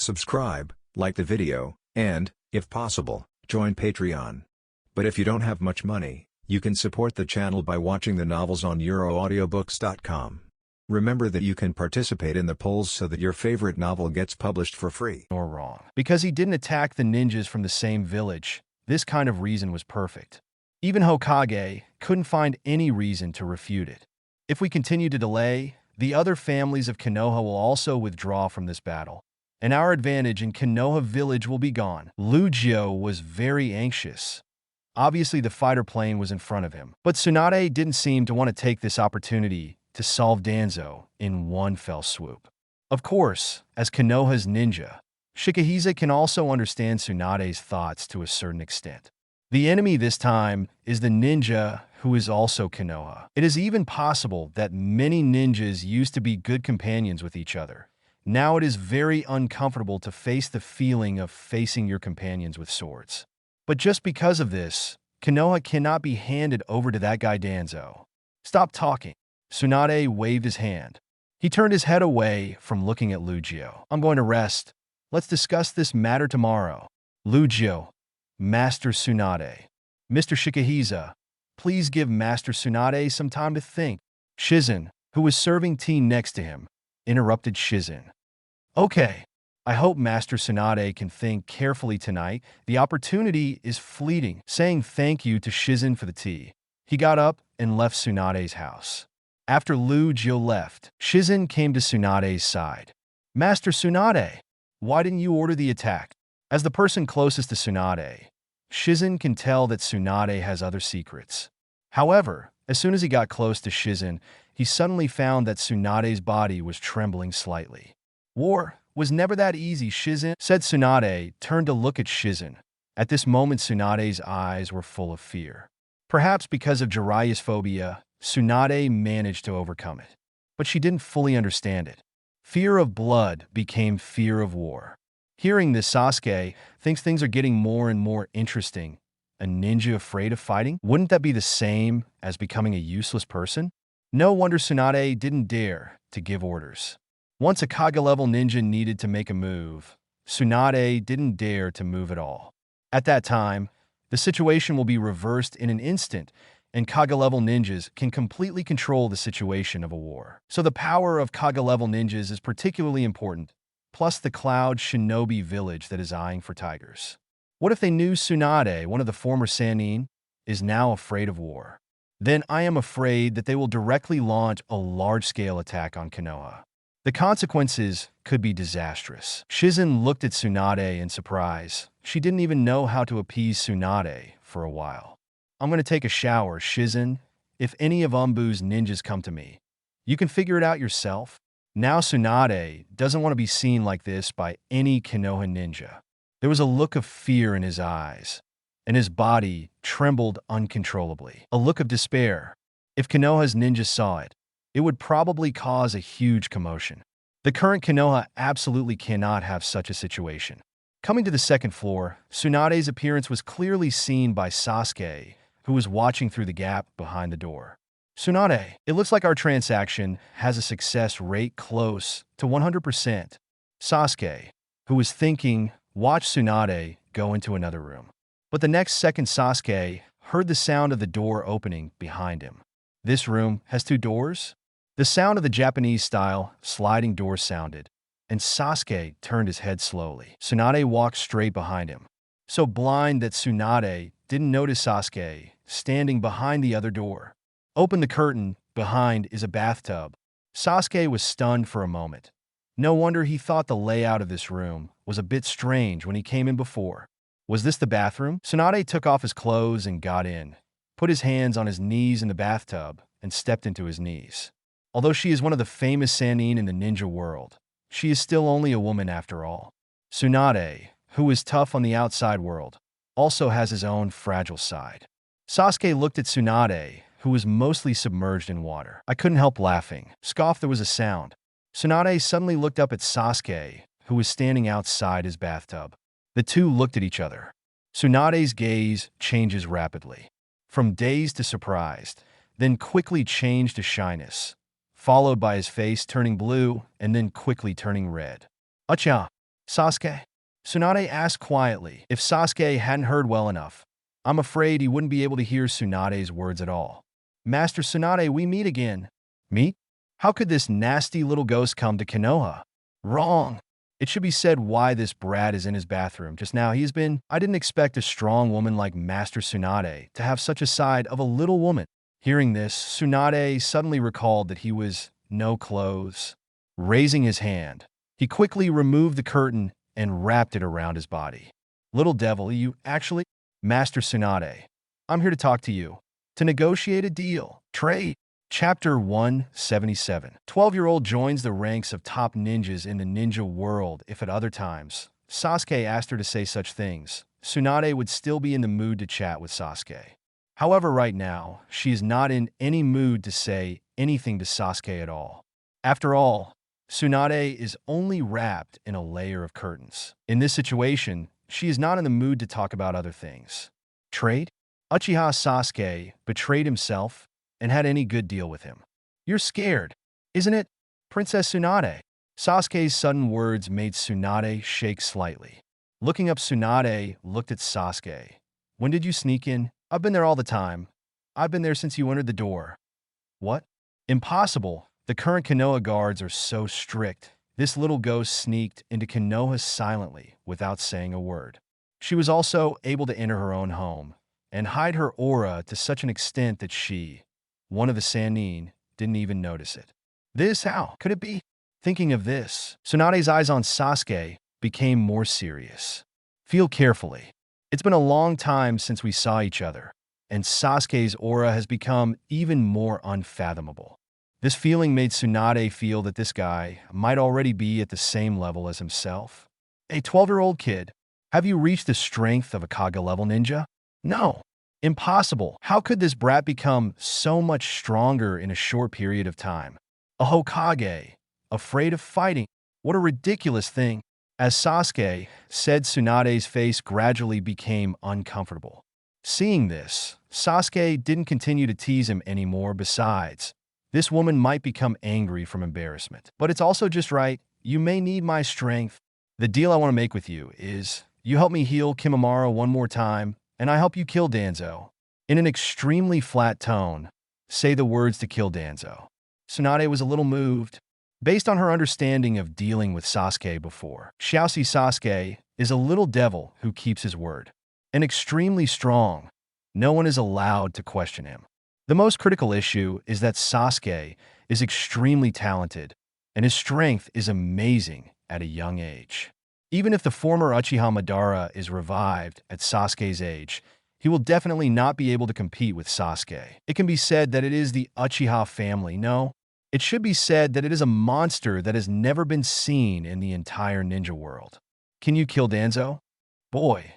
subscribe, like the video, and, if possible, join Patreon. But if you don't have much money, you can support the channel by watching the novels on euroaudiobooks.com. Remember that you can participate in the polls so that your favorite novel gets published for free. Or wrong. Because he didn't attack the ninjas from the same village, this kind of reason was perfect. Even Hokage couldn't find any reason to refute it. If we continue to delay, the other families of Konoha will also withdraw from this battle, and our advantage in Konoha village will be gone. Lugio was very anxious. Obviously, the fighter plane was in front of him, but Tsunade didn't seem to want to take this opportunity to solve Danzo in one fell swoop. Of course, as Konoha's ninja, Shikahisa can also understand Tsunade's thoughts to a certain extent. The enemy this time is the ninja who is also Konoha. It is even possible that many ninjas used to be good companions with each other. Now it is very uncomfortable to face the feeling of facing your companions with swords. But just because of this, Konoha cannot be handed over to that guy Danzo. Stop talking. Tsunade waved his hand. He turned his head away from looking at Lugio. I'm going to rest. Let's discuss this matter tomorrow. Lugio, Master Tsunade. Mr. Shikahisa, please give Master Tsunade some time to think. Shizen, who was serving tea next to him, interrupted Shizen. Okay, I hope Master Tsunade can think carefully tonight. The opportunity is fleeting. Saying thank you to Shizen for the tea, he got up and left Tsunade's house. After Lugio left, Shizen came to Tsunade's side. Master Tsunade, why didn't you order the attack? As the person closest to Tsunade, Shizen can tell that Tsunade has other secrets. However, as soon as he got close to Shizen, he suddenly found that Tsunade's body was trembling slightly. War was never that easy, Shizen said. Tsunade turned to look at Shizen. At this moment, Tsunade's eyes were full of fear. Perhaps because of Jiraiya's phobia, Tsunade managed to overcome it. But she didn't fully understand it. Fear of blood became fear of war. Hearing this, Sasuke thinks things are getting more and more interesting. A ninja afraid of fighting? Wouldn't that be the same as becoming a useless person? No wonder Tsunade didn't dare to give orders. Once a Kage-level ninja needed to make a move, Tsunade didn't dare to move at all. At that time, the situation will be reversed in an instant, and Kage-level ninjas can completely control the situation of a war. So the power of Kage-level ninjas is particularly important, plus the Cloud Shinobi village that is eyeing for tigers. What if they knew Tsunade, one of the former Sannin, is now afraid of war? Then I am afraid that they will directly launch a large-scale attack on Konoha. The consequences could be disastrous. Shizen looked at Tsunade in surprise. She didn't even know how to appease Tsunade for a while. I'm going to take a shower, Shizen. If any of Umbu's ninjas come to me, you can figure it out yourself. Now Tsunade doesn't want to be seen like this by any Konoha ninja. There was a look of fear in his eyes, and his body trembled uncontrollably. A look of despair. If Konoha's ninjas saw it, it would probably cause a huge commotion. The current Konoha absolutely cannot have such a situation. Coming to the second floor, Tsunade's appearance was clearly seen by Sasuke, who was watching through the gap behind the door. Tsunade, it looks like our transaction has a success rate close to 100%. Sasuke, who was thinking, watched Tsunade go into another room. But the next second, Sasuke heard the sound of the door opening behind him. This room has 2 doors? The sound of the Japanese-style sliding door sounded, and Sasuke turned his head slowly. Tsunade walked straight behind him, so blind that Tsunade didn't notice Sasuke standing behind the other door. Open the curtain. Behind is a bathtub. Sasuke was stunned for a moment. No wonder he thought the layout of this room was a bit strange when he came in before. Was this the bathroom? Tsunade took off his clothes and got in, put his hands on his knees in the bathtub, and stepped into his knees. Although she is one of the famous Sannin in the ninja world, she is still only a woman after all. Tsunade, who is tough on the outside world, also has his own fragile side. Sasuke looked at Tsunade, who was mostly submerged in water. I couldn't help laughing. Scoff, there was a sound. Tsunade suddenly looked up at Sasuke, who was standing outside his bathtub. The two looked at each other. Tsunade's gaze changes rapidly, from dazed to surprised, then quickly changed to shyness, followed by his face turning blue and then quickly turning red. Uchiha Sasuke? Tsunade asked quietly. If Sasuke hadn't heard well enough, I'm afraid he wouldn't be able to hear Tsunade's words at all. Master Tsunade, we meet again. Meet? How could this nasty little ghost come to Konoha? Wrong. It should be said why this brat is in his bathroom just now. I didn't expect a strong woman like Master Tsunade to have such a side of a little woman. Hearing this, Tsunade suddenly recalled that he was no clothes. Raising his hand, he quickly removed the curtain and wrapped it around his body. Little devil, you actually... Master Tsunade, I'm here to talk to you. To negotiate a deal. Trade. Chapter 177. 12-year-old joins the ranks of top ninjas in the ninja world. If at other times Sasuke asked her to say such things, Tsunade would still be in the mood to chat with Sasuke. However, right now, she is not in any mood to say anything to Sasuke at all. After all, Tsunade is only wrapped in a layer of curtains. In this situation, she is not in the mood to talk about other things. Trade? Uchiha Sasuke betrayed himself and had any good deal with him. You're scared, isn't it, Princess Tsunade? Sasuke's sudden words made Tsunade shake slightly. Looking up, Tsunade looked at Sasuke. When did you sneak in? I've been there all the time. I've been there since you entered the door. What? Impossible. The current Konoha guards are so strict. This little ghost sneaked into Konoha silently without saying a word. She was also able to enter her own home and hide her aura to such an extent that she, one of the Sannin, didn't even notice it. How could it be? Thinking of this, Tsunade's eyes on Sasuke became more serious. Feel carefully. It's been a long time since we saw each other, and Sasuke's aura has become even more unfathomable. This feeling made Tsunade feel that this guy might already be at the same level as himself. A 12-year-old kid, have you reached the strength of a Kage-level ninja? No. Impossible. How could this brat become so much stronger in a short period of time? A Hokage, afraid of fighting. What a ridiculous thing. As Sasuke said, Tsunade's face gradually became uncomfortable. Seeing this, Sasuke didn't continue to tease him anymore. Besides, this woman might become angry from embarrassment. But it's also just right. You may need my strength. The deal I want to make with you is you help me heal Kimimaro one more time, and I help you kill Danzo. In an extremely flat tone, say the words to kill Danzo. Tsunade was a little moved. Based on her understanding of dealing with Sasuke before, Xiaoxi Sasuke is a little devil who keeps his word. And extremely strong. No one is allowed to question him. The most critical issue is that Sasuke is extremely talented, and his strength is amazing at a young age. Even if the former Uchiha Madara is revived at Sasuke's age, he will definitely not be able to compete with Sasuke. It can be said that it is the Uchiha family. No, it should be said that it is a monster that has never been seen in the entire ninja world. Can you kill Danzo? Boy,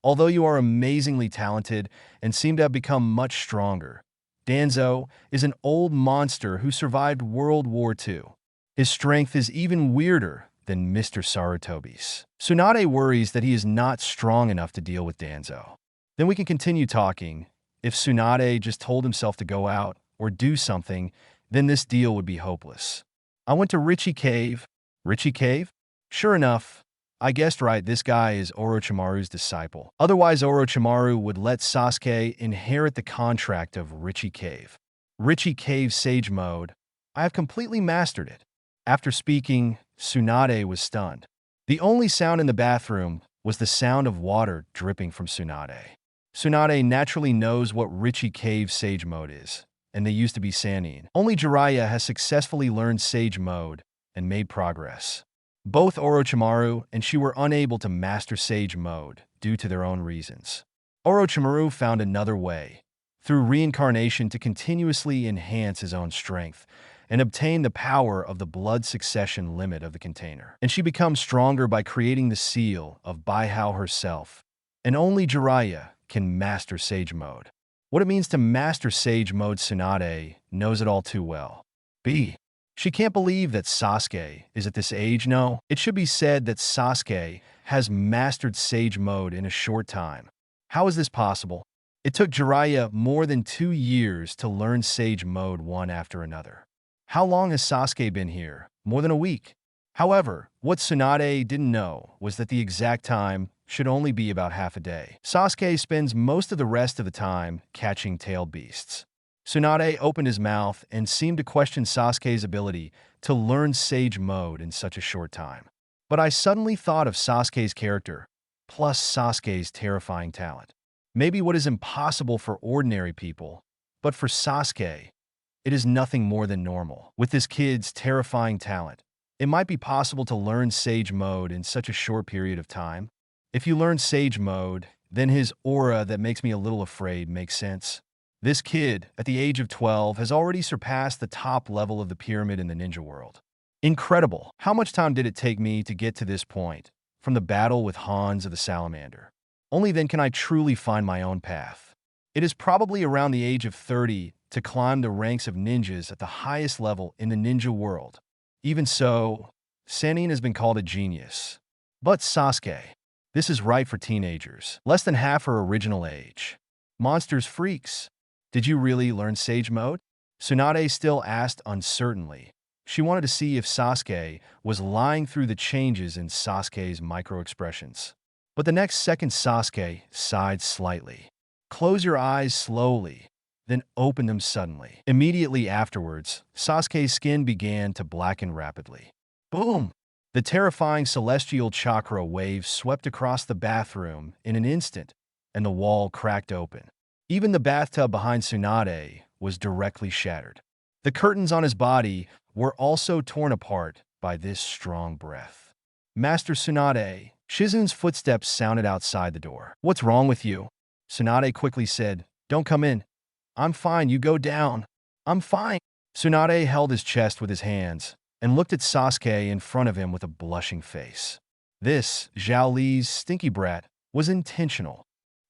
although you are amazingly talented and seem to have become much stronger, Danzo is an old monster who survived World War II. His strength is even weirder than Mr. Sarutobi's. Tsunade worries that he is not strong enough to deal with Danzo. Then we can continue talking. If Tsunade just told himself to go out or do something, then this deal would be hopeless. I went to Richie Cave. Richie Cave? Sure enough, I guessed right, this guy is Orochimaru's disciple. Otherwise, Orochimaru would let Sasuke inherit the contract of Richie Cave. Richie Cave Sage Mode. I have completely mastered it. After speaking, Tsunade was stunned. The only sound in the bathroom was the sound of water dripping from Tsunade. Tsunade naturally knows what Richie Cave Sage Mode is, and they used to be Sannin. Only Jiraiya has successfully learned Sage Mode and made progress. Both Orochimaru and she were unable to master Sage Mode due to their own reasons. Orochimaru found another way, through reincarnation, to continuously enhance his own strength and obtain the power of the blood succession limit of the container. And she becomes stronger by creating the seal of Baihao herself. And only Jiraiya can master Sage Mode. What it means to master Sage Mode, Tsunade knows it all too well. She can't believe that Sasuke is at this age. No, it should be said that Sasuke has mastered Sage Mode in a short time. How is this possible? It took Jiraiya more than 2 years to learn Sage Mode one after another. How long has Sasuke been here? More than a week. However, what Tsunade didn't know was that the exact time should only be about half a day. Sasuke spends most of the rest of the time catching tailed beasts. Tsunade opened his mouth and seemed to question Sasuke's ability to learn Sage Mode in such a short time. But I suddenly thought of Sasuke's character, plus Sasuke's terrifying talent. Maybe what is impossible for ordinary people, but for Sasuke, it is nothing more than normal. With this kid's terrifying talent, it might be possible to learn Sage Mode in such a short period of time. If you learn Sage Mode, then his aura that makes me a little afraid makes sense. This kid, at the age of 12, has already surpassed the top level of the pyramid in the ninja world. Incredible! How much time did it take me to get to this point, from the battle with Hans of the Salamander? Only then can I truly find my own path. It is probably around the age of 30 to climb the ranks of ninjas at the highest level in the ninja world. Even so, Sannin has been called a genius. But Sasuke, this is right for teenagers, less than half her original age. Monsters freaks. Did you really learn Sage Mode? Tsunade still asked uncertainly. She wanted to see if Sasuke was lying through the changes in Sasuke's micro-expressions. But the next second Sasuke sighed slightly. Close your eyes slowly, then open them suddenly. Immediately afterwards, Sasuke's skin began to blacken rapidly. Boom! The terrifying celestial chakra wave swept across the bathroom in an instant, and the wall cracked open. Even the bathtub behind Tsunade was directly shattered. The curtains on his body were also torn apart by this strong breath. Master Tsunade, Shizun's footsteps sounded outside the door. What's wrong with you? Tsunade quickly said, Don't come in. I'm fine, you go down. I'm fine. Tsunade held his chest with his hands and looked at Sasuke in front of him with a blushing face. This, Zhao Li's stinky brat, was intentional.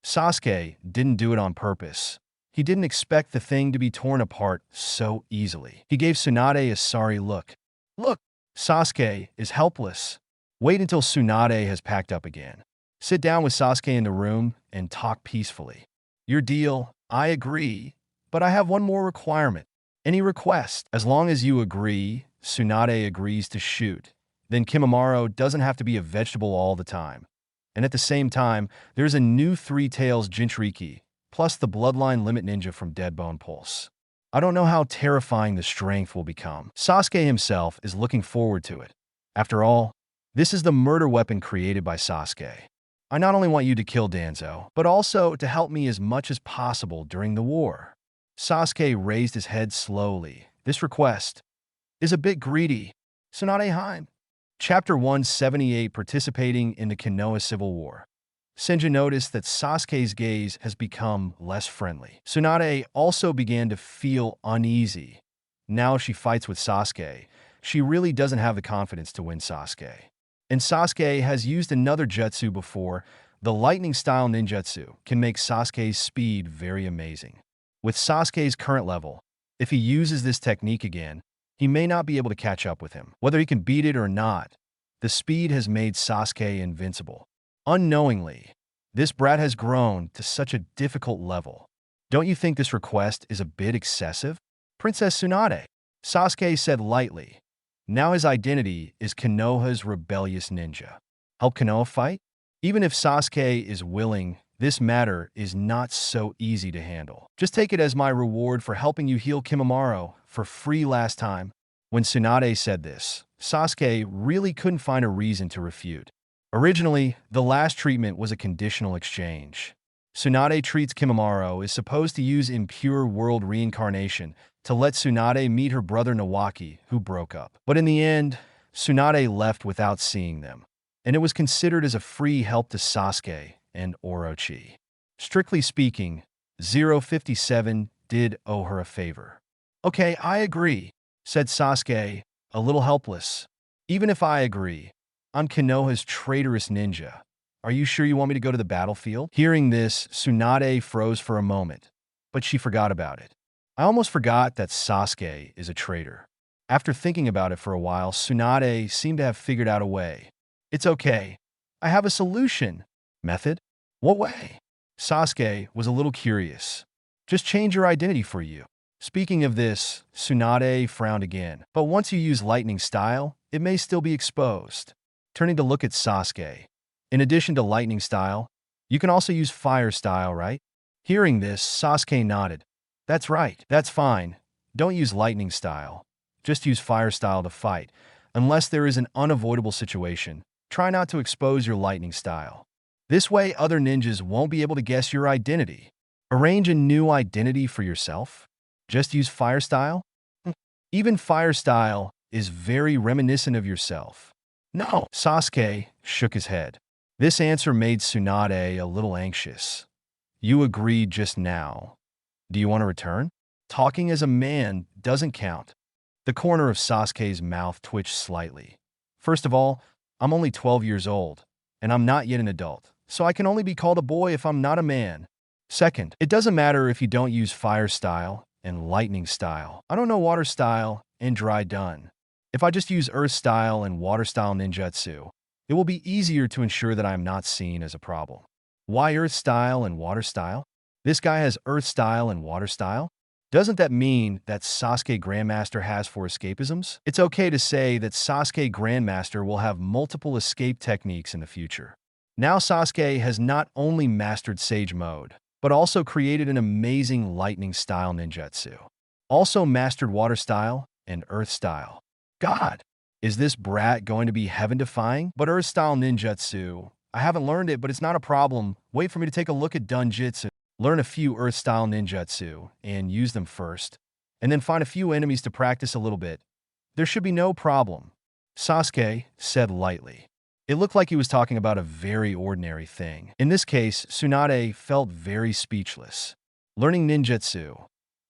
Sasuke didn't do it on purpose. He didn't expect the thing to be torn apart so easily. He gave Tsunade a sorry look. Look, Sasuke is helpless. Wait until Tsunade has packed up again. Sit down with Sasuke in the room and talk peacefully. Your deal, I agree, but I have one more requirement. Any request. As long as you agree, Tsunade agrees to shoot. Then Kimimaro doesn't have to be a vegetable all the time. And at the same time, there's a new Three Tails Jinchuriki, plus the Bloodline Limit Ninja from Deadbone Pulse. I don't know how terrifying the strength will become. Sasuke himself is looking forward to it. After all, this is the murder weapon created by Sasuke. I not only want you to kill Danzo, but also to help me as much as possible during the war. Sasuke raised his head slowly. This request is a bit greedy. Tsunade Heim. Chapter 178, Participating in the Konoha Civil War. Senja noticed that Sasuke's gaze has become less friendly. Tsunade also began to feel uneasy. Now she fights with Sasuke. She really doesn't have the confidence to win Sasuke. And Sasuke has used another jutsu before. The lightning-style ninjutsu can make Sasuke's speed very amazing. With Sasuke's current level, if he uses this technique again, he may not be able to catch up with him. Whether he can beat it or not, the speed has made Sasuke invincible. Unknowingly, this brat has grown to such a difficult level. Don't you think this request is a bit excessive? Princess Tsunade, Sasuke said lightly. Now his identity is Konoha's rebellious ninja. Help Konoha fight? Even if Sasuke is willing, this matter is not so easy to handle. Just take it as my reward for helping you heal Kimimaro for free last time. When Tsunade said this, Sasuke really couldn't find a reason to refute. Originally, the last treatment was a conditional exchange. Tsunade treats Kimimaro is supposed to use Impure World Reincarnation to let Tsunade meet her brother Nawaki, who broke up. But in the end, Tsunade left without seeing them, and it was considered as a free help to Sasuke and Orochi. Strictly speaking, 057 did owe her a favor. Okay, I agree, said Sasuke, a little helpless. Even if I agree, I'm Konoha's traitorous ninja. Are you sure you want me to go to the battlefield? Hearing this, Tsunade froze for a moment, but she forgot about it. I almost forgot that Sasuke is a traitor. After thinking about it for a while, Tsunade seemed to have figured out a way. It's okay. I have a solution. Method? What way? Sasuke was a little curious. Just change your identity for you. Speaking of this, Tsunade frowned again. But once you use lightning style, it may still be exposed. Turning to look at Sasuke. In addition to lightning style, you can also use fire style, right? Hearing this, Sasuke nodded. That's right, that's fine. Don't use lightning style. Just use fire style to fight. Unless there is an unavoidable situation, try not to expose your lightning style. This way, other ninjas won't be able to guess your identity. Arrange a new identity for yourself. Just use fire style? Even fire style is very reminiscent of yourself. No, Sasuke shook his head. This answer made Tsunade a little anxious. You agreed just now. Do you want to return? Talking as a man doesn't count. The corner of Sasuke's mouth twitched slightly. First of all, I'm only 12 years old, and I'm not yet an adult, so I can only be called a boy if I'm not a man. Second, it doesn't matter if you don't use fire style and lightning style. I don't know water style and dry done. If I just use earth style and water style ninjutsu, it will be easier to ensure that I am not seen as a problem. Why earth style and water style? This guy has earth style and water style? Doesn't that mean that Sasuke Grandmaster has 4 escapisms? It's okay to say that Sasuke Grandmaster will have multiple escape techniques in the future. Now Sasuke has not only mastered Sage Mode, but also created an amazing lightning style ninjutsu. Also mastered water style and earth style. God, is this brat going to be heaven-defying? But earth style ninjutsu, I haven't learned it, but it's not a problem. Wait for me to take a look at Dunjitsu. Learn a few earth style ninjutsu and use them first, and then find a few enemies to practice a little bit. There should be no problem, Sasuke said lightly. It looked like he was talking about a very ordinary thing. In this case, Tsunade felt very speechless. Learning ninjutsu.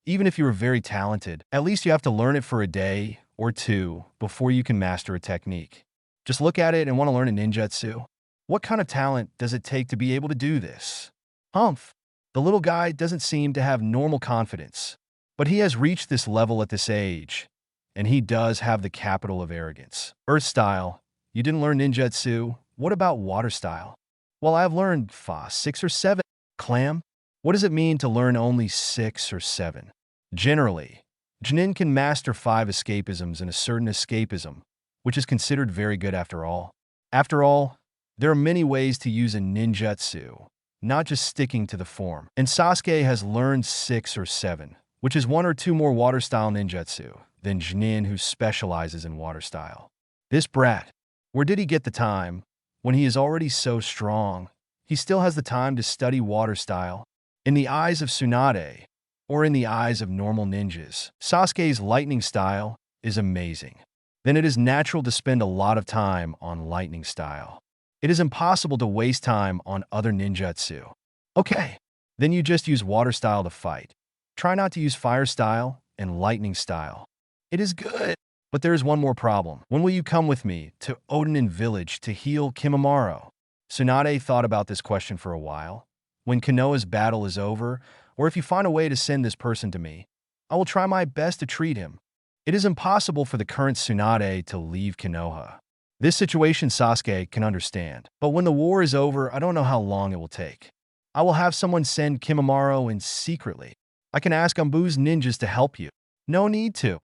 Even if you were very talented, at least you have to learn it for a day or 2 before you can master a technique. Just look at it and want to learn a ninjutsu. What kind of talent does it take to be able to do this? Humph. The little guy doesn't seem to have normal confidence, but he has reached this level at this age, and he does have the capital of arrogance. Earth style. You didn't learn ninjutsu. What about water style? Well, I've learned 6 or 7. Clam? What does it mean to learn only 6 or 7? Generally, Jonin can master 5 escapisms and a certain escapism, which is considered very good after all. After all, there are many ways to use a ninjutsu, not just sticking to the form. And Sasuke has learned 6 or 7, which is 1 or 2 more water style ninjutsu than Jonin, who specializes in water style. This brat, where did he get the time? When he is already so strong, he still has the time to study water style. In the eyes of Tsunade, or in the eyes of normal ninjas, Sasuke's lightning style is amazing. Then it is natural to spend a lot of time on lightning style. It is impossible to waste time on other ninjutsu. Okay, then you just use water style to fight. Try not to use fire style and lightning style. It is good. But there is one more problem. When will you come with me to Odanin Village to heal Kimimaro? Tsunade thought about this question for a while. When Konoha's battle is over, or if you find a way to send this person to me, I will try my best to treat him. It is impossible for the current Tsunade to leave Konoha. This situation Sasuke can understand, but when the war is over, I don't know how long it will take. I will have someone send Kimimaro in secretly. I can ask Umbu's ninjas to help you. No need to.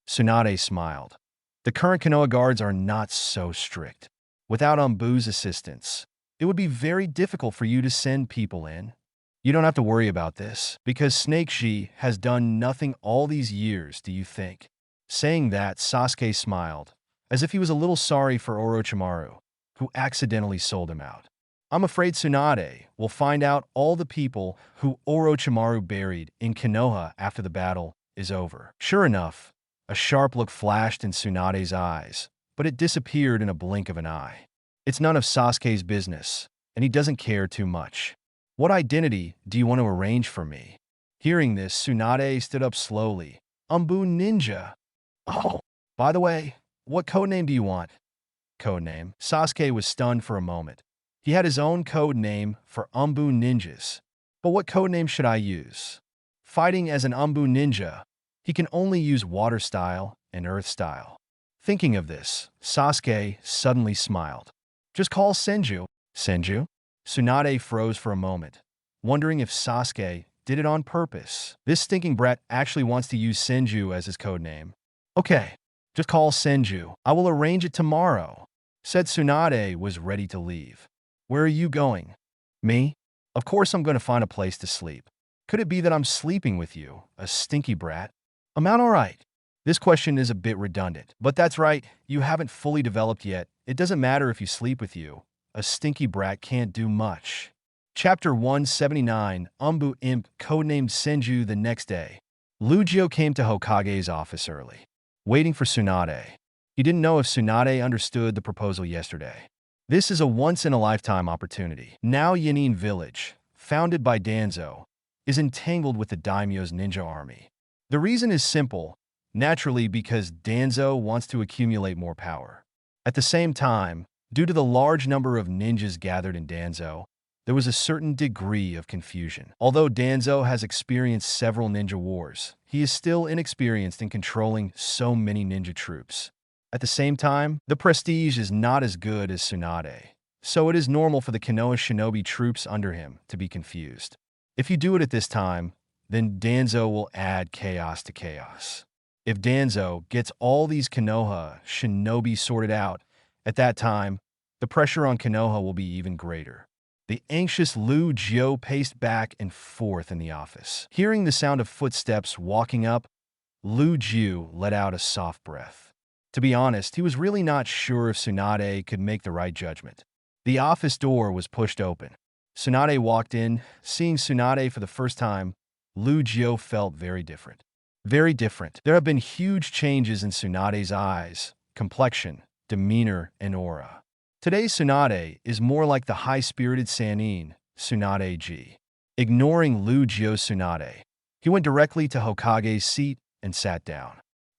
Tsunade smiled. The current Konoha guards are not so strict. Without Umbu's assistance, it would be very difficult for you to send people in. You don't have to worry about this, because Snake-Shi has done nothing all these years, do you think? Saying that, Sasuke smiled, as if he was a little sorry for Orochimaru, who accidentally sold him out. I'm afraid Tsunade will find out all the people who Orochimaru buried in Konoha after the battle is over. Sure enough, a sharp look flashed in Tsunade's eyes, but it disappeared in a blink of an eye. It's none of Sasuke's business, and he doesn't care too much. What identity do you want to arrange for me? Hearing this, Tsunade stood up slowly. Umbu Ninja. Oh, by the way, what codename do you want? Codename. Sasuke was stunned for a moment. He had his own code name for Umbu ninjas. But what codename should I use? Fighting as an Umbu ninja, he can only use water style and earth style. Thinking of this, Sasuke suddenly smiled. Just call Senju. Senju? Tsunade froze for a moment, wondering if Sasuke did it on purpose. This stinking brat actually wants to use Senju as his codename. Okay, just call Senju. I will arrange it tomorrow, said Tsunade was ready to leave. Where are you going? Me? Of course I'm going to find a place to sleep. Could it be that I'm sleeping with you, a stinky brat? I'm out all right. This question is a bit redundant, but that's right, you haven't fully developed yet. It doesn't matter if you sleep with you. A stinky brat can't do much. Chapter 179, Umbu Imp, codenamed Senju. The next day, Lugio came to Hokage's office early, waiting for Tsunade. He didn't know if Tsunade understood the proposal yesterday. This is a once-in-a-lifetime opportunity. Now Yanin Village, founded by Danzo, is entangled with the daimyo's ninja army. The reason is simple, naturally because Danzo wants to accumulate more power. At the same time, due to the large number of ninjas gathered in Danzo, there was a certain degree of confusion. Although Danzo has experienced several ninja wars, he is still inexperienced in controlling so many ninja troops. At the same time, the prestige is not as good as Tsunade, so it is normal for the Konoha shinobi troops under him to be confused. If you do it at this time, then Danzo will add chaos to chaos. If Danzo gets all these Konoha shinobi sorted out, at that time, the pressure on Konoha will be even greater. The anxious Lugio paced back and forth in the office. Hearing the sound of footsteps walking up, Lugio let out a soft breath. To be honest, he was really not sure if Tsunade could make the right judgment. The office door was pushed open. Tsunade walked in. Seeing Tsunade for the first time, Lugio felt very different. Very different. There have been huge changes in Tsunade's eyes, complexion, demeanor, and aura. Today's Tsunade is more like the high-spirited Sannin, Tsunade-ji. Ignoring Lugio's Tsunade, he went directly to Hokage's seat and sat down.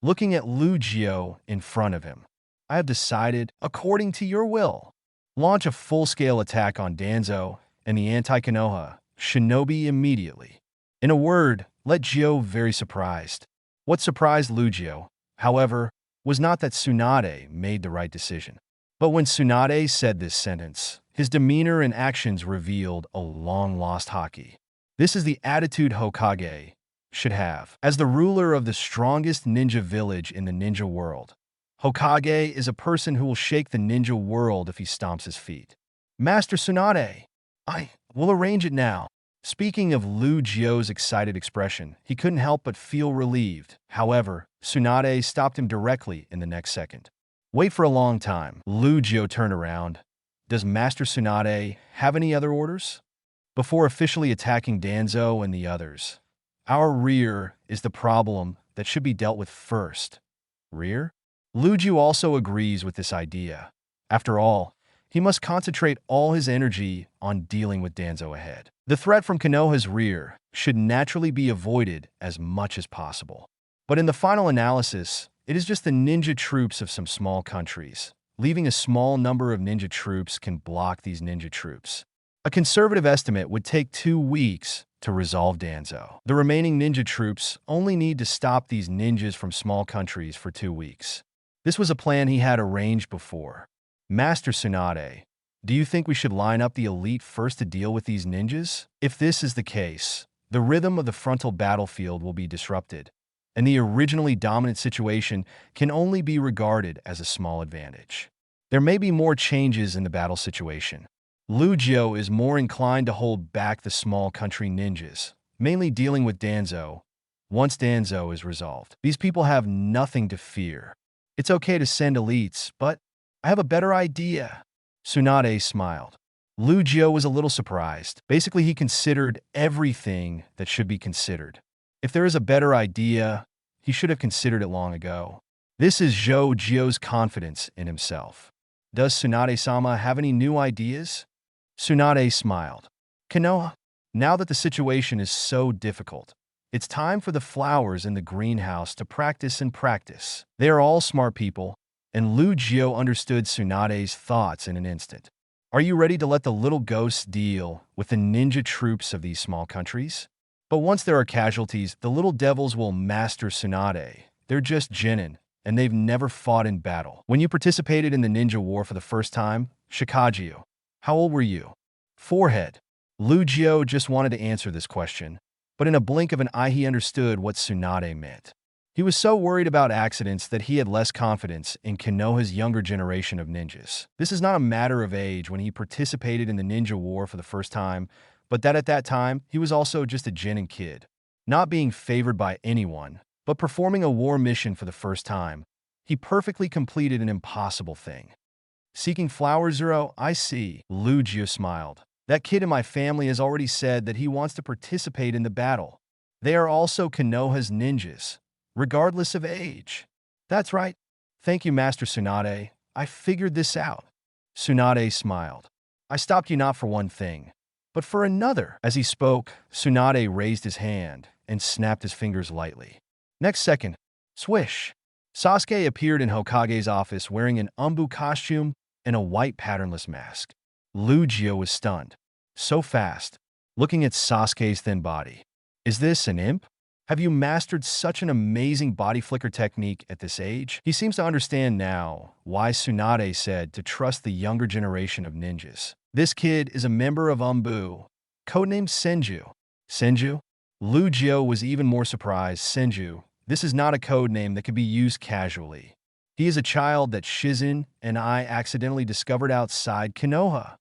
Looking at Lugio in front of him, I have decided, according to your will, launch a full-scale attack on Danzo and the anti-Konoha shinobi immediately. In a word, let Gio very surprised. What surprised Lugio, however, was not that Tsunade made the right decision. But when Tsunade said this sentence, his demeanor and actions revealed a long-lost haki. This is the attitude Hokage should have. As the ruler of the strongest ninja village in the ninja world, Hokage is a person who will shake the ninja world if he stomps his feet. Master Tsunade, I will arrange it now. Speaking of Lugio's excited expression, he couldn't help but feel relieved. However, Tsunade stopped him directly in the next second. Wait for a long time. Lugio turned around. Does Master Tsunade have any other orders? Before officially attacking Danzo and the others, our rear is the problem that should be dealt with first. Rear? Lugio also agrees with this idea. After all, he must concentrate all his energy on dealing with Danzo ahead. The threat from Konoha's rear should naturally be avoided as much as possible. But in the final analysis, it is just the ninja troops of some small countries. Leaving a small number of ninja troops can block these ninja troops. A conservative estimate would take 2 weeks to resolve Danzo. The remaining ninja troops only need to stop these ninjas from small countries for 2 weeks. This was a plan he had arranged before. Master Tsunade, do you think we should line up the elite first to deal with these ninjas? If this is the case, the rhythm of the frontal battlefield will be disrupted, and the originally dominant situation can only be regarded as a small advantage. There may be more changes in the battle situation. Lugio is more inclined to hold back the small country ninjas, mainly dealing with Danzo. Once Danzo is resolved, these people have nothing to fear. It's okay to send elites, but I have a better idea. Tsunade smiled. Lugio was a little surprised. Basically, he considered everything that should be considered. If there is a better idea, he should have considered it long ago. This is Gio's confidence in himself. Does Tsunade-sama have any new ideas? Tsunade smiled. Konoha, now that the situation is so difficult, it's time for the flowers in the greenhouse to practice and practice. They are all smart people, and Lugio understood Tsunade's thoughts in an instant. Are you ready to let the little ghosts deal with the ninja troops of these small countries? But once there are casualties, the little devils will master Tsunade. They're just genin, and they've never fought in battle. When you participated in the ninja war for the first time, Shikagio, how old were you? Forehead. Lugio just wanted to answer this question, But in a blink of an eye he understood what Tsunade meant. He was so worried about accidents that he had less confidence in Konoha's younger generation of ninjas. This is not a matter of age when he participated in the ninja war for the first time, but that at that time, he was also just a genin kid, not being favored by anyone, but performing a war mission for the first time. He perfectly completed an impossible thing. Seeking Flower Zero, I see. Lugia smiled. That kid in my family has already said that he wants to participate in the battle. They are also Konoha's ninjas, regardless of age. That's right. Thank you, Master Tsunade. I figured this out. Tsunade smiled. I stopped you not for one thing, but for another. As he spoke, Tsunade raised his hand and snapped his fingers lightly. Next second, swish. Sasuke appeared in Hokage's office wearing an umbu costume and a white patternless mask. Lugia was stunned. So fast, looking at Sasuke's thin body. Is this an imp? Have you mastered such an amazing body flicker technique at this age? He seems to understand now why Tsunade said to trust the younger generation of ninjas. This kid is a member of Umbu, codenamed Senju. Senju? Lugia was even more surprised. Senju, this is not a code name that could be used casually. He is a child that Shizen and I accidentally discovered outside Konoha.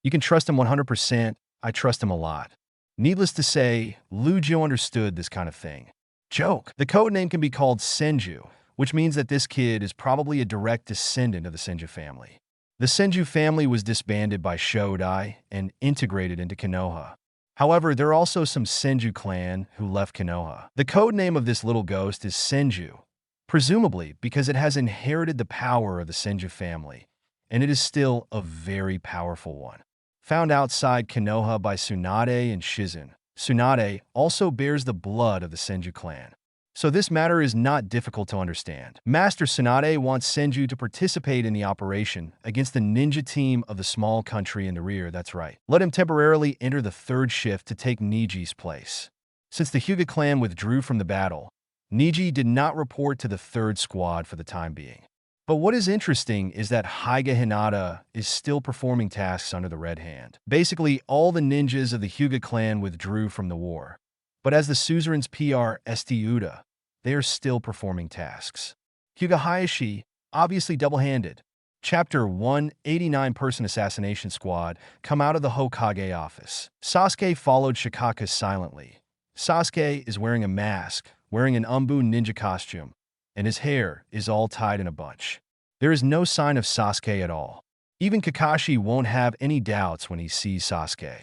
You can trust him 100%. I trust him a lot. Needless to say, Lugia understood this kind of thing. Joke. The code name can be called Senju, which means that this kid is probably a direct descendant of the Senju family. The Senju family was disbanded by Shodai and integrated into Konoha. However, there are also some Senju clan who left Konoha. The code name of this little ghost is Senju, presumably because it has inherited the power of the Senju family, and it is still a very powerful one. Found outside Konoha by Tsunade and Shizen. Tsunade also bears the blood of the Senju clan. So this matter is not difficult to understand. Master Tsunade wants Senju to participate in the operation against the ninja team of the small country in the rear, that's right. Let him temporarily enter the third shift to take Niji's place. Since the Hyuga clan withdrew from the battle, Niji did not report to the third squad for the time being. But what is interesting is that Hyuga Hinata is still performing tasks under the Red Hand. Basically, all the ninjas of the Hyuga clan withdrew from the war. But as the suzerain's PR, St. Uda, they are still performing tasks. Hyuga Hayashi, obviously double-handed. Chapter 189 Person Assassination Squad come out of the Hokage office. Sasuke followed Shikaka silently. Sasuke is wearing a mask, wearing an Umbu ninja costume, and his hair is all tied in a bunch. There is no sign of Sasuke at all. Even Kakashi won't have any doubts when he sees Sasuke.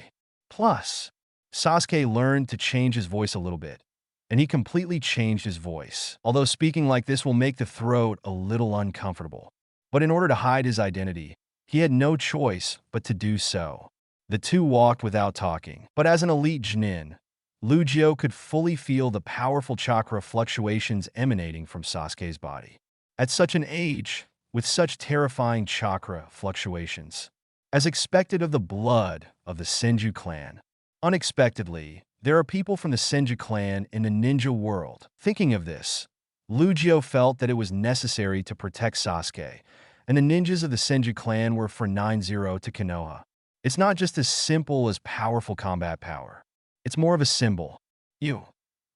Plus, Sasuke learned to change his voice a little bit, and he completely changed his voice. Although speaking like this will make the throat a little uncomfortable. But in order to hide his identity, he had no choice but to do so. The two walked without talking. But as an elite Genin, Lugia could fully feel the powerful chakra fluctuations emanating from Sasuke's body. At such an age, with such terrifying chakra fluctuations, as expected of the blood of the Senju clan. Unexpectedly, there are people from the Senju clan in the ninja world. Thinking of this, Lugia felt that it was necessary to protect Sasuke, and the ninjas of the Senju clan were for 9-0 to Konoha. It's not just as simple as powerful combat power. It's more of a symbol.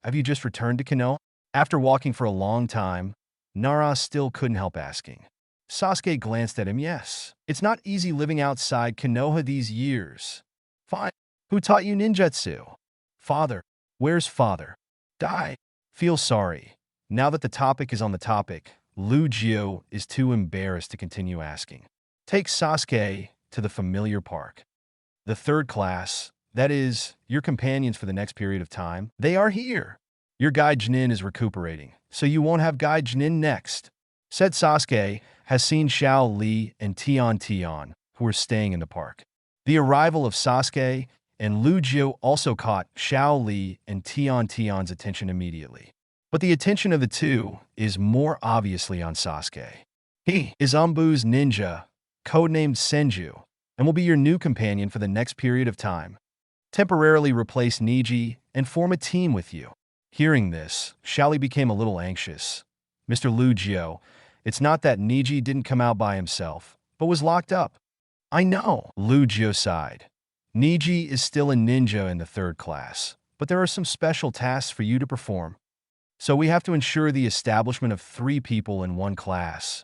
Have you just returned to Konoha? After walking for a long time, Nara still couldn't help asking. Sasuke glanced at him. Yes. It's not easy living outside Konoha these years. Fine. Who taught you ninjutsu? Father. Where's father? Died. Feel sorry. Now that the topic is on the topic, Lugia is too embarrassed to continue asking. Take Sasuke to the familiar park. The third class, that is, your companions for the next period of time, they are here. Your guide Genin is recuperating, so you won't have guide Genin next. Said Sasuke has seen Xiao Li and Tian, who are staying in the park. The arrival of Sasuke and Lugia also caught Xiao Li and Tian's attention immediately. But the attention of the two is more obviously on Sasuke. He is Umbu's ninja, codenamed Senju, and will be your new companion for the next period of time. Temporarily replace Niji and form a team with you. Hearing this, Xiaoli became a little anxious. Mr. Lugia, it's not that Niji didn't come out by himself, but was locked up. I know, Lugia sighed. Niji is still a ninja in the third class, but there are some special tasks for you to perform. So we have to ensure the establishment of 3 people in one class.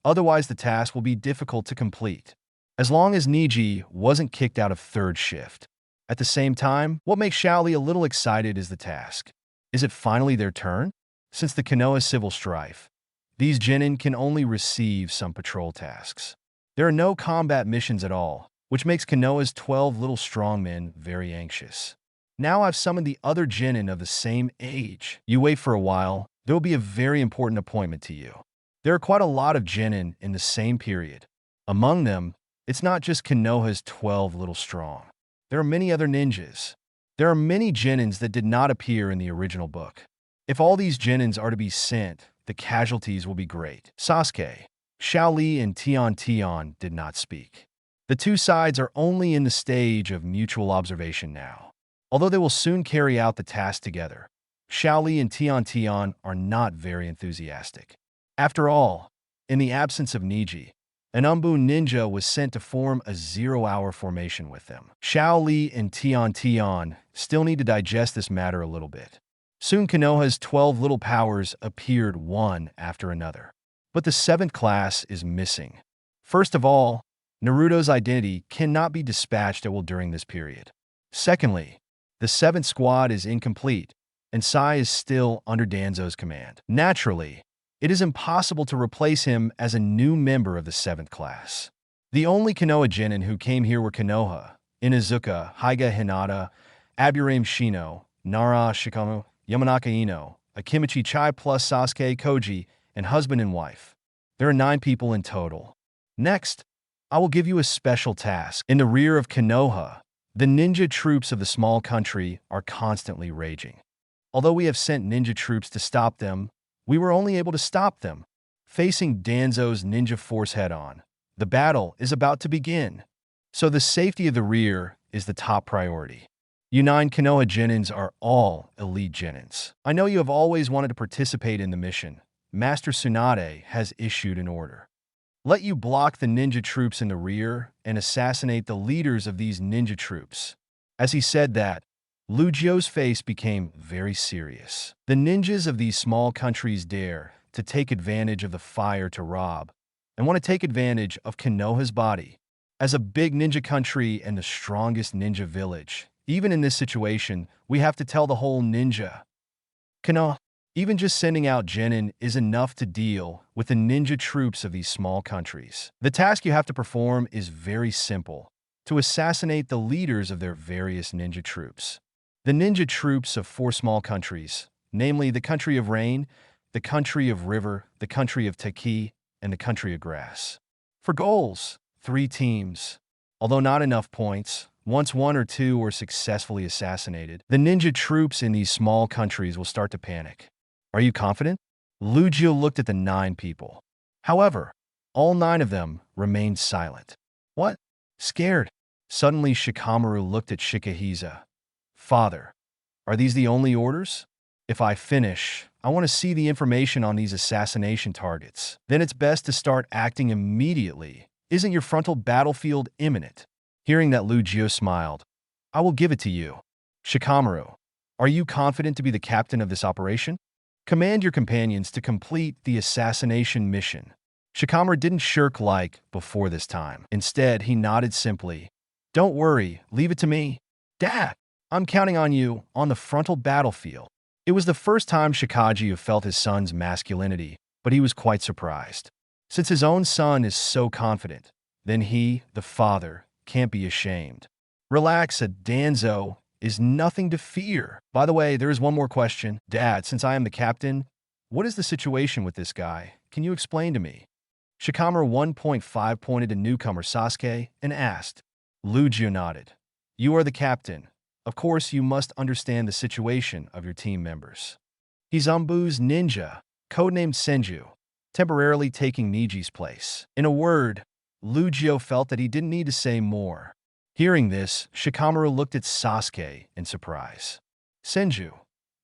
Otherwise, the task will be difficult to complete. As long as Niji wasn't kicked out of 3rd shift. At the same time, what makes Shaoli a little excited is the task. Is it finally their turn? Since the Konoha civil strife, these genin can only receive some patrol tasks. There are no combat missions at all, which makes Konoha's 12 little strongmen very anxious. Now I've summoned the other genin of the same age. You wait for a while, there will be a very important appointment to you. There are quite a lot of genin in the same period. Among them, it's not just Konoha's 12 little strong. There are many other ninjas. There are many genins that did not appear in the original book. If all these genins are to be sent, the casualties will be great. Sasuke, Shaoli, and Tian did not speak. The 2 sides are only in the stage of mutual observation now. Although they will soon carry out the task together, Shaoli and Tian are not very enthusiastic. After all, in the absence of Niji, an Umbu ninja was sent to form a 0-hour formation with them. Shaoli and Tian still need to digest this matter a little bit. Soon Konoha's 12 little powers appeared one after another. But the 7th class is missing. First of all, Naruto's identity cannot be dispatched at will during this period. Secondly, the 7th squad is incomplete, and Sai is still under Danzo's command. Naturally, it is impossible to replace him as a new member of the 7th class. The only Konoha genin who came here were Konoha, Inuzuka, Hyuga Hinata, Aburame Shino, Nara Shikamo, Yamanaka Ino, Akimichi Chai plus Sasuke Koji, and husband and wife. There are 9 people in total. Next, I will give you a special task. In the rear of Konoha, the ninja troops of the small country are constantly raging. Although we have sent ninja troops to stop them, we were only able to stop them. Facing Danzo's ninja force head-on, the battle is about to begin. So the safety of the rear is the top priority. You 9 Konoha genins are all elite genins. I know you have always wanted to participate in the mission. Master Tsunade has issued an order. Let you block the ninja troops in the rear and assassinate the leaders of these ninja troops. As he said that, Lugio's face became very serious. The ninjas of these small countries dare to take advantage of the fire to rob, and want to take advantage of Konoha's body. As a big ninja country and the strongest ninja village, even in this situation, we have to tell the whole ninja. Konoha, even just sending out genin is enough to deal with the ninja troops of these small countries. The task you have to perform is very simple: to assassinate the leaders of their various ninja troops. The ninja troops of 4 small countries, namely the country of rain, the country of river, the country of Taki, and the country of grass. For goals, 3 teams. Although not enough points, once 1 or 2 are successfully assassinated, the ninja troops in these small countries will start to panic. Are you confident? Lugio looked at the 9 people. However, all 9 of them remained silent. What? Scared? Suddenly Shikamaru looked at Shikahisa. Father, are these the only orders? If I finish, I want to see the information on these assassination targets. Then it's best to start acting immediately. Isn't your frontal battlefield imminent? Hearing that, Lugio smiled. I will give it to you. Shikamaru, are you confident to be the captain of this operation? Command your companions to complete the assassination mission. Shikamaru didn't shirk like before this time. Instead, he nodded simply. Don't worry, leave it to me. Dad, I'm counting on you on the frontal battlefield. It was the first time Shikaju felt his son's masculinity, but he was quite surprised. Since his own son is so confident, then he, the father, can't be ashamed. Relax, Danzo is nothing to fear. By the way, there is one more question. Dad, since I am the captain, what is the situation with this guy? Can you explain to me? Shikamaru 1.5 pointed to newcomer Sasuke and asked. Lugio nodded. You are the captain. Of course, you must understand the situation of your team members. He's Umbu's ninja, codenamed Senju, temporarily taking Niji's place. In a word, Lugio felt that he didn't need to say more. Hearing this, Shikamaru looked at Sasuke in surprise. Senju,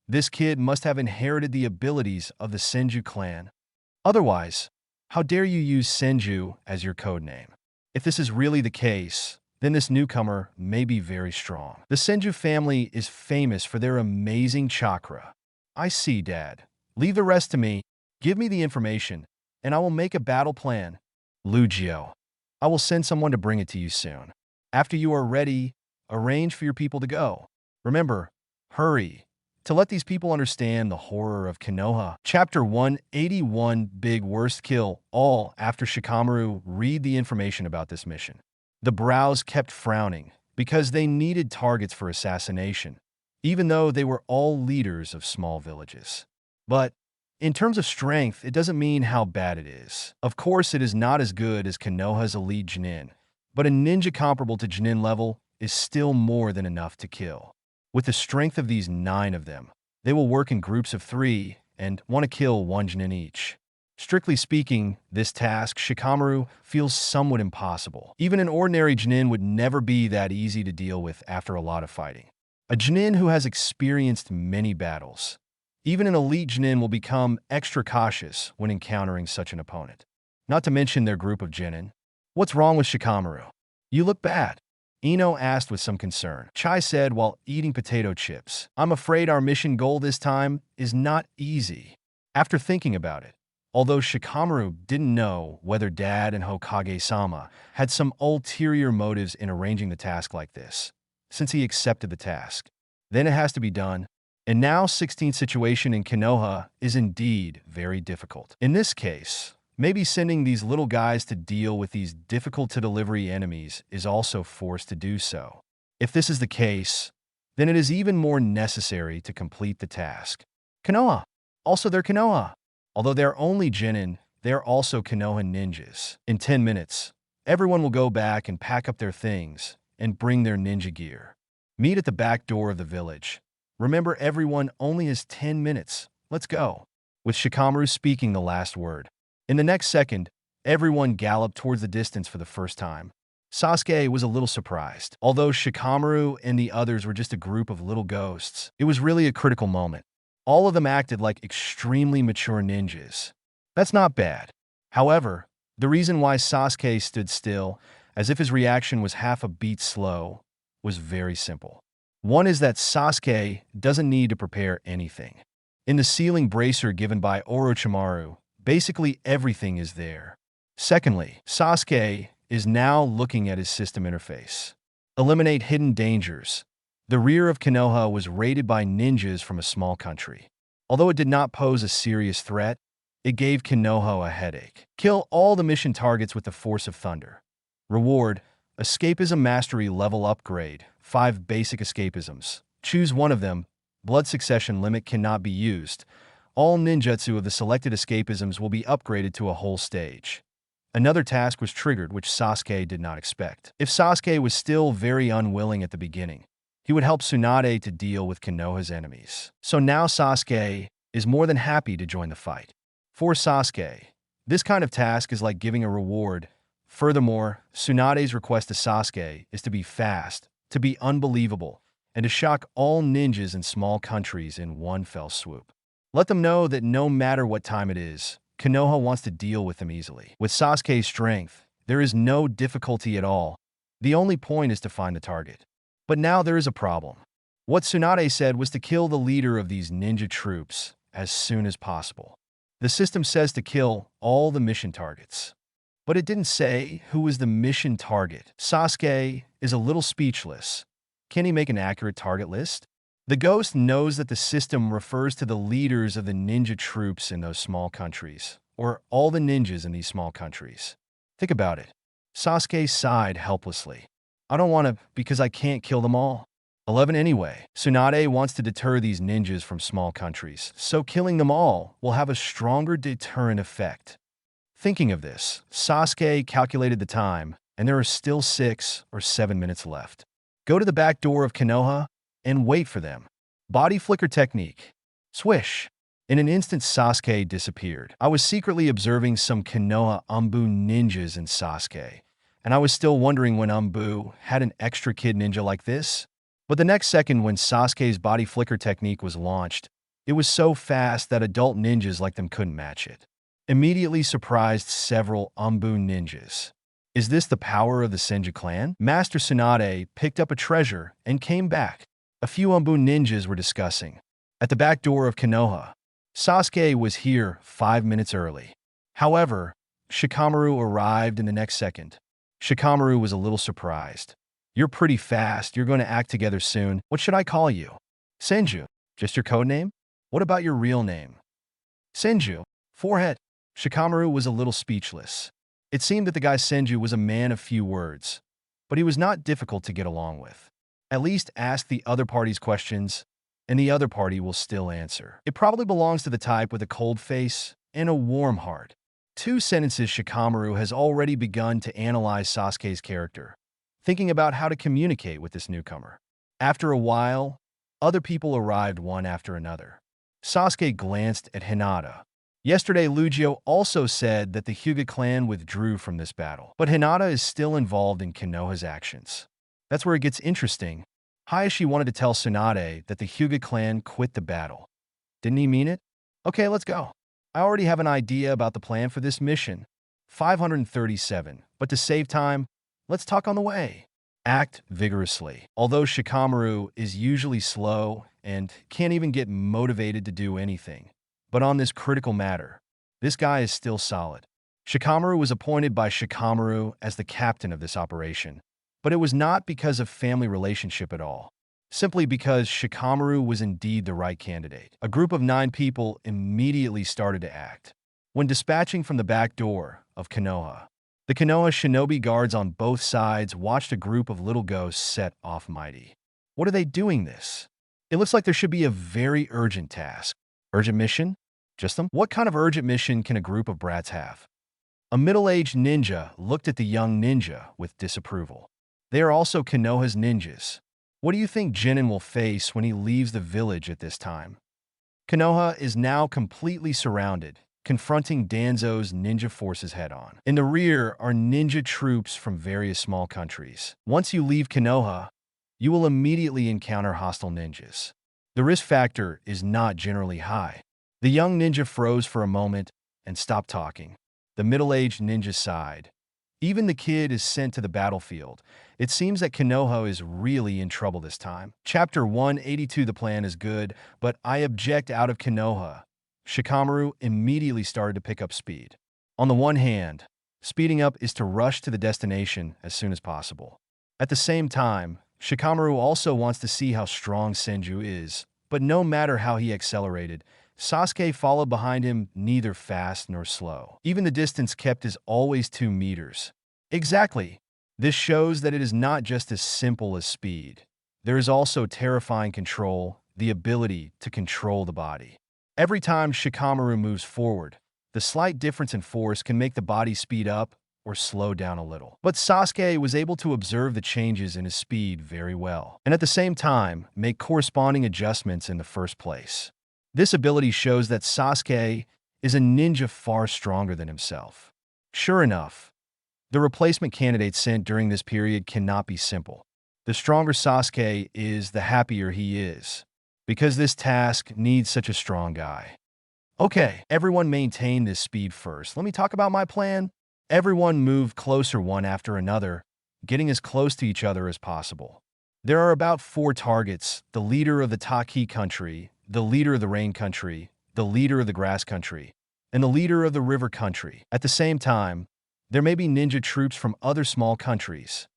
this kid must have inherited the abilities of the Senju clan. Otherwise, how dare you use Senju as your codename? If this is really the case, then this newcomer may be very strong. The Senju family is famous for their amazing chakra. I see, Dad. Leave the rest to me. Give me the information, and I will make a battle plan. Lugio, I will send someone to bring it to you soon. After you are ready, arrange for your people to go. Remember, hurry, to let these people understand the horror of Konoha. Chapter 181, Big Worst Kill All. After Shikamaru read the information about this mission, the brows kept frowning because they needed targets for assassination, even though they were all leaders of small villages. But in terms of strength, it doesn't mean how bad it is. Of course, it is not as good as Konoha's elite Genin, but a ninja comparable to Genin level is still more than enough to kill. With the strength of these 9 of them, they will work in groups of 3 and want to kill 1 Genin each. Strictly speaking, this task, Shikamaru, feels somewhat impossible. Even an ordinary Genin would never be that easy to deal with after a lot of fighting. A Genin who has experienced many battles. Even an elite Genin will become extra cautious when encountering such an opponent. Not to mention their group of Genin. What's wrong with Shikamaru? You look bad. Ino asked with some concern. Chai said while eating potato chips, I'm afraid our mission goal this time is not easy. After thinking about it, although Shikamaru didn't know whether Dad and Hokage-sama had some ulterior motives in arranging the task like this, since he accepted the task, then it has to be done. And now 16th situation in Konoha is indeed very difficult. In this case, maybe sending these little guys to deal with these difficult-to-delivery enemies is also forced to do so. If this is the case, then it is even more necessary to complete the task. Konoha. Also, they're Konoha. Although they're only Genin, they're also Konoha ninjas. In 10 minutes, everyone will go back and pack up their things and bring their ninja gear. Meet at the back door of the village. Remember, everyone only has 10 minutes. Let's go. With Shikamaru speaking the last word. In the next second, everyone galloped towards the distance for the first time. Sasuke was a little surprised. Although Shikamaru and the others were just a group of little ghosts, it was really a critical moment. All of them acted like extremely mature ninjas. That's not bad. However, the reason why Sasuke stood still, as if his reaction was half a beat slow, was very simple. One is that Sasuke doesn't need to prepare anything. In the ceiling bracer given by Orochimaru, basically everything is there. Secondly, Sasuke is now looking at his system interface. Eliminate hidden dangers. The rear of Konoha was raided by ninjas from a small country. Although it did not pose a serious threat, it gave Konoha a headache. Kill all the mission targets with the Force of Thunder. Reward: Escapism Mastery Level Upgrade, 5 basic escapisms. Choose one of them. Blood Succession Limit cannot be used. All ninjutsu of the selected escapisms will be upgraded to a whole stage. Another task was triggered which Sasuke did not expect. If Sasuke was still very unwilling at the beginning, he would help Tsunade to deal with Konoha's enemies. So now Sasuke is more than happy to join the fight. For Sasuke, this kind of task is like giving a reward. Furthermore, Tsunade's request to Sasuke is to be fast, to be unbelievable, and to shock all ninjas in small countries in one fell swoop. Let them know that no matter what time it is, Konoha wants to deal with them easily. With Sasuke's strength, there is no difficulty at all. The only point is to find the target. But now there is a problem. What Tsunade said was to kill the leader of these ninja troops as soon as possible. The system says to kill all the mission targets. But it didn't say who was the mission target. Sasuke is a little speechless. Can he make an accurate target list? The ghost knows that the system refers to the leaders of the ninja troops in those small countries, or all the ninjas in these small countries. Think about it. Sasuke sighed helplessly. I don't want to because I can't kill them all. 11 anyway. Tsunade wants to deter these ninjas from small countries, so killing them all will have a stronger deterrent effect. Thinking of this, Sasuke calculated the time, and there are still 6 or 7 minutes left. Go to the back door of Konoha and wait for them. Body flicker technique. Swish. In an instant, Sasuke disappeared. I was secretly observing some Konoha Umbu ninjas in Sasuke, and I was still wondering when Umbu had an extra kid ninja like this. But the next second, when Sasuke's body flicker technique was launched, it was so fast that adult ninjas like them couldn't match it. Immediately surprised several Umbu ninjas. Is this the power of the Senju clan? Master Tsunade picked up a treasure and came back. A few Umbu ninjas were discussing. At the back door of Konoha, Sasuke was here 5 minutes early. However, Shikamaru arrived in the next second. Shikamaru was a little surprised. You're pretty fast. You're going to act together soon. What should I call you? Senju. Just your code name? What about your real name? Senju. Forehead. Shikamaru was a little speechless. It seemed that the guy Senju was a man of few words, but he was not difficult to get along with. At least ask the other party's questions, and the other party will still answer. It probably belongs to the type with a cold face and a warm heart. 2 sentences Shikamaru has already begun to analyze Sasuke's character, thinking about how to communicate with this newcomer. After a while, other people arrived one after another. Sasuke glanced at Hinata. Yesterday, Lugio also said that the Hyuga clan withdrew from this battle, but Hinata is still involved in Konoha's actions. That's where it gets interesting. Hayashi wanted to tell Tsunade that the Hyuga clan quit the battle. Didn't he mean it? Okay, let's go. I already have an idea about the plan for this mission. 537, but to save time, let's talk on the way. Act vigorously. Although Shikamaru is usually slow and can't even get motivated to do anything, but on this critical matter, this guy is still solid. Shikamaru was appointed by Shikamaru as the captain of this operation, but it was not because of family relationship at all. Simply because Shikamaru was indeed the right candidate. A group of 9 people immediately started to act. When dispatching from the back door of Konoha, the Konoha shinobi guards on both sides watched a group of little ghosts set off mighty. What are they doing this? It looks like there should be a very urgent task. Urgent mission? Just them? What kind of urgent mission can a group of brats have? A middle-aged ninja looked at the young ninja with disapproval. They are also Konoha's ninjas. What do you think Jinin will face when he leaves the village at this time? Konoha is now completely surrounded, confronting Danzo's ninja forces head-on. In the rear are ninja troops from various small countries. Once you leave Konoha, you will immediately encounter hostile ninjas. The risk factor is not generally high. The young ninja froze for a moment and stopped talking. The middle-aged ninja sighed. Even the kid is sent to the battlefield. It seems that Konoha is really in trouble this time. Chapter 182. The plan is good, but I object out of Konoha. Shikamaru immediately started to pick up speed. On the one hand, speeding up is to rush to the destination as soon as possible. At the same time, Shikamaru also wants to see how strong Senju is, but no matter how he accelerated, Sasuke followed behind him, neither fast nor slow. Even the distance kept is always 2 meters. Exactly. This shows that it is not just as simple as speed. There is also terrifying control, the ability to control the body. Every time Shikamaru moves forward, the slight difference in force can make the body speed up or slow down a little. But Sasuke was able to observe the changes in his speed very well, and at the same time, make corresponding adjustments in the first place. This ability shows that Sasuke is a ninja far stronger than himself. Sure enough, the replacement candidate sent during this period cannot be simple. The stronger Sasuke is, the happier he is, because this task needs such a strong guy. Okay, everyone maintain this speed first. Let me talk about my plan. Everyone moved closer one after another, getting as close to each other as possible. There are about 4 targets: the leader of the Taki country, the leader of the rain country, the leader of the grass country, and the leader of the river country. At the same time, there may be ninja troops from other small countries.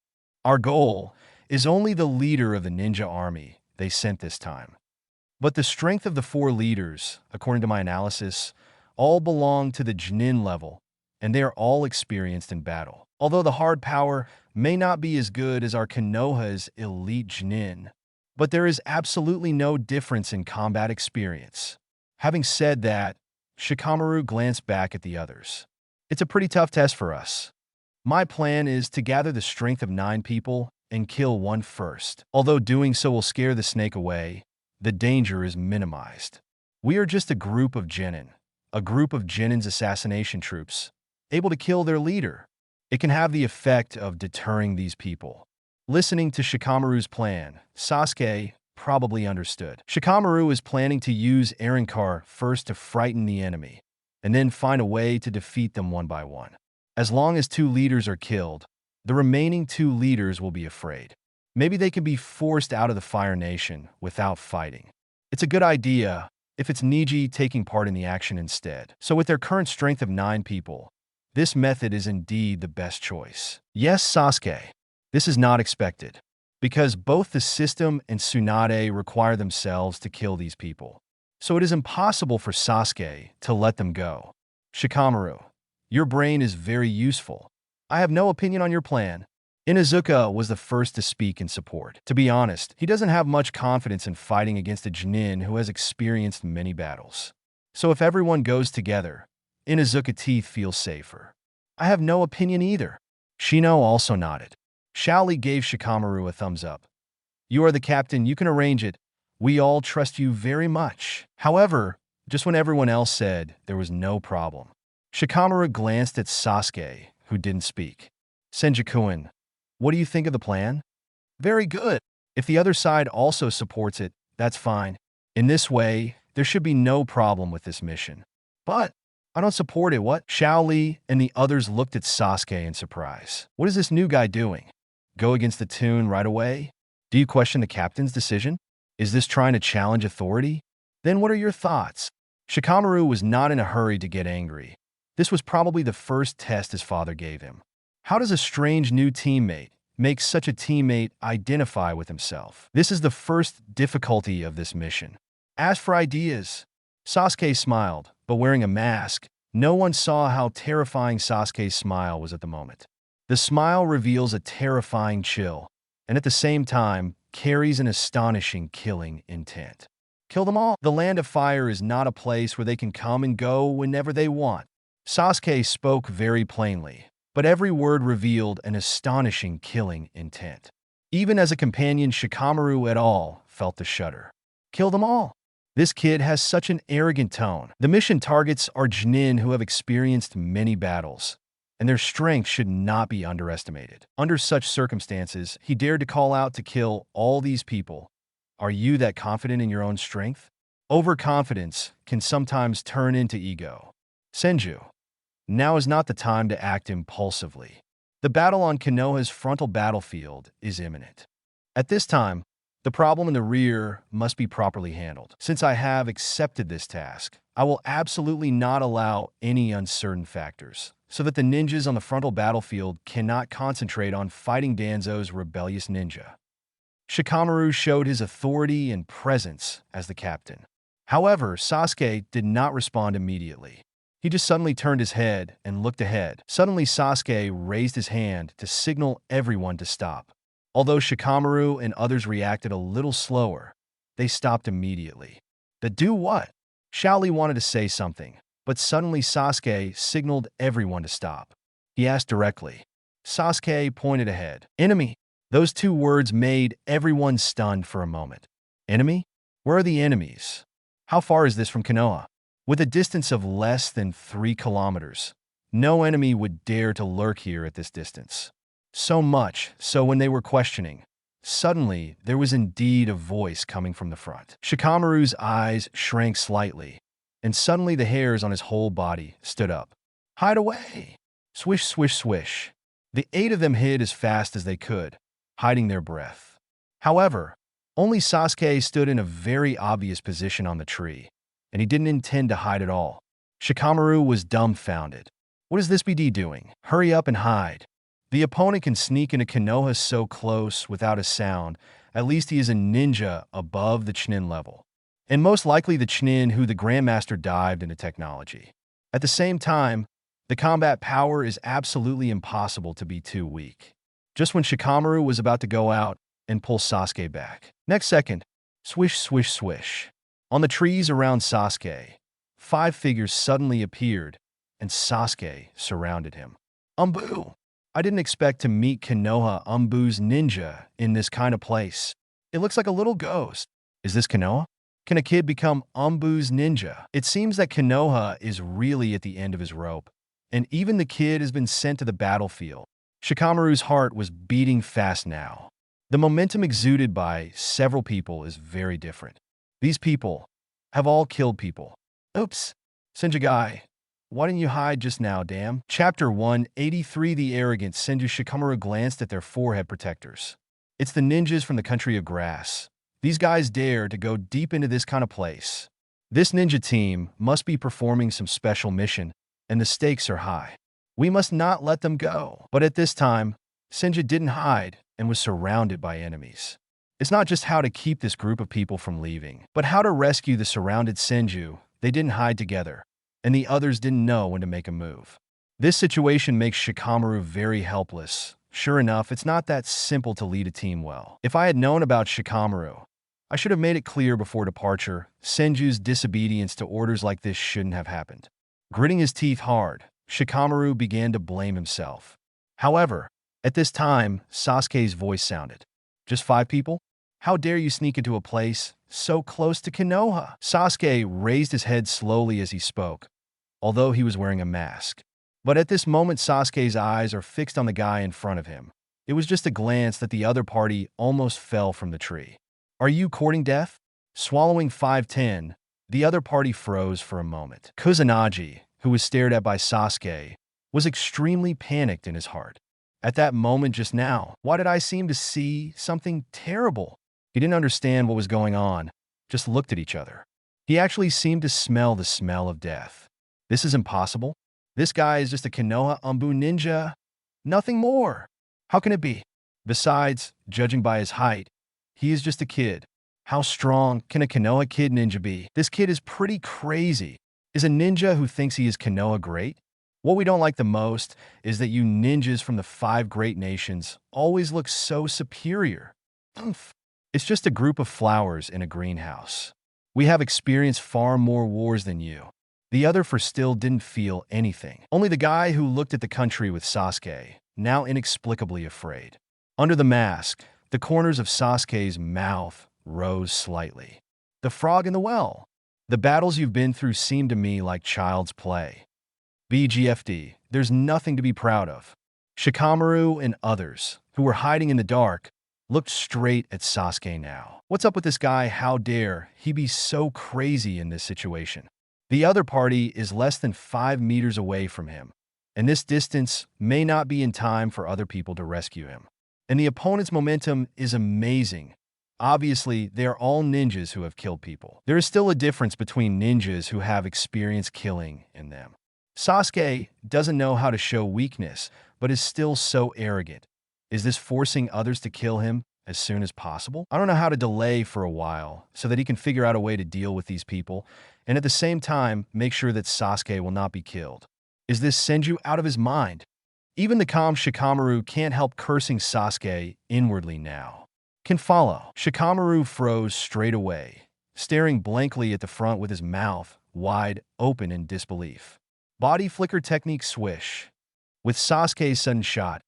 Our goal is only the leader of the ninja army they sent this time. But the strength of the 4 leaders, according to my analysis, all belong to the Jinin level, and they are all experienced in battle. Although the hard power may not be as good as our Konoha's elite Jinin, but there is absolutely no difference in combat experience. Having said that, Shikamaru glanced back at the others. It's a pretty tough test for us. My plan is to gather the strength of 9 people and kill one first. Although doing so will scare the snake away, the danger is minimized. We are just a group of Genin, a group of Genin's assassination troops, able to kill their leader. It can have the effect of deterring these people. Listening to Shikamaru's plan, Sasuke probably understood. Shikamaru is planning to use Arankar first to frighten the enemy, and then find a way to defeat them one by one. As long as 2 leaders are killed, the remaining 2 leaders will be afraid. Maybe they can be forced out of the Fire Nation without fighting. It's a good idea if it's Niji taking part in the action instead. So with their current strength of 9 people, this method is indeed the best choice. Yes, Sasuke. This is not expected, because both the system and Tsunade require themselves to kill these people. So it is impossible for Sasuke to let them go. Shikamaru, your brain is very useful. I have no opinion on your plan. Inuzuka was the first to speak in support. To be honest, he doesn't have much confidence in fighting against a Chunin who has experienced many battles. So if everyone goes together, Inuzuka teeth feel safer. I have no opinion either. Shino also nodded. Shaoli gave Shikamaru a thumbs up. You are the captain, you can arrange it. We all trust you very much. However, just when everyone else said there was no problem, Shikamaru glanced at Sasuke, who didn't speak. Senjikuin, what do you think of the plan? Very good. If the other side also supports it, that's fine. In this way, there should be no problem with this mission. But I don't support it, what? Shaoli and the others looked at Sasuke in surprise. What is this new guy doing? Go against the tune right away? Do you question the captain's decision? Is this trying to challenge authority? Then what are your thoughts? Shikamaru was not in a hurry to get angry. This was probably the first test his father gave him. How does a strange new teammate make such a teammate identify with himself? This is the first difficulty of this mission. As for ideas, Sasuke smiled, but wearing a mask, no one saw how terrifying Sasuke's smile was at the moment. The smile reveals a terrifying chill, and at the same time, carries an astonishing killing intent. Kill them all. The Land of Fire is not a place where they can come and go whenever they want. Sasuke spoke very plainly, but every word revealed an astonishing killing intent. Even as a companion, Shikamaru et al. Felt the shudder. Kill them all. This kid has such an arrogant tone. The mission targets are Chunin who have experienced many battles, and their strength should not be underestimated. Under such circumstances, he dared to call out to kill all these people. Are you that confident in your own strength? Overconfidence can sometimes turn into ego. Senju, now is not the time to act impulsively. The battle on Konoha's frontal battlefield is imminent. At this time, the problem in the rear must be properly handled. Since I have accepted this task, I will absolutely not allow any uncertain factors, so that the ninjas on the frontal battlefield cannot concentrate on fighting Danzo's rebellious ninja. Shikamaru showed his authority and presence as the captain. However, Sasuke did not respond immediately. He just suddenly turned his head and looked ahead. Suddenly, Sasuke raised his hand to signal everyone to stop. Although Shikamaru and others reacted a little slower, they stopped immediately. To do what? Shaoli wanted to say something, but suddenly Sasuke signaled everyone to stop. He asked directly. Sasuke pointed ahead. Enemy. Those 2 words made everyone stunned for a moment. Enemy? Where are the enemies? How far is this from Konoha? With a distance of less than 3 kilometers, no enemy would dare to lurk here at this distance. So much so when they were questioning, suddenly there was indeed a voice coming from the front. Shikamaru's eyes shrank slightly, and suddenly the hairs on his whole body stood up. Hide away! Swish, swish, swish. The 8 of them hid as fast as they could, hiding their breath. However, only Sasuke stood in a very obvious position on the tree, and he didn't intend to hide at all. Shikamaru was dumbfounded. What is this BD doing? Hurry up and hide. The opponent can sneak into Konoha so close without a sound. At least he is a ninja above the Chunin level, and most likely the Chunin who the Grandmaster dived into technology. At the same time, the combat power is absolutely impossible to be too weak. Just when Shikamaru was about to go out and pull Sasuke back. Next second, swish, swish, swish. On the trees around Sasuke, 5 figures suddenly appeared, and Sasuke surrounded him. Umbu! I didn't expect to meet Konoha Umbu's ninja in this kind of place. It looks like a little ghost. Is this Konoha? Can a kid become Umbu's ninja? It seems that Konoha is really at the end of his rope, and even the kid has been sent to the battlefield. Shikamaru's heart was beating fast now. The momentum exuded by several people is very different. These people have all killed people. Oops. Senjugai, Why didn't you hide just now, damn? Chapter 183. The arrogant Senju Shikamaru glanced at their forehead protectors. It's the ninjas from the country of grass. These guys dare to go deep into this kind of place. This ninja team must be performing some special mission, and the stakes are high. We must not let them go. But at this time, Senju didn't hide and was surrounded by enemies. It's not just how to keep this group of people from leaving, but how to rescue the surrounded Senju. They didn't hide together, and the others didn't know when to make a move. This situation makes Shikamaru very helpless. Sure enough, it's not that simple to lead a team well. If I had known about Shikamaru, I should have made it clear before departure. Senju's disobedience to orders like this shouldn't have happened. Gritting his teeth hard, Shikamaru began to blame himself. However, at this time, Sasuke's voice sounded. Just 5 people? How dare you sneak into a place so close to Konoha? Sasuke raised his head slowly as he spoke, although he was wearing a mask. But at this moment, Sasuke's eyes are fixed on the guy in front of him. It was just a glance that the other party almost fell from the tree. Are you courting death? Swallowing 510, the other party froze for a moment. Kusanagi, who was stared at by Sasuke, was extremely panicked in his heart. At that moment just now, why did I seem to see something terrible? He didn't understand what was going on, just looked at each other. He actually seemed to smell the smell of death. This is impossible. This guy is just a Konoha Umbu ninja. Nothing more. How can it be? Besides, judging by his height, he is just a kid. How strong can a Konoha kid ninja be? This kid is pretty crazy. Is a ninja who thinks he is Konoha great? What we don't like the most is that you ninjas from the 5 great nations always look so superior. Umph. It's just a group of flowers in a greenhouse. We have experienced far more wars than you. The other for still didn't feel anything. Only the guy who looked at the country with Sasuke, now inexplicably afraid. Under the mask, the corners of Sasuke's mouth rose slightly. The frog in the well. The battles you've been through seem to me like child's play. BGFD, there's nothing to be proud of. Shikamaru and others, who were hiding in the dark, looked straight at Sasuke now. What's up with this guy? How dare he be so crazy in this situation? The other party is less than 5 meters away from him, and this distance may not be in time for other people to rescue him. And the opponent's momentum is amazing. Obviously, they are all ninjas who have killed people. There is still a difference between ninjas who have experience killing and them. Sasuke doesn't know how to show weakness, but is still so arrogant. Is this forcing others to kill him as soon as possible? I don't know how to delay for a while so that he can figure out a way to deal with these people, and at the same time, make sure that Sasuke will not be killed. Is this Senju out of his mind? Even the calm Shikamaru can't help cursing Sasuke inwardly now. Can follow. Shikamaru froze straight away, staring blankly at the front with his mouth wide open in disbelief. Body flicker technique swish. With Sasuke's sudden shot,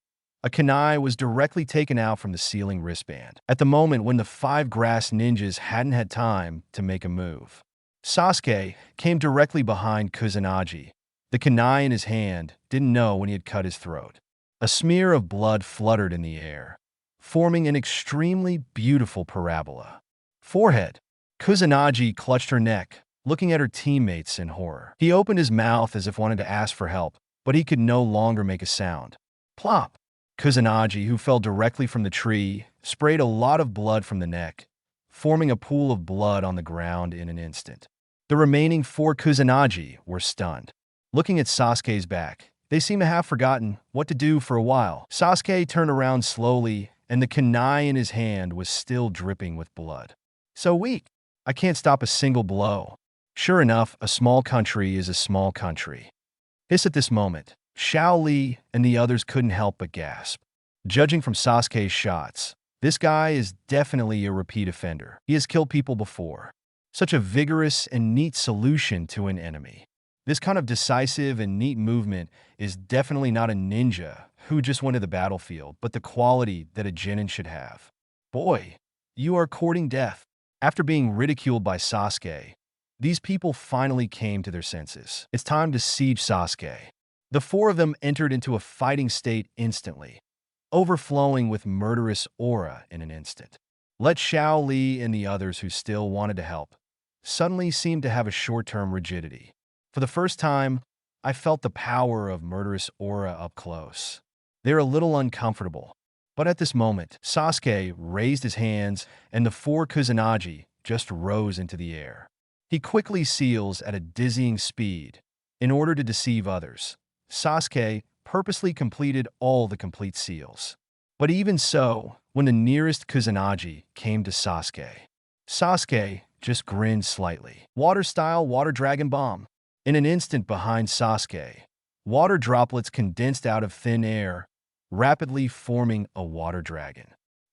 a kunai was directly taken out from the ceiling wristband. At the moment when the 5 grass ninjas hadn't had time to make a move, Sasuke came directly behind Kusanagi. The kunai in his hand didn't know when he had cut his throat. A smear of blood fluttered in the air, forming an extremely beautiful parabola. Forehead. Kusanagi clutched her neck, looking at her teammates in horror. He opened his mouth as if wanting to ask for help, but he could no longer make a sound. Plop! Kusanagi, who fell directly from the tree, sprayed a lot of blood from the neck, forming a pool of blood on the ground in an instant. The remaining 4 Kusanagi were stunned. Looking at Sasuke's back, they seemed to have forgotten what to do for a while. Sasuke turned around slowly, and the kunai in his hand was still dripping with blood. So weak. I can't stop a single blow. Sure enough, a small country is a small country. Hiss at this moment. Xiao Li and the others couldn't help but gasp. Judging from Sasuke's shots, this guy is definitely a repeat offender. He has killed people before. Such a vigorous and neat solution to an enemy. This kind of decisive and neat movement is definitely not a ninja who just went to the battlefield, but the quality that a genin should have. Boy, you are courting death. After being ridiculed by Sasuke, these people finally came to their senses. It's time to siege Sasuke. The 4 of them entered into a fighting state instantly, overflowing with murderous aura in an instant. Let Xiao Li and the others who still wanted to help suddenly seemed to have a short-term rigidity. For the first time, I felt the power of murderous aura up close. They're a little uncomfortable. But at this moment, Sasuke raised his hands and the four Kusanagi just rose into the air. He quickly seals at a dizzying speed. In order to deceive others, Sasuke purposely completed all the complete seals. But even so, when the nearest Kusanagi came to Sasuke just grinned slightly. Water-style Water Dragon Bomb. In an instant behind Sasuke, water droplets condensed out of thin air, rapidly forming a water dragon.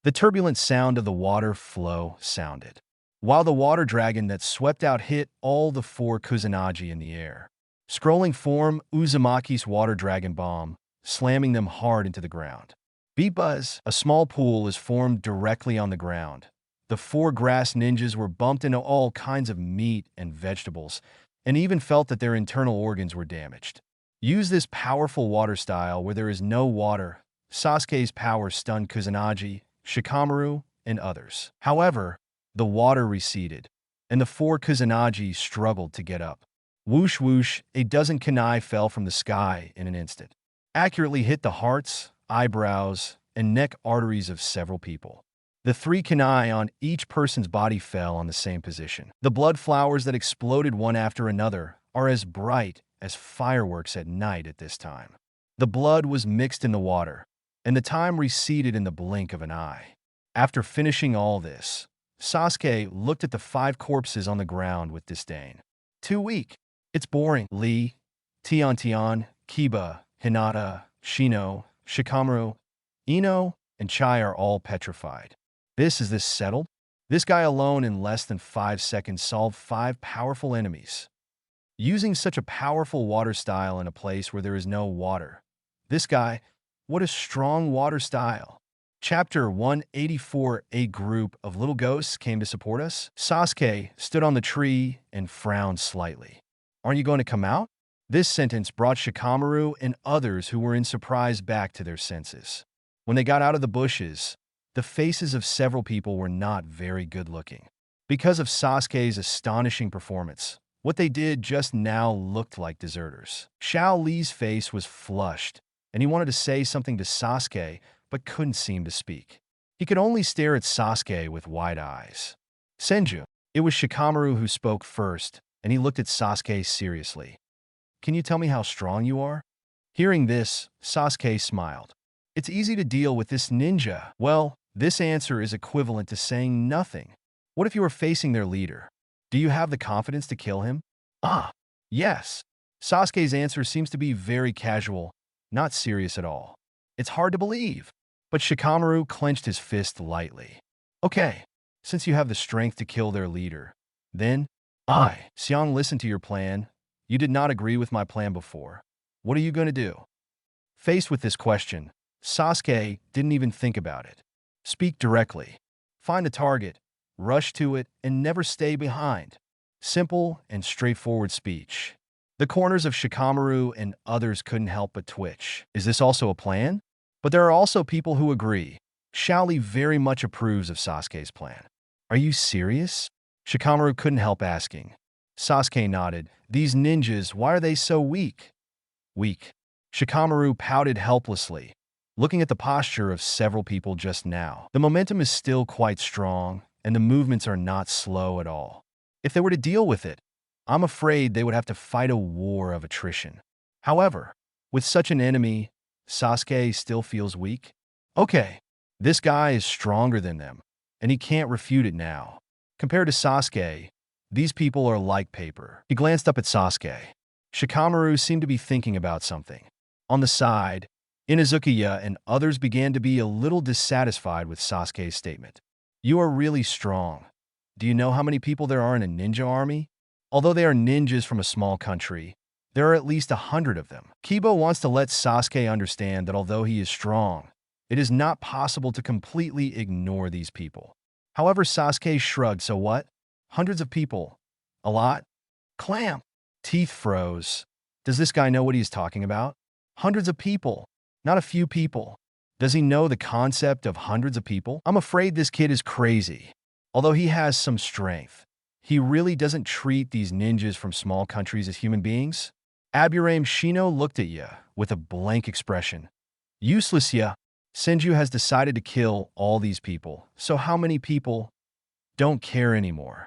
The turbulent sound of the water flow sounded, while the water dragon that swept out hit all the four Kusanagi in the air. Scrolling form Uzumaki's Water Dragon Bomb, slamming them hard into the ground. Beat Buzz, a small pool is formed directly on the ground. The four grass ninjas were bumped into all kinds of meat and vegetables, and even felt that their internal organs were damaged. Use this powerful water style where there is no water. Sasuke's power stunned Kusanagi, Shikamaru, and others. However, the water receded, and the four Kusanagi struggled to get up. Whoosh whoosh, a dozen kunai fell from the sky in an instant. Accurately hit the hearts, eyebrows, and neck arteries of several people. The three kunai on each person's body fell on the same position. The blood flowers that exploded one after another are as bright as fireworks at night at this time. The blood was mixed in the water, and the time receded in the blink of an eye. After finishing all this, Sasuke looked at the five corpses on the ground with disdain. Too weak. It's boring. Lee, Tian, Kiba, Hinata, Shino, Shikamaru, Ino, and Chai are all petrified. Is this settled? This guy alone in less than 5 seconds solved 5 powerful enemies. Using such a powerful water style in a place where there is no water. This guy, what a strong water style. Chapter 184. A group of little ghosts came to support us. Sasuke stood on the tree and frowned slightly. Aren't you going to come out? This sentence brought Shikamaru and others who were in surprise back to their senses. When they got out of the bushes, the faces of several people were not very good looking. Because of Sasuke's astonishing performance, what they did just now looked like deserters. Shao Li's face was flushed, and he wanted to say something to Sasuke, but couldn't seem to speak. He could only stare at Sasuke with wide eyes. Senju. It was Shikamaru who spoke first, and he looked at Sasuke seriously. Can you tell me how strong you are? Hearing this, Sasuke smiled. It's easy to deal with this ninja. Well, this answer is equivalent to saying nothing. What if you were facing their leader? Do you have the confidence to kill him? Yes. Sasuke's answer seems to be very casual, not serious at all. It's hard to believe. But Shikamaru clenched his fist lightly. Okay, since you have the strength to kill their leader, then Xiang listened to your plan. You did not agree with my plan before. What are you going to do? Faced with this question, Sasuke didn't even think about it. Speak directly. Find the target, rush to it, and never stay behind. Simple and straightforward speech. The corners of Shikamaru and others couldn't help but twitch. Is this also a plan? But there are also people who agree. Shaoli very much approves of Sasuke's plan. Are you serious? Shikamaru couldn't help asking. Sasuke nodded. These ninjas, why are they so weak? Weak. Shikamaru pouted helplessly, looking at the posture of several people just now. The momentum is still quite strong, and the movements are not slow at all. If they were to deal with it, I'm afraid they would have to fight a war of attrition. However, with such an enemy, Sasuke still feels weak. Okay, this guy is stronger than them, and he can't refute it now. Compared to Sasuke, these people are like paper. He glanced up at Sasuke. Shikamaru seemed to be thinking about something. On the side, Inazukiya and others began to be a little dissatisfied with Sasuke's statement. You are really strong. Do you know how many people there are in a ninja army? Although they are ninjas from a small country, there are at least 100 of them. Kiba wants to let Sasuke understand that although he is strong, it is not possible to completely ignore these people. However, Sasuke shrugged. So what? Hundreds of people. A lot? Clamp. Teeth froze. Does this guy know what he is talking about? Hundreds of people. Not a few people. Does he know the concept of hundreds of people? I'm afraid this kid is crazy. Although he has some strength, he really doesn't treat these ninjas from small countries as human beings. Aburame Shino looked at Ye with a blank expression. Useless, Ye. Senju has decided to kill all these people, so how many people don't care anymore?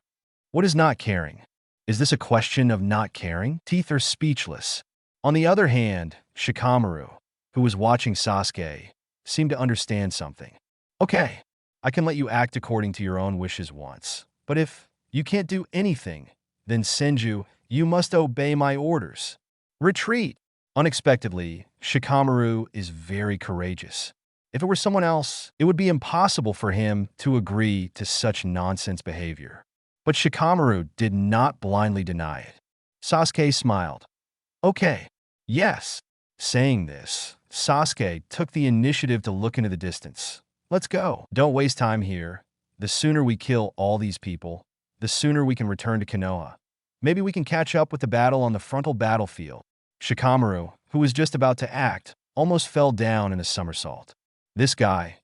What is not caring? Is this a question of not caring? Teeth are speechless. On the other hand, Shikamaru, who was watching Sasuke, seemed to understand something. Okay, I can let you act according to your own wishes once, but if you can't do anything, then Senju, you must obey my orders. Retreat! Unexpectedly, Shikamaru is very courageous. If it were someone else, it would be impossible for him to agree to such nonsense behavior. But Shikamaru did not blindly deny it. Sasuke smiled. Okay, yes. Saying this, Sasuke took the initiative to look into the distance. Let's go. Don't waste time here. The sooner we kill all these people, the sooner we can return to Konoha. Maybe we can catch up with the battle on the frontal battlefield. Shikamaru, who was just about to act, almost fell down in a somersault. This guy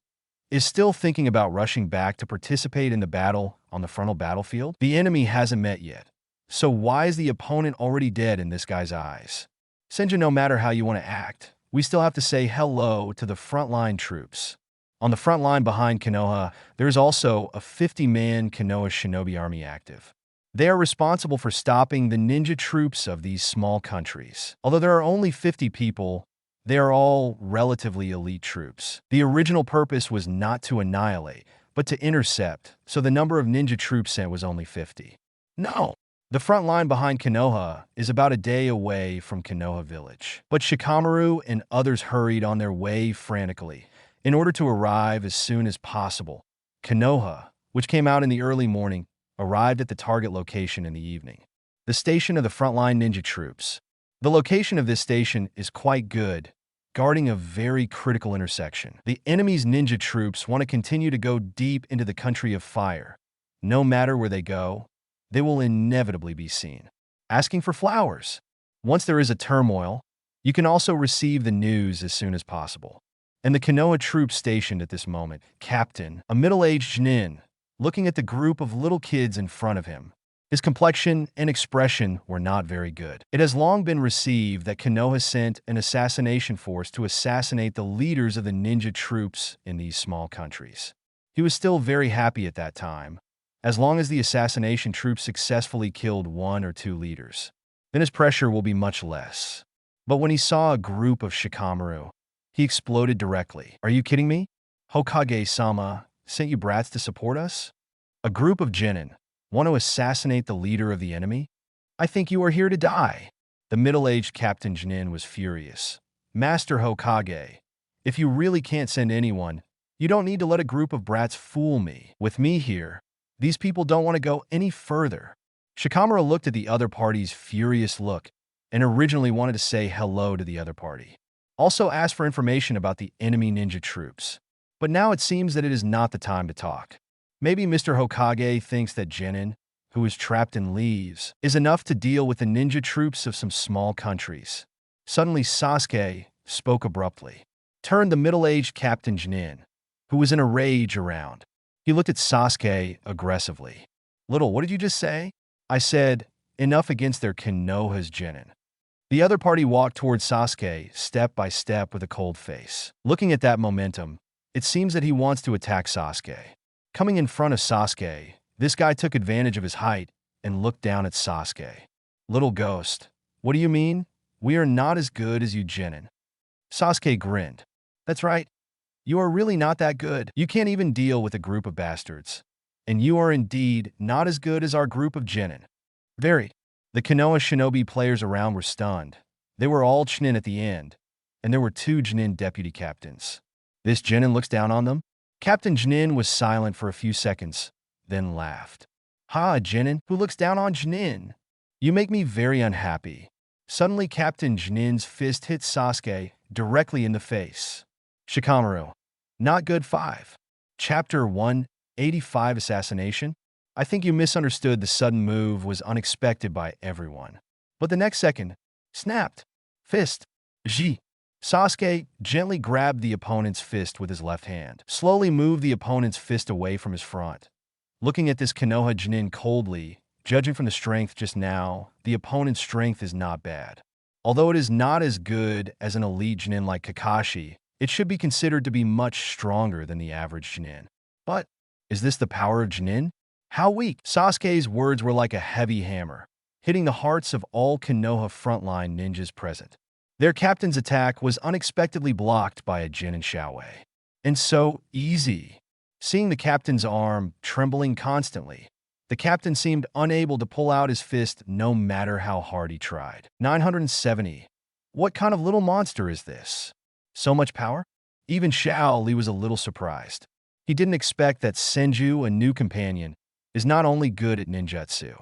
is still thinking about rushing back to participate in the battle on the frontal battlefield? The enemy hasn't met yet. So why is the opponent already dead in this guy's eyes? Senju, no matter how you want to act, we still have to say hello to the frontline troops. On the front line behind Konoha, there is also a 50-man Konoha shinobi army active. They are responsible for stopping the ninja troops of these small countries. Although there are only 50 people, they are all relatively elite troops. The original purpose was not to annihilate, but to intercept, so the number of ninja troops sent was only 50. No! The front line behind Konoha is about a day away from Konoha village. But Shikamaru and others hurried on their way frantically in order to arrive as soon as possible. Konoha, which came out in the early morning, arrived at the target location in the evening. The station of the frontline ninja troops. The location of this station is quite good, guarding a very critical intersection. The enemy's ninja troops want to continue to go deep into the country of fire. No matter where they go, they will inevitably be seen. Asking for flowers. Once there is a turmoil, you can also receive the news as soon as possible. And the Konoha troops stationed at this moment, Captain, a middle-aged Nin, looking at the group of little kids in front of him. His complexion and expression were not very good. It has long been received that Konoha sent an assassination force to assassinate the leaders of the ninja troops in these small countries. He was still very happy at that time, as long as the assassination troops successfully killed 1 or 2 leaders. Then his pressure will be much less. But when he saw a group of Shikamaru, he exploded directly. Are you kidding me? Hokage-sama sent you brats to support us? A group of genin want to assassinate the leader of the enemy? I think you are here to die. The middle-aged Captain Genin was furious. Master Hokage, if you really can't send anyone, you don't need to let a group of brats fool me. With me here, these people don't want to go any further. Shikamaru looked at the other party's furious look and originally wanted to say hello to the other party. Also asked for information about the enemy ninja troops. But now it seems that it is not the time to talk. Maybe Mr. Hokage thinks that Genin, who is trapped in leaves, is enough to deal with the ninja troops of some small countries. Suddenly Sasuke spoke abruptly, turned the middle-aged Captain Genin, who was in a rage around. He looked at Sasuke aggressively. Little, what did you just say? I said, enough against their Konoha's Genin. The other party walked towards Sasuke step by step with a cold face. Looking at that momentum, it seems that he wants to attack Sasuke. Coming in front of Sasuke, this guy took advantage of his height and looked down at Sasuke. Little ghost, what do you mean? We are not as good as you Genin. Sasuke grinned. That's right. You are really not that good. You can't even deal with a group of bastards. And you are indeed not as good as our group of Genin. Very. The Konoha shinobi players around were stunned. They were all Chunin at the end, and there were 2 Genin deputy captains. This Genin looks down on them? Captain Genin was silent for a few seconds, then laughed. Ha, Genin, who looks down on Genin? You make me very unhappy. Suddenly Captain Genin's fist hit Sasuke directly in the face. Shikamaru. Not good 5. Chapter 185 Assassination? I think you misunderstood. The sudden move was unexpected by everyone. But the next second, snapped. Fist. Ji. Sasuke gently grabbed the opponent's fist with his left hand, slowly moved the opponent's fist away from his front. Looking at this Konoha Genin coldly, judging from the strength just now, the opponent's strength is not bad. Although it is not as good as an elite Chunin like Kakashi, it should be considered to be much stronger than the average Chunin. But is this the power of Chunin? How weak? Sasuke's words were like a heavy hammer, hitting the hearts of all Konoha frontline ninjas present. Their captain's attack was unexpectedly blocked by a Jin and Xiaowei. And so easy. Seeing the captain's arm trembling constantly, the captain seemed unable to pull out his fist no matter how hard he tried. 970. What kind of little monster is this? So much power? Even Xiao Li was a little surprised. He didn't expect that Senju, a new companion, is not only good at ninjutsu.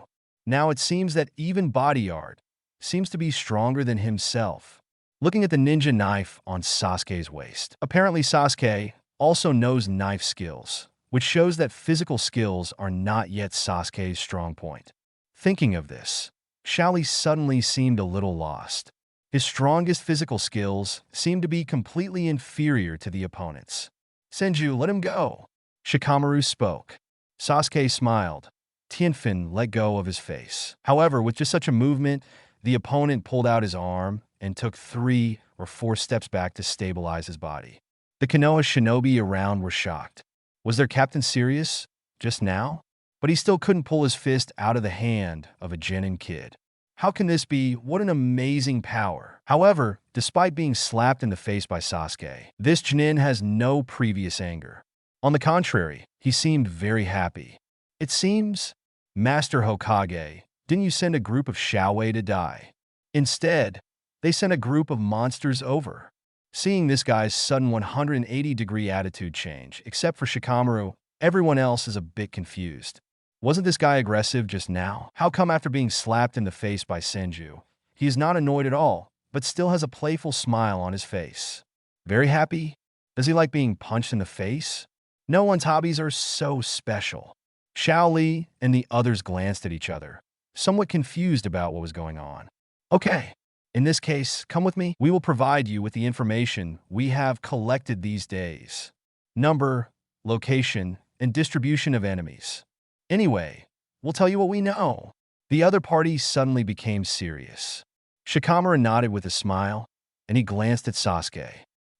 Now it seems that even body art seems to be stronger than himself. Looking at the ninja knife on Sasuke's waist. Apparently Sasuke also knows knife skills, which shows that physical skills are not yet Sasuke's strong point. Thinking of this, Xiao Li suddenly seemed a little lost. His strongest physical skills seemed to be completely inferior to the opponent's. Senju, let him go. Shikamaru spoke. Sasuke smiled. Tianfin let go of his face. However, with just such a movement, the opponent pulled out his arm and took 3 or 4 steps back to stabilize his body. The Konoha shinobi around were shocked. Was their captain serious just now? But he still couldn't pull his fist out of the hand of a genin kid. How can this be? What an amazing power. However, despite being slapped in the face by Sasuke, this genin has no previous anger. On the contrary, he seemed very happy. It seems, Master Hokage, didn't you send a group of Xiaowei to die? Instead, they sent a group of monsters over. Seeing this guy's sudden 180-degree attitude change, except for Shikamaru, everyone else is a bit confused. Wasn't this guy aggressive just now? How come after being slapped in the face by Senju, he is not annoyed at all, but still has a playful smile on his face? Very happy? Does he like being punched in the face? No one's hobbies are so special. Xiao Li and the others glanced at each other, somewhat confused about what was going on. Okay. In this case, come with me. We will provide you with the information we have collected these days. Number, location, and distribution of enemies. Anyway, we'll tell you what we know. The other party suddenly became serious. Shikamaru nodded with a smile, and he glanced at Sasuke.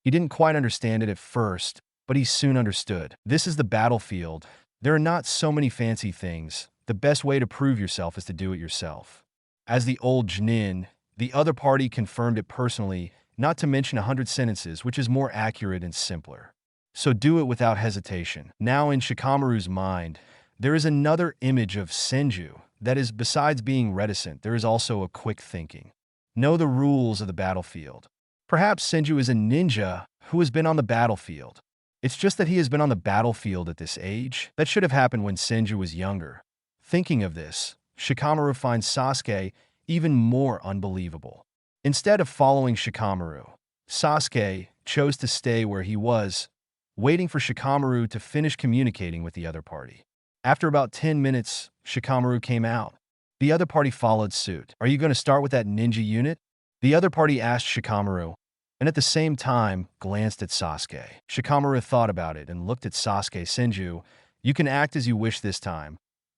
He didn't quite understand it at first, but he soon understood. This is the battlefield. There are not so many fancy things. The best way to prove yourself is to do it yourself. As the old Jnin, the other party confirmed it personally, not to mention 100 sentences, which is more accurate and simpler. So do it without hesitation. Now in Shikamaru's mind, there is another image of Senju that is, besides being reticent, there is also a quick thinking. Know the rules of the battlefield. Perhaps Senju is a ninja who has been on the battlefield. It's just that he has been on the battlefield at this age. That should have happened when Senju was younger. Thinking of this, Shikamaru finds Sasuke even more unbelievable. Instead of following Shikamaru, Sasuke chose to stay where he was, waiting for Shikamaru to finish communicating with the other party. After about 10 minutes, Shikamaru came out. The other party followed suit. Are you going to start with that ninja unit? The other party asked Shikamaru, and at the same time glanced at Sasuke. Shikamaru thought about it and looked at Sasuke. Senju, you can act as you wish this time,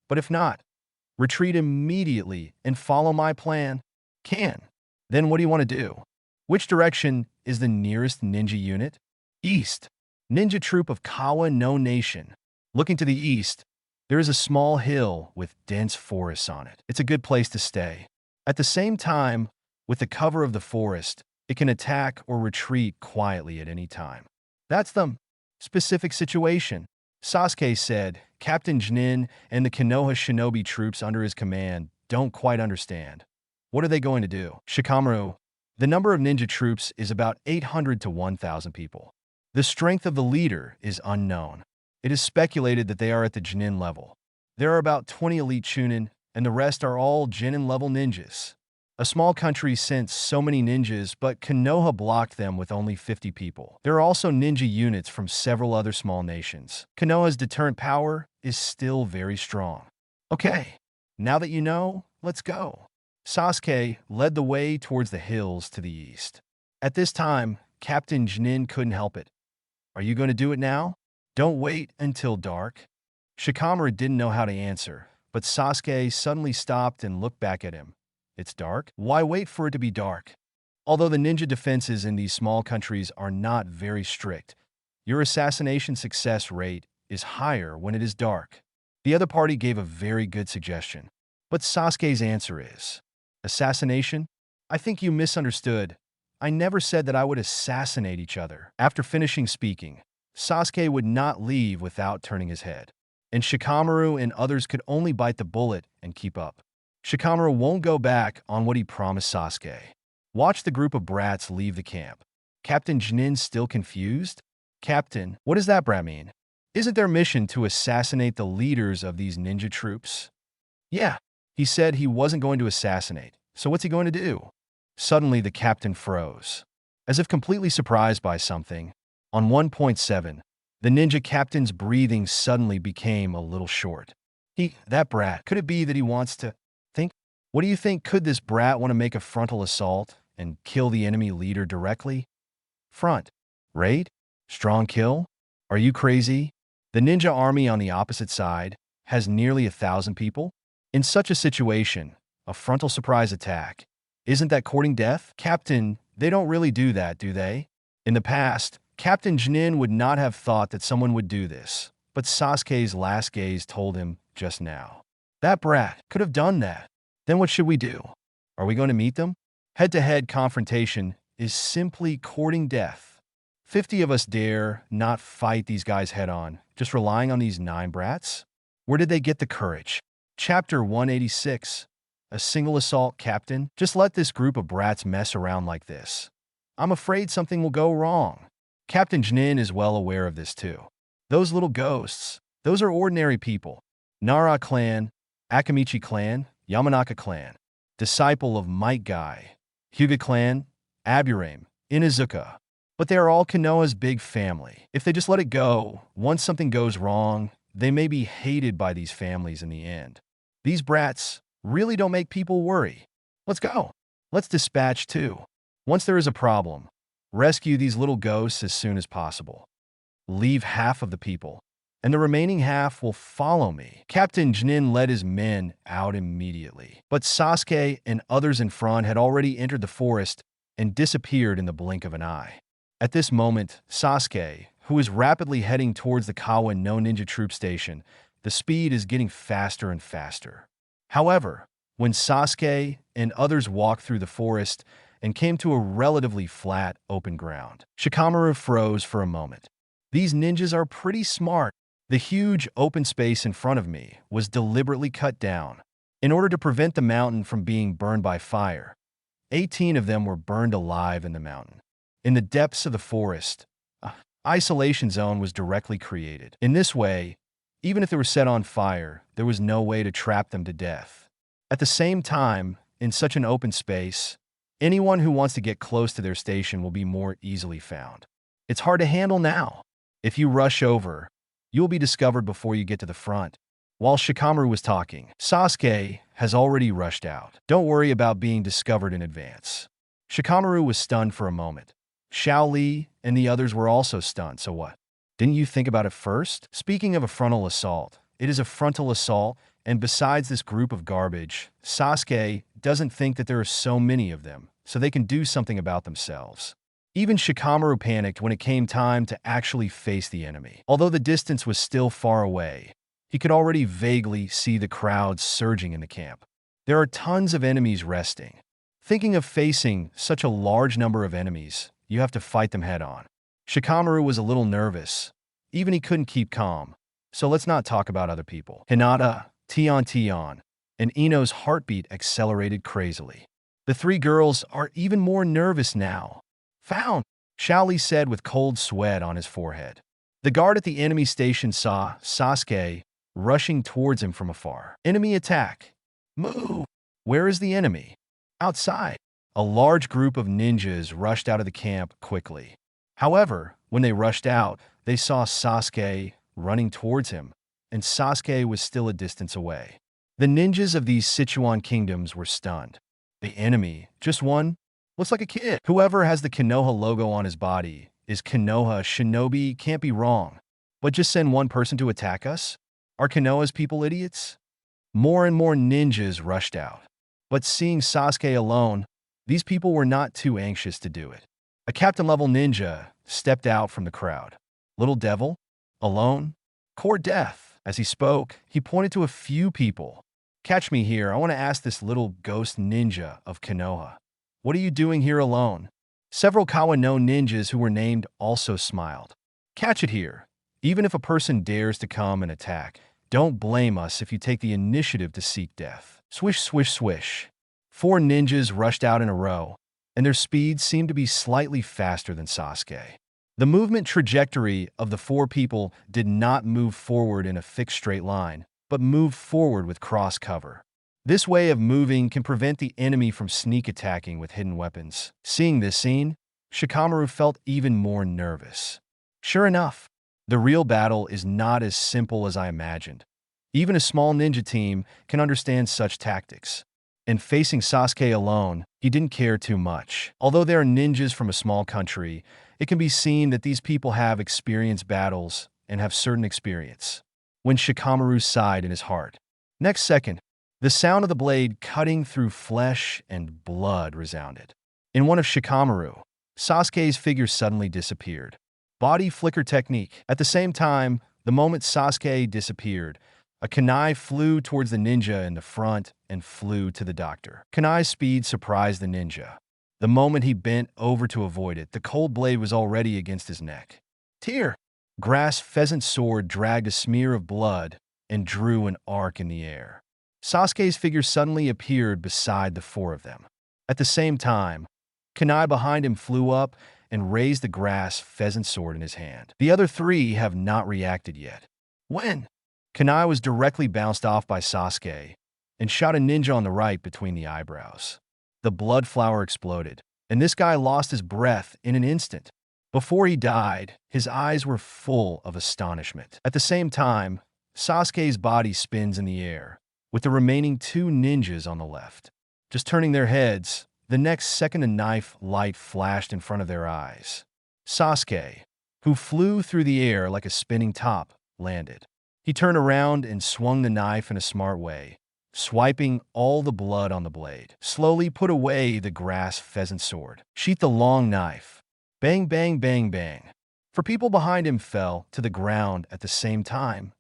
but if not, retreat immediately and follow my plan. Can. Then what do you want to do? Which direction is the nearest ninja unit? East. Ninja troop of Kawa no Nation. Looking to the east, there is a small hill with dense forests on it. It's a good place to stay. At the same time, with the cover of the forest, it can attack or retreat quietly at any time. That's the specific situation. Sasuke said, Captain Jnin and the Konoha shinobi troops under his command don't quite understand. What are they going to do? Shikamaru, the number of ninja troops is about 800 to 1,000 people. The strength of the leader is unknown. It is speculated that they are at the Jnin level. There are about 20 elite Chunin, and the rest are all Jnin-level ninjas. A small country sent so many ninjas, but Konoha blocked them with only 50 people. There are also ninja units from several other small nations. Konoha's deterrent power is still very strong. Okay, now that you know, let's go. Sasuke led the way towards the hills to the east. At this time, Captain Jnin couldn't help it. Are you going to do it now? Don't wait until dark. Shikamaru didn't know how to answer, but Sasuke suddenly stopped and looked back at him. It's dark? Why wait for it to be dark? Although the ninja defenses in these small countries are not very strict, your assassination success rate is higher when it is dark. The other party gave a very good suggestion. But Sasuke's answer is, assassination? I think you misunderstood. I never said that I would assassinate each other. After finishing speaking, Sasuke would not leave without turning his head. And Shikamaru and others could only bite the bullet and keep up. Shikamaru won't go back on what he promised Sasuke. Watch the group of brats leave the camp. Captain Jinin still confused? Captain, what does that brat mean? Isn't their mission to assassinate the leaders of these ninja troops? Yeah, he said he wasn't going to assassinate, so what's he going to do? Suddenly the captain froze. As if completely surprised by something, on 1.7, the ninja captain's breathing suddenly became a little short. That brat, could it be that he wants to think? What do you think? Could this brat want to make a frontal assault and kill the enemy leader directly? Front. Raid? Strong kill? Are you crazy? The ninja army on the opposite side has nearly 1,000 people? In such a situation, a frontal surprise attack, isn't that courting death? Captain, they don't really do that, do they? In the past, Captain Jinin would not have thought that someone would do this, but Sasuke's last gaze told him just now. That brat could have done that. Then what should we do? Are we going to meet them? Head-to-head confrontation is simply courting death. 50 of us dare not fight these guys head-on, just relying on these 9 brats? Where did they get the courage? Chapter 186. A single assault, Captain? Just let this group of brats mess around like this. I'm afraid something will go wrong. Captain Jinin is well aware of this too. Those little ghosts, those are ordinary people. Nara clan, Akamichi clan, Yamanaka clan, disciple of Might Guy, Hyuga clan, Aburame, Inuzuka. But they are all Konoha's big family. If they just let it go, once something goes wrong, they may be hated by these families in the end. These brats really don't make people worry. Let's go. Let's dispatch too. Once there is a problem, rescue these little ghosts as soon as possible. Leave half of the people, and the remaining half will follow me. Captain Jinin led his men out immediately. But Sasuke and others in front had already entered the forest and disappeared in the blink of an eye. At this moment, Sasuke, who is rapidly heading towards the Kawa no Ninja Troop Station, the speed is getting faster and faster. However, when Sasuke and others walked through the forest and came to a relatively flat, open ground, Shikamaru froze for a moment. These ninjas are pretty smart. The huge open space in front of me was deliberately cut down in order to prevent the mountain from being burned by fire. 18 of them were burned alive in the mountain. In the depths of the forest, an isolation zone was directly created. In this way, even if they were set on fire, there was no way to trap them to death. At the same time, in such an open space, anyone who wants to get close to their station will be more easily found. It's hard to handle now. If you rush over, you will be discovered before you get to the front. While Shikamaru was talking, Sasuke has already rushed out. Don't worry about being discovered in advance. Shikamaru was stunned for a moment. Xiao Li and the others were also stunned, so what? Didn't you think about it first? Speaking of a frontal assault, it is a frontal assault, and besides this group of garbage, Sasuke doesn't think that there are so many of them, so they can do something about themselves. Even Shikamaru panicked when it came time to actually face the enemy. Although the distance was still far away, he could already vaguely see the crowds surging in the camp. There are tons of enemies resting. Thinking of facing such a large number of enemies, you have to fight them head-on. Shikamaru was a little nervous. Even he couldn't keep calm. So let's not talk about other people. Hinata, Tian, and Ino's heartbeat accelerated crazily. The 3 girls are even more nervous now. Found, Xiao Li said with cold sweat on his forehead. The guard at the enemy station saw Sasuke rushing towards him from afar. Enemy attack. Move! Where is the enemy? Outside. A large group of ninjas rushed out of the camp quickly. However, when they rushed out, they saw Sasuke running towards him, and Sasuke was still a distance away. The ninjas of these Sichuan kingdoms were stunned. The enemy, just one, looks like a kid. Whoever has the Konoha logo on his body is Konoha Shinobi, can't be wrong. But just send one person to attack us? Are Konoha's people idiots? More and more ninjas rushed out. But seeing Sasuke alone, These people were not too anxious to do it. A captain-level ninja stepped out from the crowd. Little devil? Alone? Core death. As he spoke, he pointed to a few people. Catch me here. I want to ask this little ghost ninja of Konoha. What are you doing here alone? Several Kawano ninjas who were named also smiled. Catch it here. Even if a person dares to come and attack, don't blame us if you take the initiative to seek death. Swish, swish, swish. 4 ninjas rushed out in a row, and their speed seemed to be slightly faster than Sasuke. The movement trajectory of the 4 people did not move forward in a fixed straight line, but moved forward with cross cover. This way of moving can prevent the enemy from sneak attacking with hidden weapons. Seeing this scene, Shikamaru felt even more nervous. Sure enough, the real battle is not as simple as I imagined. Even a small ninja team can understand such tactics. And facing Sasuke alone, he didn't care too much. Although they are ninjas from a small country, it can be seen that these people have experienced battles and have certain experience. When Shikamaru sighed in his heart. Next second, the sound of the blade cutting through flesh and blood resounded. In one of Shikamaru, Sasuke's figure suddenly disappeared. Body flicker technique. At the same time, the moment Sasuke disappeared, a kunai flew towards the ninja in the front and flew to the doctor. Kunai's speed surprised the ninja. The moment he bent over to avoid it, the cold blade was already against his neck. Tear! Grass pheasant's sword dragged a smear of blood and drew an arc in the air. Sasuke's figure suddenly appeared beside the 4 of them. At the same time, kunai behind him flew up and raised the grass pheasant sword in his hand. The other 3 have not reacted yet. When? Kunai was directly bounced off by Sasuke and shot a ninja on the right between the eyebrows. The blood flower exploded, and this guy lost his breath in an instant. Before he died, his eyes were full of astonishment. At the same time, Sasuke's body spins in the air, with the remaining 2 ninjas on the left. Just turning their heads, the next second a knife light flashed in front of their eyes. Sasuke, who flew through the air like a spinning top, landed. He turned around and swung the knife in a smart way, swiping all the blood on the blade. Slowly put away the grass pheasant sword. Sheath the long knife. Bang, bang, bang, bang. 4 people behind him fell to the ground at the same time.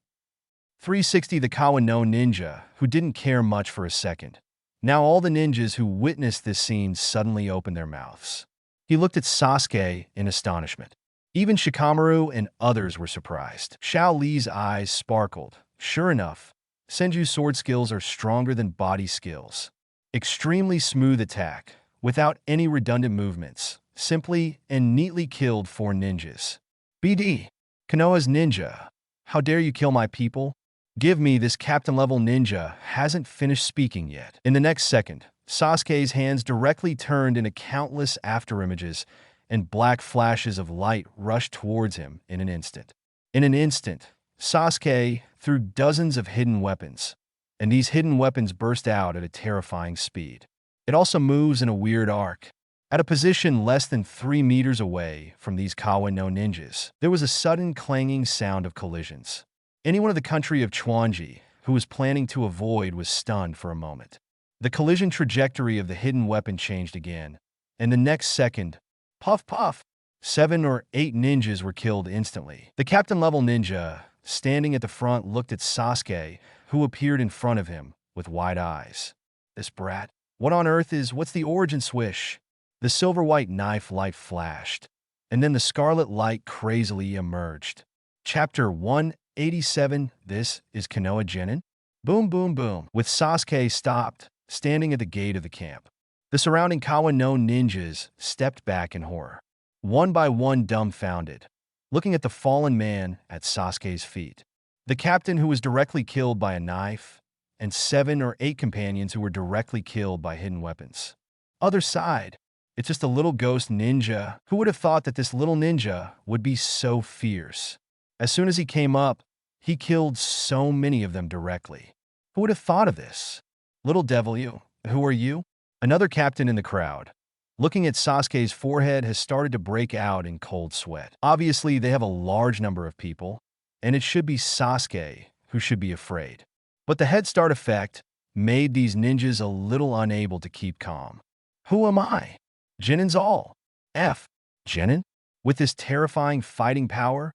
360 the Kawano ninja, who didn't care much for a second. Now all the ninjas who witnessed this scene suddenly opened their mouths. He looked at Sasuke in astonishment. Even Shikamaru and others were surprised. Xiao Li's eyes sparkled. Sure enough, Senju's sword skills are stronger than body skills. Extremely smooth attack, without any redundant movements, simply and neatly killed 4 ninjas. BD, Konoha's ninja, how dare you kill my people? Give me this captain-level ninja hasn't finished speaking yet. In the next second, Sasuke's hands directly turned into countless afterimages, and black flashes of light rushed towards him in an instant. In an instant, Sasuke threw dozens of hidden weapons, and these hidden weapons burst out at a terrifying speed. It also moves in a weird arc. At a position less than 3 meters away from these Kawano ninjas, there was a sudden clanging sound of collisions. Anyone of the country of Chuanji who was planning to avoid was stunned for a moment. The collision trajectory of the hidden weapon changed again, and the next second, puff puff, 7 or 8 ninjas were killed instantly. The captain-level ninja, standing at the front, looked at Sasuke, who appeared in front of him with wide eyes. This brat. What's the origin swish? The silver-white knife light flashed, and then the scarlet light crazily emerged. Chapter 187, This is Konoha Genin? Boom, boom, boom. With Sasuke stopped, standing at the gate of the camp. The surrounding Kawano ninjas stepped back in horror, one by one dumbfounded, looking at the fallen man at Sasuke's feet. The captain who was directly killed by a knife, and 7 or 8 companions who were directly killed by hidden weapons. Other side, it's just a little ghost ninja. Who would have thought that this little ninja would be so fierce? As soon as he came up, he killed so many of them directly. Who would have thought of this? Little devil you, who are you? Another captain in the crowd, looking at Sasuke's forehead, has started to break out in cold sweat. Obviously, they have a large number of people, and it should be Sasuke who should be afraid. But the head start effect made these ninjas a little unable to keep calm. Who am I? Genin's all. F. Genin? With this terrifying fighting power?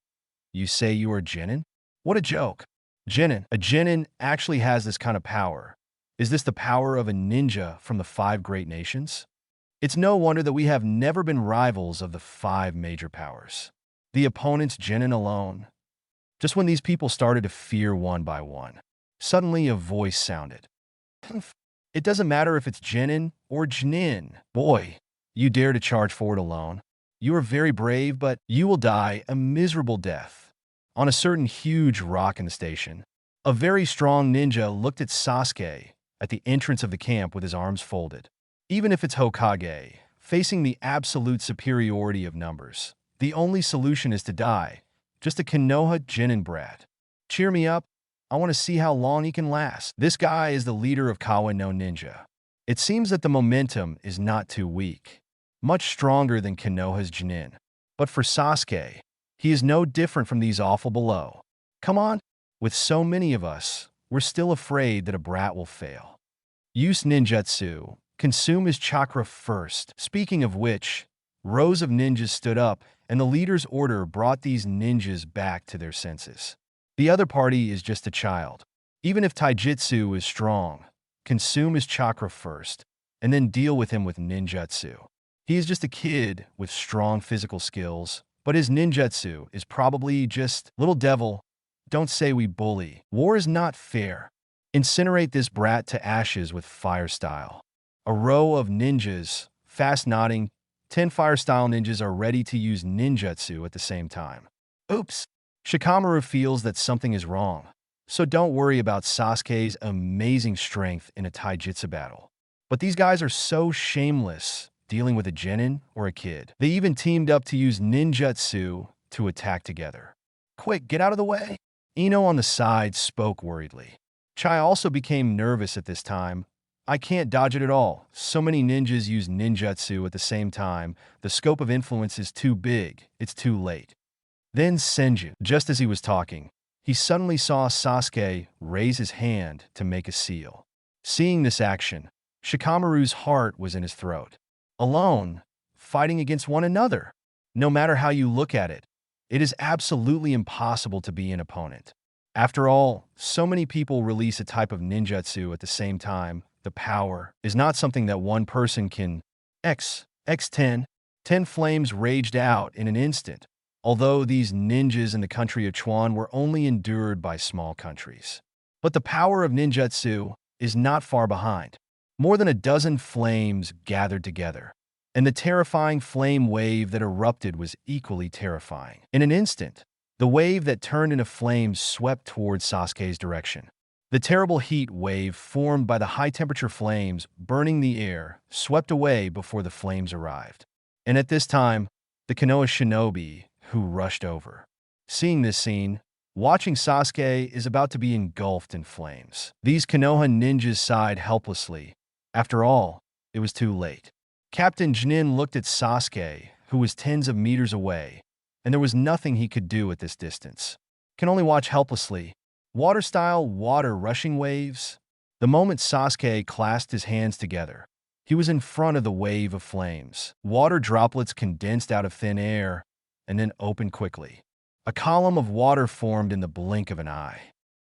You say you are Genin? What a joke. Genin. A Genin actually has this kind of power. Is this the power of a ninja from the 5 great nations? It's no wonder that we have never been rivals of the 5 major powers. The opponent's Genin alone. Just when these people started to fear one by one, suddenly a voice sounded. It doesn't matter if it's Genin or Jnin. Boy, you dare to charge forward alone. You are very brave, but you will die a miserable death. On a certain huge rock in the station, a very strong ninja looked at Sasuke at the entrance of the camp with his arms folded. Even if it's Hokage, facing the absolute superiority of numbers, the only solution is to die. Just a Konoha Genin brat. Cheer me up. I want to see how long he can last. This guy is the leader of Kawa no Ninja. It seems that the momentum is not too weak. Much stronger than Konoha's Genin. But for Sasuke, he is no different from these awful below. Come on. With so many of us, we're still afraid that a brat will fail. Use ninjutsu. Consume his chakra first. Speaking of which, rows of ninjas stood up, and the leader's order brought these ninjas back to their senses. The other party is just a child. Even if taijutsu is strong, consume his chakra first, and then deal with him with ninjutsu. He is just a kid with strong physical skills, but his ninjutsu is probably just little devil. Don't say we bully. War is not fair. Incinerate this brat to ashes with fire style. A row of ninjas, fast nodding, 10 fire-style ninjas are ready to use ninjutsu at the same time. Oops! Shikamaru feels that something is wrong, so don't worry about Sasuke's amazing strength in a taijutsu battle. But these guys are so shameless, dealing with a genin or a kid. They even teamed up to use ninjutsu to attack together. Quick, get out of the way! Ino on the side spoke worriedly. Chai also became nervous at this time. I can't dodge it at all. So many ninjas use ninjutsu at the same time. The scope of influence is too big. It's too late. Then Senju, just as he was talking, he suddenly saw Sasuke raise his hand to make a seal. Seeing this action, Shikamaru's heart was in his throat. Alone, fighting against one another. No matter how you look at it, it is absolutely impossible to be an opponent. After all, so many people release a type of ninjutsu at the same time. The power is not something that one person can X10. 10 flames raged out in an instant, although these ninjas in the country of Chuan were only endured by small countries. But the power of ninjutsu is not far behind. More than a dozen flames gathered together, and the terrifying flame wave that erupted was equally terrifying. In an instant, the wave that turned into flames swept towards Sasuke's direction. The terrible heat wave formed by the high-temperature flames burning the air swept away before the flames arrived. And at this time, the Konoha shinobi who rushed over. Seeing this scene, watching Sasuke is about to be engulfed in flames. These Konoha ninjas sighed helplessly. After all, it was too late. Captain Jinin looked at Sasuke, who was tens of meters away, and there was nothing he could do at this distance. Can only watch helplessly. Water-style water rushing waves. The moment Sasuke clasped his hands together, he was in front of the wave of flames. Water droplets condensed out of thin air and then opened quickly. A column of water formed in the blink of an eye.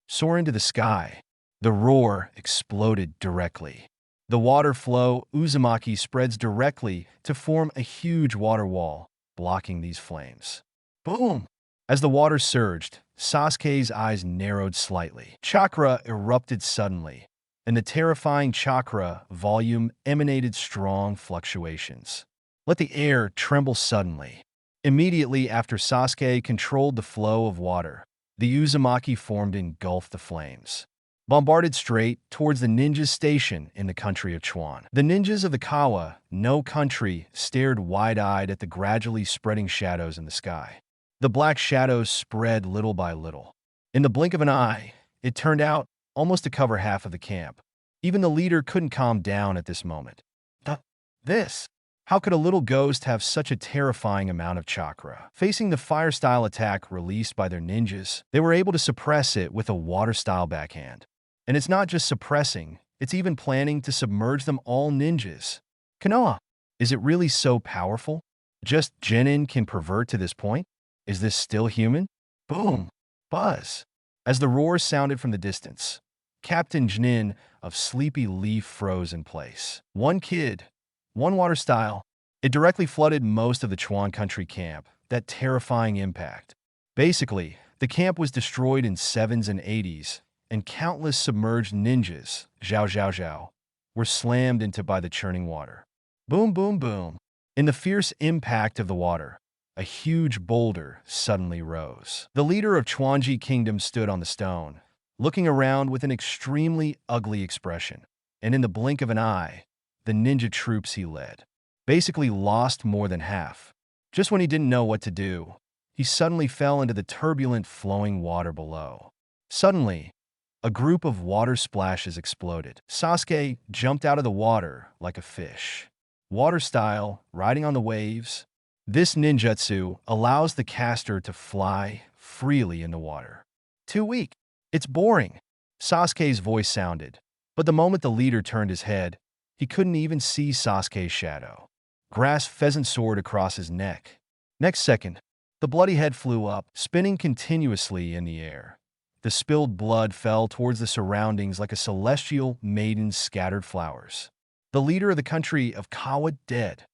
Soar into the sky. The roar exploded directly. The water flow Uzumaki spreads directly to form a huge water wall, blocking these flames. Boom! As the water surged, Sasuke's eyes narrowed slightly. Chakra erupted suddenly, and the terrifying chakra volume emanated strong fluctuations. Let the air tremble suddenly. Immediately after Sasuke controlled the flow of water, the Uzumaki formed engulfed the flames. Bombarded straight towards the ninjas' station in the country of Chuan. The ninjas of the Kawa no country stared wide-eyed at the gradually spreading shadows in the sky. The black shadows spread little by little. In the blink of an eye, it turned out almost to cover half of the camp. Even the leader couldn't calm down at this moment. This? How could a little ghost have such a terrifying amount of chakra? Facing the fire-style attack released by their ninjas, they were able to suppress it with a water-style backhand. And it's not just suppressing, it's even planning to submerge them all ninjas. Konoha, is it really so powerful? Just Genin can pervert to this point? Is this still human? Boom! Buzz! As the roar sounded from the distance, Captain Jnin of Sleepy Leaf froze in place. One kid, one water style. It directly flooded most of the Chuan country camp, that terrifying impact. Basically, the camp was destroyed in 7s and 80s, and countless submerged ninjas, zhao zhao zhao, were slammed into by the churning water. Boom, boom, boom. In the fierce impact of the water, a huge boulder suddenly rose. The leader of Chuanji Kingdom stood on the stone, looking around with an extremely ugly expression, and in the blink of an eye, the ninja troops he led basically lost more than half. Just when he didn't know what to do, he suddenly fell into the turbulent flowing water below. Suddenly, a group of water splashes exploded. Sasuke jumped out of the water like a fish. Water style, riding on the waves. This ninjutsu allows the caster to fly freely in the water. Too weak. It's boring. Sasuke's voice sounded, but the moment the leader turned his head, he couldn't even see Sasuke's shadow. Grasped pheasant sword across his neck. Next second, the bloody head flew up, spinning continuously in the air. The spilled blood fell towards the surroundings like a celestial maiden's scattered flowers. The leader of the country of Kawa dead.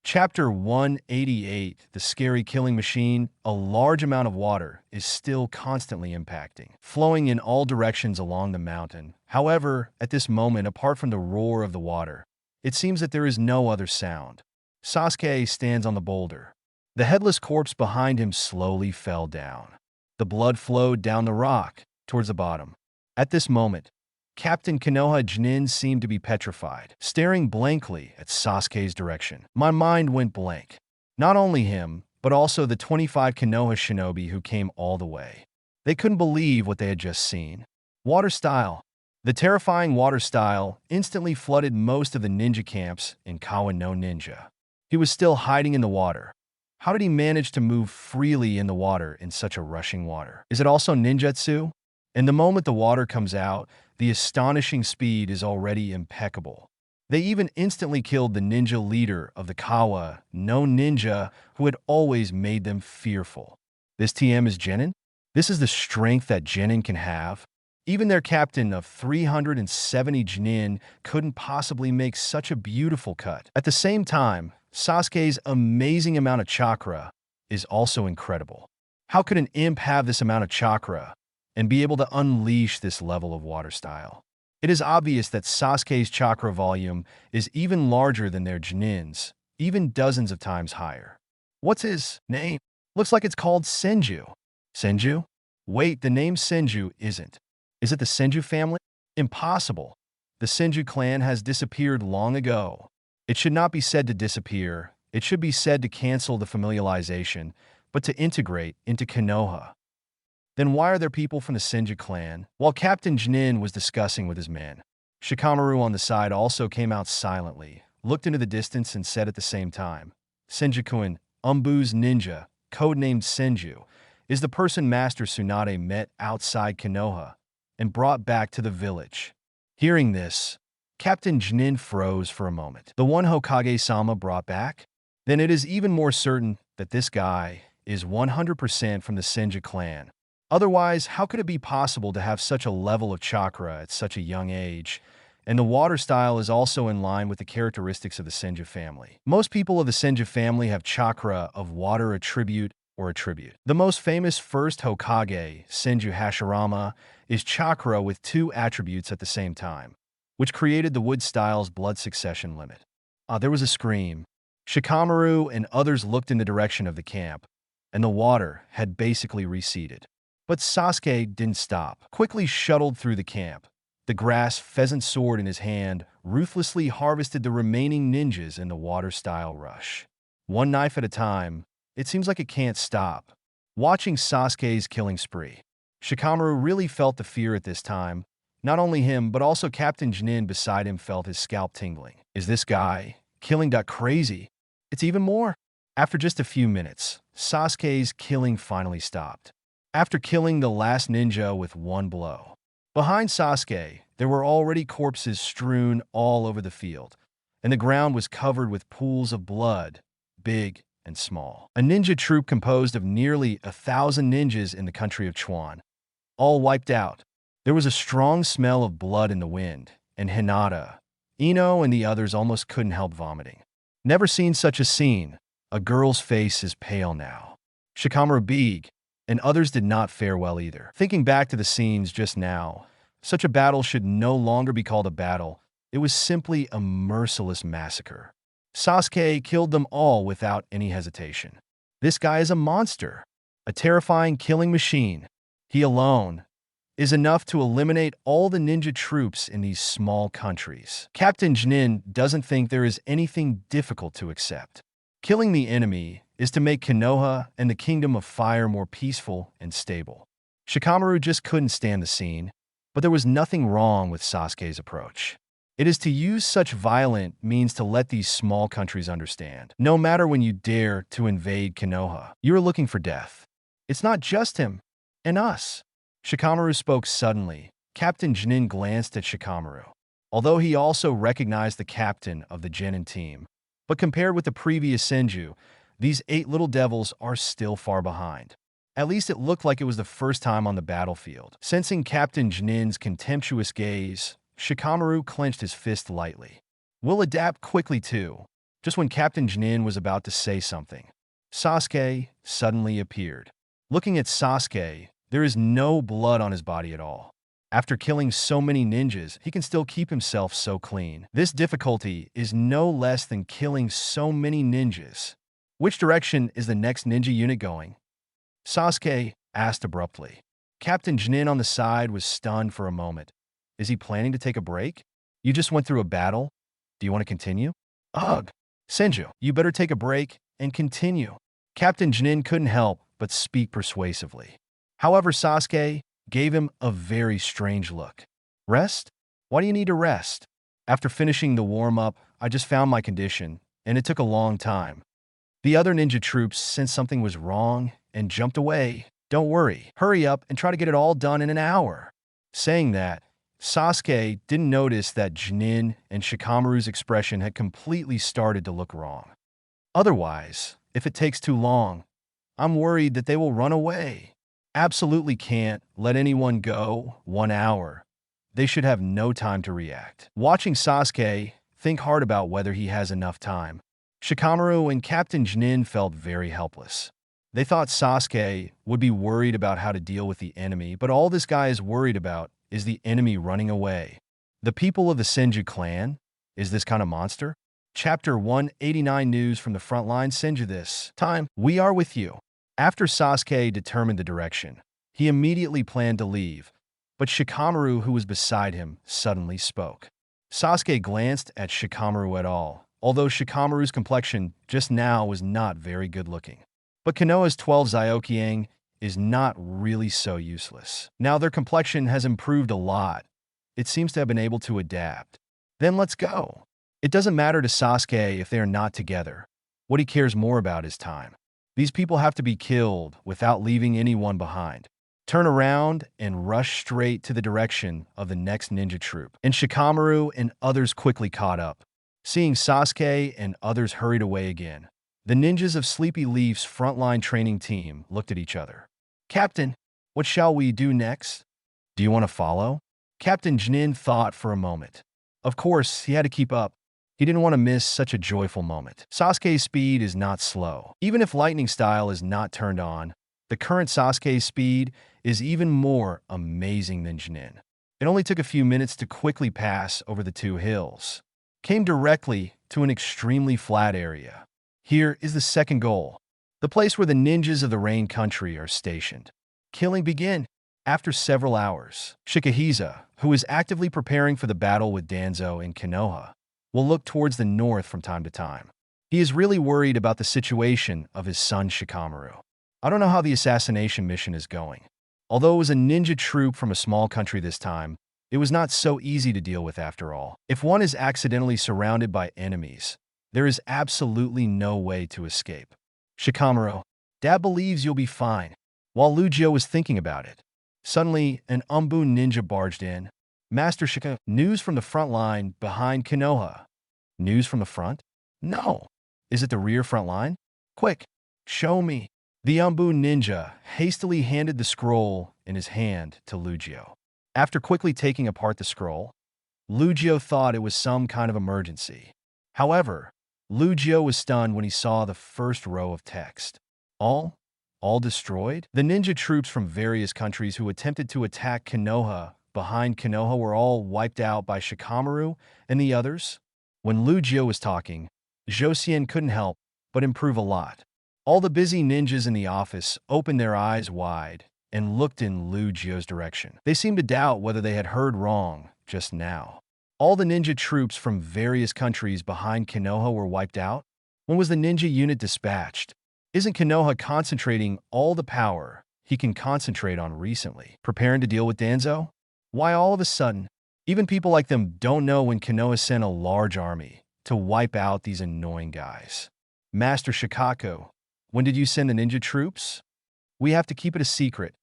Chapter 188, The Scary Killing Machine. A large amount of water is still constantly impacting, flowing in all directions along the mountain. However, at this moment, apart from the roar of the water, it seems that there is no other sound. Sasuke stands on the boulder. The headless corpse behind him slowly fell down. The blood flowed down the rock towards the bottom. At this moment, Captain Konoha Jnin seemed to be petrified, staring blankly at Sasuke's direction. My mind went blank. Not only him, but also the 25 Konoha shinobi who came all the way. They couldn't believe what they had just seen. Water style. The terrifying water style instantly flooded most of the ninja camps in Kawa no Ninja. He was still hiding in the water. How did he manage to move freely in the water in such a rushing water? Is it also ninjutsu? And the moment the water comes out, the astonishing speed is already impeccable. They even instantly killed the ninja leader of the Kawa no Ninja who had always made them fearful. This TM is Genin? This is the strength that Genin can have? Even their captain of 370 Genin couldn't possibly make such a beautiful cut. At the same time, Sasuke's amazing amount of chakra is also incredible. How could an imp have this amount of chakra and be able to unleash this level of water style? It is obvious that Sasuke's chakra volume is even larger than their Genin's, even dozens of times higher. What's his name? Looks like it's called Senju. Senju? Wait, the name Senju isn't. Is it the Senju family? Impossible. The Senju clan has disappeared long ago. It should not be said to disappear. It should be said to cancel the familiarization, but to integrate into Konoha. Then why are there people from the Senju clan? While Captain Jnin was discussing with his men, Shikamaru on the side also came out silently, looked into the distance and said at the same time, Senju-kun, Umbu's ninja, codenamed Senju, is the person Master Tsunade met outside Konoha and brought back to the village. Hearing this, Captain Jnin froze for a moment. The one Hokage-sama brought back? Then it is even more certain that this guy is 100% from the Senju clan. Otherwise, how could it be possible to have such a level of chakra at such a young age? And the water style is also in line with the characteristics of the Senju family. Most people of the Senju family have chakra of water attribute or attribute. The most famous first Hokage, Senju Hashirama, is chakra with 2 attributes at the same time, which created the wood style's blood succession limit. There was a scream. Shikamaru and others looked in the direction of the camp, and the water had basically receded. But Sasuke didn't stop. Quickly shuttled through the camp. The grass pheasant sword in his hand ruthlessly harvested the remaining ninjas in the water-style rush. One knife at a time, it seems like it can't stop. Watching Sasuke's killing spree, Shikamaru really felt the fear at this time. Not only him, but also Captain Jnin beside him felt his scalp tingling. Is this guy killing crazy? It's even more. After just a few minutes, Sasuke's killing finally stopped. After killing the last ninja with one blow. Behind Sasuke, there were already corpses strewn all over the field, and the ground was covered with pools of blood, big and small. A ninja troop composed of nearly 1,000 ninjas in the country of Chuan, all wiped out. There was a strong smell of blood in the wind, and Hinata, Ino, and the others almost couldn't help vomiting. Never seen such a scene. A girl's face is pale now. Shikamaru Beg and others did not fare well either. Thinking back to the scenes just now, such a battle should no longer be called a battle. It was simply a merciless massacre. Sasuke killed them all without any hesitation. This guy is a monster, a terrifying killing machine. He alone is enough to eliminate all the ninja troops in these small countries. Captain Jinin doesn't think there is anything difficult to accept. Killing the enemy is to make Konoha and the Kingdom of Fire more peaceful and stable. Shikamaru just couldn't stand the scene, but there was nothing wrong with Sasuke's approach. It is to use such violent means to let these small countries understand. No matter when you dare to invade Konoha, you are looking for death. It's not just him and us. Shikamaru spoke suddenly. Captain Jinin glanced at Shikamaru. Although he also recognized the captain of the Genin team, but compared with the previous Senju, these 8 little devils are still far behind. At least it looked like it was the first time on the battlefield. Sensing Captain Jinin's contemptuous gaze, Shikamaru clenched his fist lightly. We'll adapt quickly too. Just when Captain Jinin was about to say something, Sasuke suddenly appeared. Looking at Sasuke, there is no blood on his body at all. After killing so many ninjas, he can still keep himself so clean. This difficulty is no less than killing so many ninjas. Which direction is the next ninja unit going? Sasuke asked abruptly. Captain Jinin on the side was stunned for a moment. Is he planning to take a break? You just went through a battle. Do you want to continue? Ugh. Senju, you better take a break and continue. Captain Jinin couldn't help but speak persuasively. However, Sasuke gave him a very strange look. Rest? Why do you need to rest? After finishing the warm-up, I just found my condition, and it took a long time. The other ninja troops sensed something was wrong and jumped away. Don't worry, hurry up and try to get it all done in an hour. Saying that, Sasuke didn't notice that Jinin and Shikamaru's expression had completely started to look wrong. Otherwise, if it takes too long, I'm worried that they will run away. Absolutely can't let anyone go 1 hour. They should have no time to react. Watching Sasuke think hard about whether he has enough time, Shikamaru and Captain Jinin felt very helpless. They thought Sasuke would be worried about how to deal with the enemy, but all this guy is worried about is the enemy running away. The people of the Senju clan? Is this kind of monster? Chapter 189 News from the Frontline. Senju, this time, we are with you. After Sasuke determined the direction, he immediately planned to leave, but Shikamaru, who was beside him, suddenly spoke. Sasuke glanced at Shikamaru at all, although Shikamaru's complexion just now was not very good-looking. But Konoha's 12 Zyokyang is not really so useless. Now their complexion has improved a lot. It seems to have been able to adapt. Then let's go. It doesn't matter to Sasuke if they are not together. What he cares more about is time. These people have to be killed without leaving anyone behind. Turn around and rush straight to the direction of the next ninja troop. And Shikamaru and others quickly caught up. Seeing Sasuke and others hurried away again, the ninjas of Sleepy Leaf's frontline training team looked at each other. Captain, what shall we do next? Do you want to follow? Captain Jinin thought for a moment. Of course, he had to keep up. He didn't want to miss such a joyful moment. Sasuke's speed is not slow. Even if lightning style is not turned on, the current Sasuke's speed is even more amazing than Jinin. It only took a few minutes to quickly pass over the 2 hills. Came directly to an extremely flat area. Here is the second goal, the place where the ninjas of the Rain Country are stationed. Killing began. After several hours, Shikahisa, who is actively preparing for the battle with Danzo in Konoha, will look towards the north from time to time. He is really worried about the situation of his son Shikamaru. I don't know how the assassination mission is going. Although it was a ninja troop from a small country this time, it was not so easy to deal with after all. If one is accidentally surrounded by enemies, there is absolutely no way to escape. Shikamaru, Dad believes you'll be fine. While Lugio was thinking about it, suddenly an Umbu ninja barged in. Master Shika, news from the front line behind Konoha. News from the front? No. Is it the rear front line? Quick, show me. The Umbu ninja hastily handed the scroll in his hand to Lugio. After quickly taking apart the scroll, Lugio thought it was some kind of emergency. However, Lugio was stunned when he saw the first row of text. All destroyed? The ninja troops from various countries who attempted to attack Konoha behind Konoha were all wiped out by Shikamaru and the others? When Lugio was talking, Josian couldn't help but improve a lot. All the busy ninjas in the office opened their eyes wide and looked in Lugio's direction. They seemed to doubt whether they had heard wrong just now. All the ninja troops from various countries behind Konoha were wiped out? When was the ninja unit dispatched? Isn't Konoha concentrating all the power he can concentrate on recently, preparing to deal with Danzo? Why all of a sudden, even people like them don't know when Konoha sent a large army to wipe out these annoying guys? Master Shikaku, when did you send the ninja troops? We have to keep it a secret.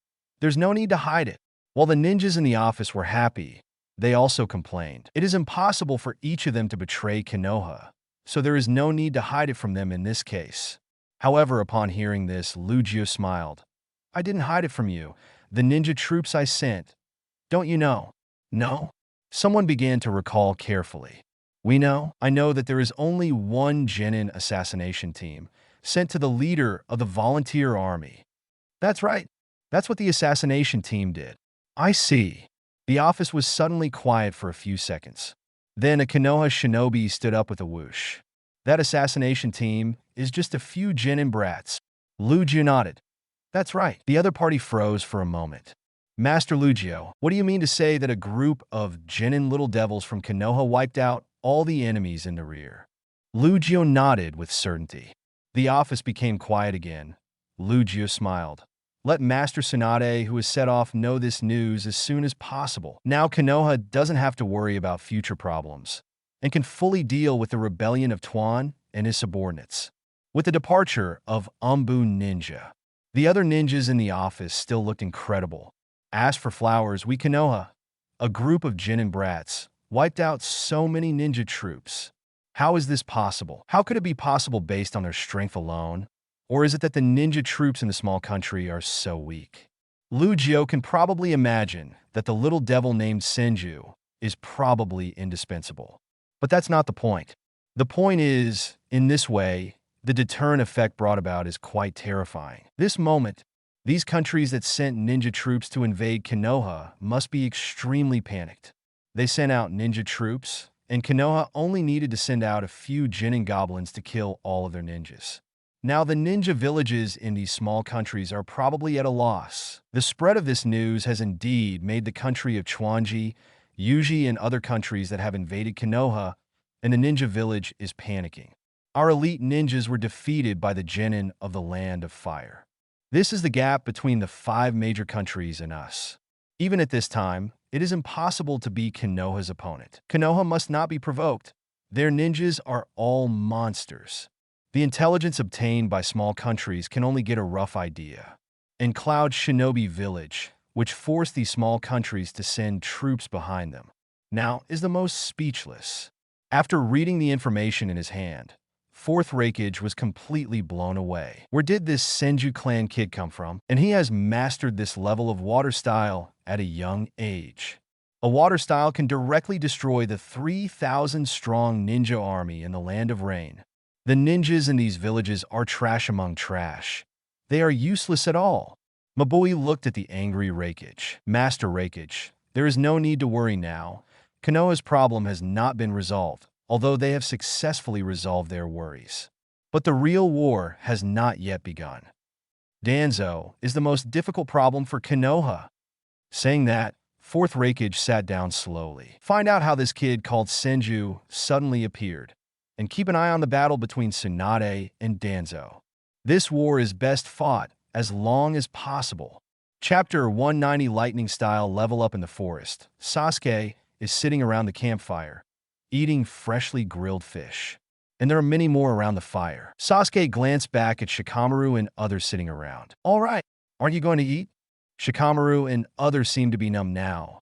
There's no need to hide it. While the ninjas in the office were happy, they also complained. It is impossible for each of them to betray Konoha, so there is no need to hide it from them in this case. However, upon hearing this, Lugio smiled. I didn't hide it from you. The ninja troops I sent. Don't you know? No? Someone began to recall carefully. I know that there is only one genin assassination team sent to the leader of the volunteer army. That's right. That's what the assassination team did. I see. The office was suddenly quiet for a few seconds. Then a Konoha shinobi stood up with a whoosh. That assassination team is just a few genin brats. Lugio nodded. That's right. The other party froze for a moment. Master Lugio, what do you mean to say that a group of genin little devils from Konoha wiped out all the enemies in the rear? Lugio nodded with certainty. The office became quiet again. Lugio smiled. Let Master Tsunade, who has set off, know this news as soon as possible. Now Konoha doesn't have to worry about future problems and can fully deal with the rebellion of Tuan and his subordinates. With the departure of Umbu Ninja, the other ninjas in the office still looked incredible. As for flowers, we Konoha, a group of genin brats, wiped out so many ninja troops. How is this possible? How could it be possible based on their strength alone? Or is it that the ninja troops in the small country are so weak? Lugio can probably imagine that the little devil named Senju is probably indispensable. But that's not the point. The point is, in this way, the deterrent effect brought about is quite terrifying. This moment, these countries that sent ninja troops to invade Konoha must be extremely panicked. They sent out ninja troops, and Konoha only needed to send out a few genin goblins to kill all of their ninjas. Now, the ninja villages in these small countries are probably at a loss. The spread of this news has indeed made the country of Chuanji, Yuji, and other countries that have invaded Konoha, and the ninja village is panicking. Our elite ninjas were defeated by the genin of the Land of Fire. This is the gap between the 5 major countries and us. Even at this time, it is impossible to be Konoha's opponent. Konoha must not be provoked. Their ninjas are all monsters. The intelligence obtained by small countries can only get a rough idea. And Cloud Shinobi Village, which forced these small countries to send troops behind them, now is the most speechless. After reading the information in his hand, Fourth Raikage was completely blown away. Where did this Senju clan kid come from? And he has mastered this level of water style at a young age. A water style can directly destroy the 3,000-strong ninja army in the Land of Rain. The ninjas in these villages are trash among trash. They are useless at all. Mabui looked at the angry Raikage. Master Raikage, there is no need to worry now. Konoha's problem has not been resolved, although they have successfully resolved their worries. But the real war has not yet begun. Danzo is the most difficult problem for Konoha. Saying that, Fourth Raikage sat down slowly. Find out how this kid called Senju suddenly appeared, and keep an eye on the battle between Tsunade and Danzo. This war is best fought as long as possible. Chapter 190 Lightning Style Level Up in the Forest. Sasuke is sitting around the campfire, eating freshly grilled fish. And there are many more around the fire. Sasuke glanced back at Shikamaru and others sitting around. All right, aren't you going to eat? Shikamaru and others seem to be numb now.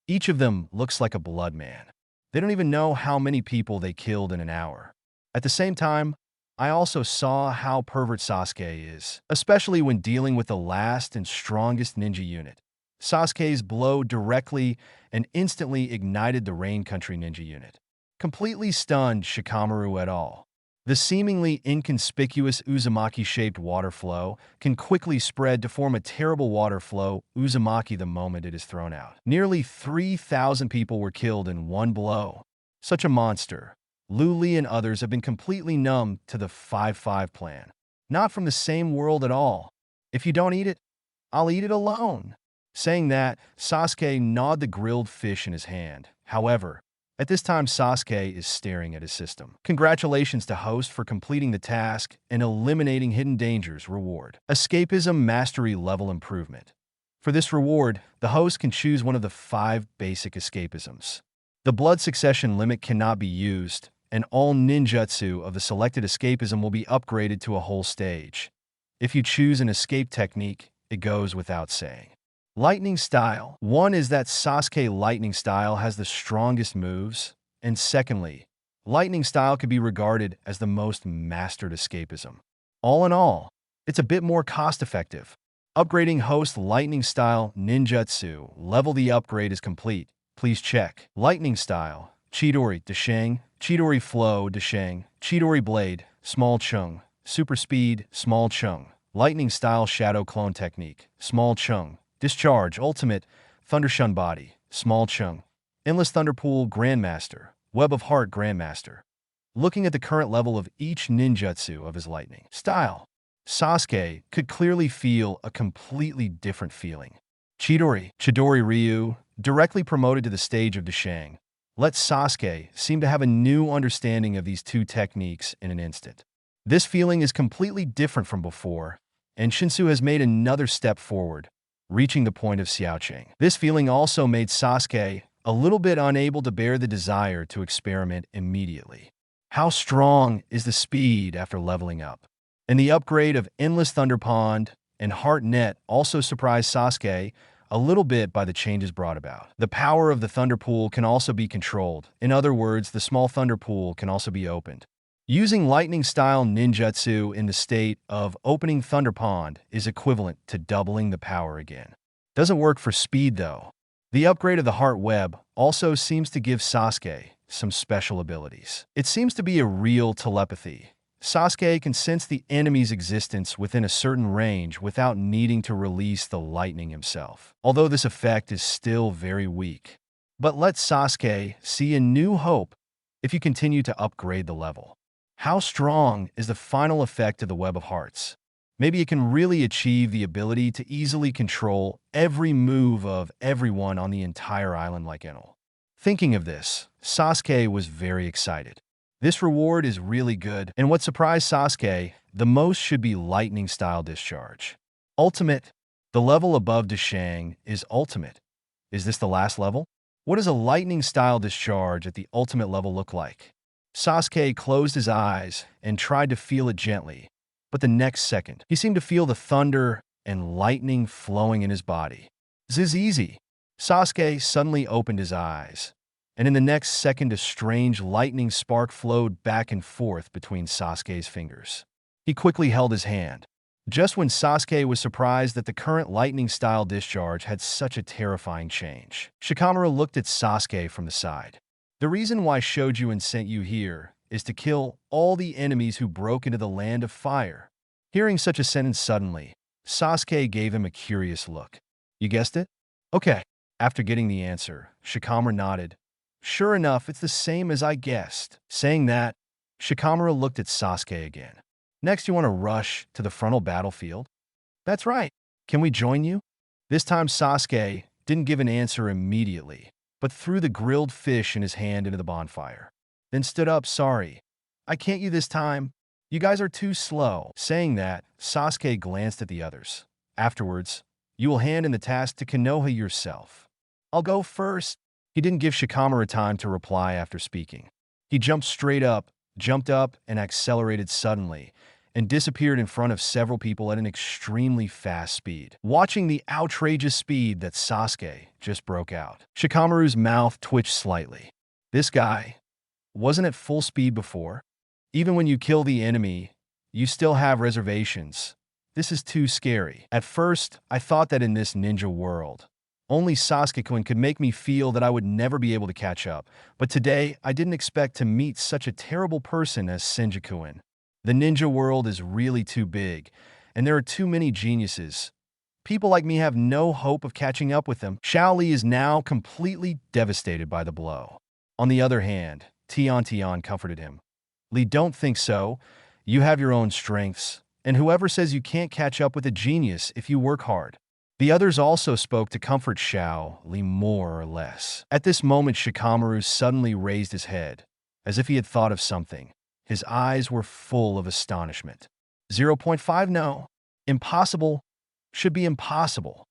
Each of them looks like a blood man. They don't even know how many people they killed in an hour. At the same time, I also saw how pervert Sasuke is, especially when dealing with the last and strongest ninja unit. Sasuke's blow directly and instantly ignited the Rain Country ninja unit, completely stunned Shikamaru et al. The seemingly inconspicuous Uzumaki-shaped water flow can quickly spread to form a terrible water flow Uzumaki the moment it is thrown out. Nearly 3,000 people were killed in one blow. Such a monster. Lu Li and others have been completely numb to the 5-5 plan. Not from the same world at all. If you don't eat it, I'll eat it alone. Saying that, Sasuke gnawed the grilled fish in his hand. However, at this time, Sasuke is staring at his system. Congratulations to host for completing the task and eliminating hidden dangers reward. Escapism Mastery Level Improvement. For this reward, the host can choose one of the 5 basic escapisms. The blood succession limit cannot be used, and all ninjutsu of the selected escapism will be upgraded to a whole stage. If you choose an escape technique, it goes without saying. Lightning Style. One is that Sasuke Lightning Style has the strongest moves, and secondly, Lightning Style could be regarded as the most mastered escapism. All in all, it's a bit more cost-effective. Upgrading host Lightning Style Ninjutsu. Level the upgrade is complete. Please check. Lightning Style. Chidori Deshang, Chidori Flow Deshang, Chidori Blade, Small Chung, Super Speed, Small Chung, Lightning Style Shadow Clone Technique, Small Chung, Discharge Ultimate, Thundershun Body, Small Chung, Endless Thunderpool Grandmaster, Web of Heart Grandmaster. Looking at the current level of each ninjutsu of his lightning style, Sasuke could clearly feel a completely different feeling. Chidori Ryu, directly promoted to the stage of Deshang, let Sasuke seem to have a new understanding of these two techniques in an instant. This feeling is completely different from before, and Shinsu has made another step forward, reaching the point of Xiaoqing. This feeling also made Sasuke a little bit unable to bear the desire to experiment immediately. How strong is the speed after leveling up? And the upgrade of Endless Thunder Pond and Heart Net also surprised Sasuke a little bit by the changes brought about. The power of the Thunder Pool can also be controlled. In other words, the small Thunder Pool can also be opened. Using lightning-style ninjutsu in the state of opening Thunder Pond is equivalent to doubling the power again. Doesn't work for speed, though. The upgrade of the Heart Web also seems to give Sasuke some special abilities. It seems to be a real telepathy. Sasuke can sense the enemy's existence within a certain range without needing to release the lightning himself, although this effect is still very weak. But let Sasuke see a new hope if you continue to upgrade the level. How strong is the final effect of the Web of Hearts? Maybe it can really achieve the ability to easily control every move of everyone on the entire island like Enel. Thinking of this, Sasuke was very excited. This reward is really good, and what surprised Sasuke the most should be lightning-style discharge. Ultimate. The level above Deshang is ultimate. Is this the last level? What does a lightning-style discharge at the ultimate level look like? Sasuke closed his eyes and tried to feel it gently, but the next second, he seemed to feel the thunder and lightning flowing in his body. This is easy. Sasuke suddenly opened his eyes, and in the next second a strange lightning spark flowed back and forth between Sasuke's fingers. He quickly held his hand. Just when Sasuke was surprised that the current lightning-style discharge had such a terrifying change, Shikamaru looked at Sasuke from the side. The reason why Shoujin sent you here is to kill all the enemies who broke into the land of fire. Hearing such a sentence suddenly, Sasuke gave him a curious look. You guessed it? Okay. After getting the answer, Shikamaru nodded. Sure enough, it's the same as I guessed. Saying that, Shikamaru looked at Sasuke again. Next, you want to rush to the frontal battlefield? That's right. Can we join you? This time Sasuke didn't give an answer immediately, but threw the grilled fish in his hand into the bonfire. Then stood up, sorry. I can't you this time. You guys are too slow. Saying that, Sasuke glanced at the others. Afterwards, you will hand in the task to Konoha yourself. I'll go first. He didn't give Shikamaru time to reply after speaking. He jumped up and accelerated suddenly, and disappeared in front of several people at an extremely fast speed. Watching the outrageous speed that Sasuke just broke out, Shikamaru's mouth twitched slightly. This guy wasn't at full speed before. Even when you kill the enemy, you still have reservations. This is too scary. At first, I thought that in this ninja world, only Sasuke-kun could make me feel that I would never be able to catch up. But today, I didn't expect to meet such a terrible person as Senju-kun. The ninja world is really too big, and there are too many geniuses. People like me have no hope of catching up with them. Xiao Li is now completely devastated by the blow. On the other hand, Tian comforted him. Li, don't think so. You have your own strengths, and whoever says you can't catch up with a genius if you work hard. The others also spoke to comfort Xiao Li more or less. At this moment, Shikamaru suddenly raised his head, as if he had thought of something. His eyes were full of astonishment. 0.5 no. Impossible should be impossible.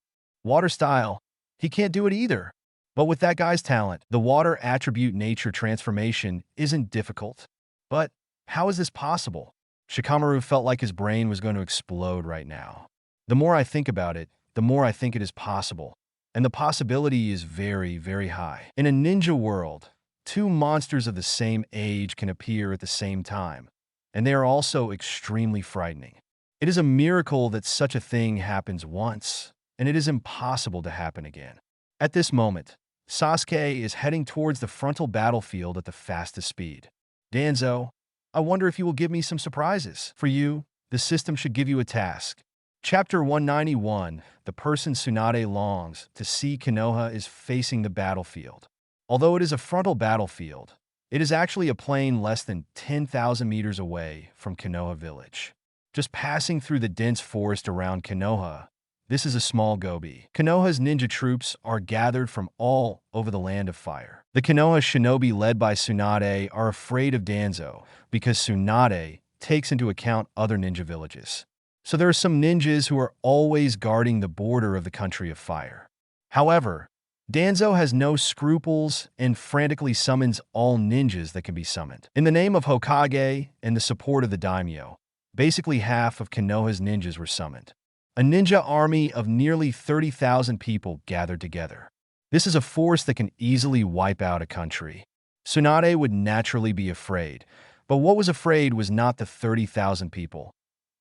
Water style, he can't do it either. But with that guy's talent, the water attribute nature transformation isn't difficult. But how is this possible? Shikamaru felt like his brain was going to explode right now. The more I think about it, the more I think it is possible. And the possibility is very, very high. In a ninja world, two monsters of the same age can appear at the same time, and they are also extremely frightening. It is a miracle that such a thing happens once, and it is impossible to happen again. At this moment, Sasuke is heading towards the frontal battlefield at the fastest speed. Danzo, I wonder if you will give me some surprises. For you, the system should give you a task. Chapter 191, the person Tsunade longs to see Konoha is facing the battlefield. Although it is a frontal battlefield, it is actually a plain less than 10,000 meters away from Konoha village. Just passing through the dense forest around Konoha, this is a small gobi. Konoha's ninja troops are gathered from all over the land of fire. The Konoha shinobi led by Tsunade are afraid of Danzo because Tsunade takes into account other ninja villages. So there are some ninjas who are always guarding the border of the country of fire. However, Danzo has no scruples and frantically summons all ninjas that can be summoned. In the name of Hokage and the support of the daimyo, basically half of Konoha's ninjas were summoned. A ninja army of nearly 30,000 people gathered together. This is a force that can easily wipe out a country. Tsunade would naturally be afraid, but what was afraid was not the 30,000 people,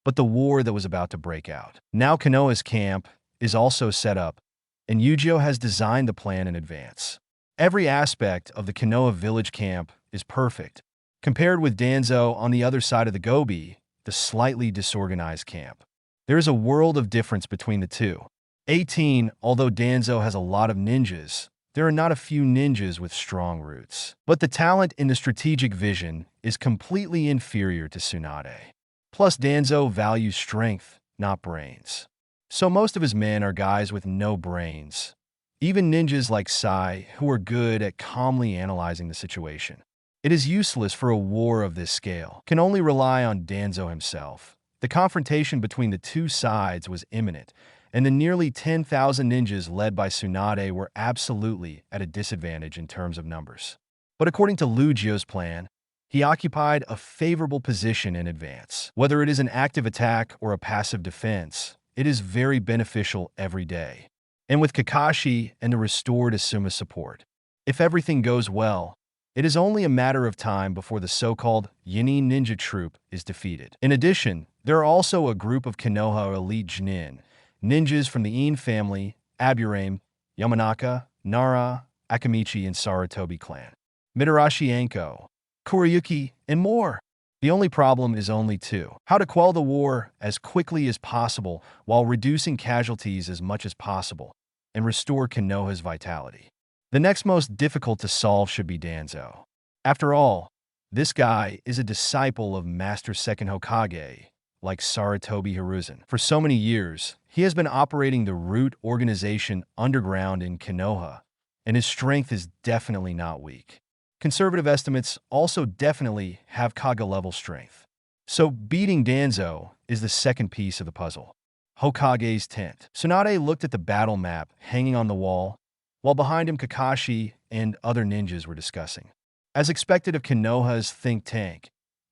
but the war that was about to break out. Now Konoha's camp is also set up, and Uchiha has designed the plan in advance. Every aspect of the Konoha village camp is perfect, compared with Danzo on the other side of the Gobi, the slightly disorganized camp. There is a world of difference between the two. 18, although Danzo has a lot of ninjas, there are not a few ninjas with strong roots. But the talent in the strategic vision is completely inferior to Tsunade. Plus, Danzo values strength, not brains. So most of his men are guys with no brains. Even ninjas like Sai, who are good at calmly analyzing the situation. It is useless for a war of this scale. Can only rely on Danzo himself. The confrontation between the two sides was imminent, and the nearly 10,000 ninjas led by Tsunade were absolutely at a disadvantage in terms of numbers. But according to Lugio's plan, he occupied a favorable position in advance. Whether it is an active attack or a passive defense, it is very beneficial every day. And with Kakashi and the restored Asuma support, if everything goes well, it is only a matter of time before the so-called Yinin ninja troop is defeated. In addition, there are also a group of Konoha elite Jnin, ninjas from the In family, Aburame, Yamanaka, Nara, Akamichi, and Sarutobi clan, Mitarashi Anko, Kurayuki, and more. The only problem is only two: how to quell the war as quickly as possible while reducing casualties as much as possible and restore Konoha's vitality. The next most difficult to solve should be Danzo. After all, this guy is a disciple of Master Second Hokage, like Sarutobi Hiruzen. For so many years, he has been operating the root organization underground in Konoha, and his strength is definitely not weak. Conservative estimates also definitely have Kage-level strength. So beating Danzo is the second piece of the puzzle. Hokage's tent. Tsunade looked at the battle map hanging on the wall, while behind him Kakashi and other ninjas were discussing. As expected of Konoha's think tank,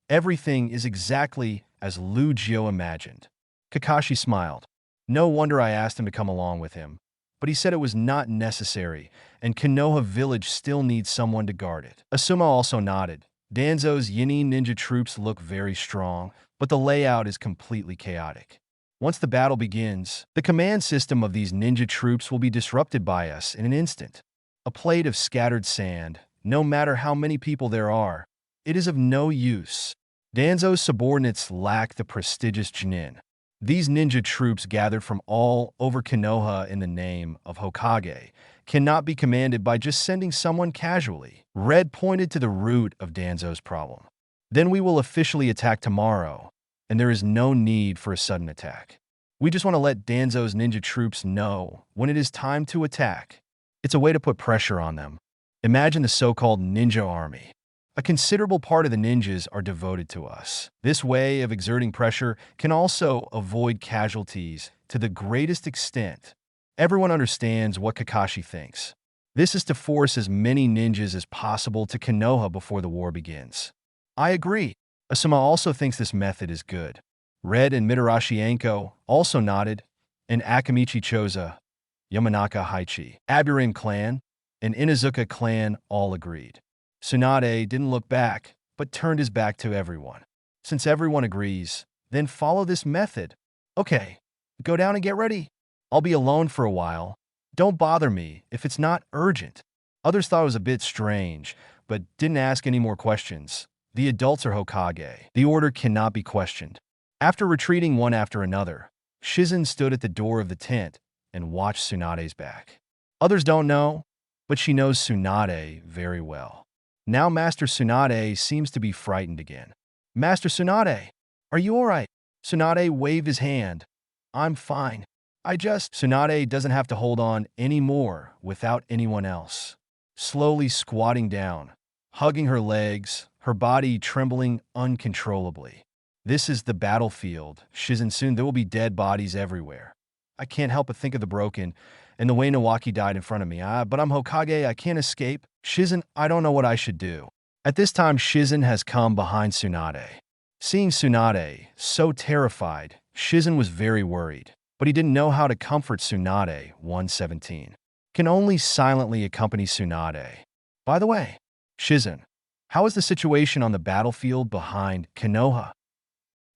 everything is exactly as Lugio imagined. Kakashi smiled. No wonder I asked him to come along with him. but he said it was not necessary, and Konoha village still needs someone to guard it. Asuma also nodded. Danzo's Yinin ninja troops look very strong, but the layout is completely chaotic. Once the battle begins, the command system of these ninja troops will be disrupted by us in an instant. A plate of scattered sand, no matter how many people there are, it is of no use. Danzo's subordinates lack the prestigious Chunin. These ninja troops gathered from all over Konoha in the name of Hokage cannot be commanded by just sending someone casually. Red pointed to the root of Danzo's problem. Then we will officially attack tomorrow, and there is no need for a sudden attack. We just want to let Danzo's ninja troops know when it is time to attack. It's a way to put pressure on them. Imagine the so-called ninja army. A considerable part of the ninjas are devoted to us. This way of exerting pressure can also avoid casualties to the greatest extent. Everyone understands what Kakashi thinks. This is to force as many ninjas as possible to Konoha before the war begins. I agree. Asuma also thinks this method is good. Red and Mitarashi Anko also nodded, and Akamichi Choza, Yamanaka Haichi, Aburin clan, and Inazuka clan all agreed. Tsunade didn't look back, but turned his back to everyone. Since everyone agrees, then follow this method. Okay, go down and get ready. I'll be alone for a while. Don't bother me if it's not urgent. Others thought it was a bit strange, but didn't ask any more questions. The adults are Hokage. The order cannot be questioned. After retreating one after another, Shizen stood at the door of the tent and watched Tsunade's back. Others don't know, but she knows Tsunade very well. Now Master Tsunade seems to be frightened again. Master Tsunade, are you all right? Tsunade waved his hand. I'm fine. Tsunade doesn't have to hold on anymore without anyone else. Slowly squatting down, hugging her legs, her body trembling uncontrollably. This is the battlefield. Shizen, soon there will be dead bodies everywhere. I can't help but think of the broken and the way Nawaki died in front of me. But I'm Hokage, I can't escape. Shizen, I don't know what I should do. At this time, Shizen has come behind Tsunade. Seeing Tsunade so terrified, Shizen was very worried, but he didn't know how to comfort Tsunade. 117. Can only silently accompany Tsunade. By the way, Shizen, how is the situation on the battlefield behind Konoha?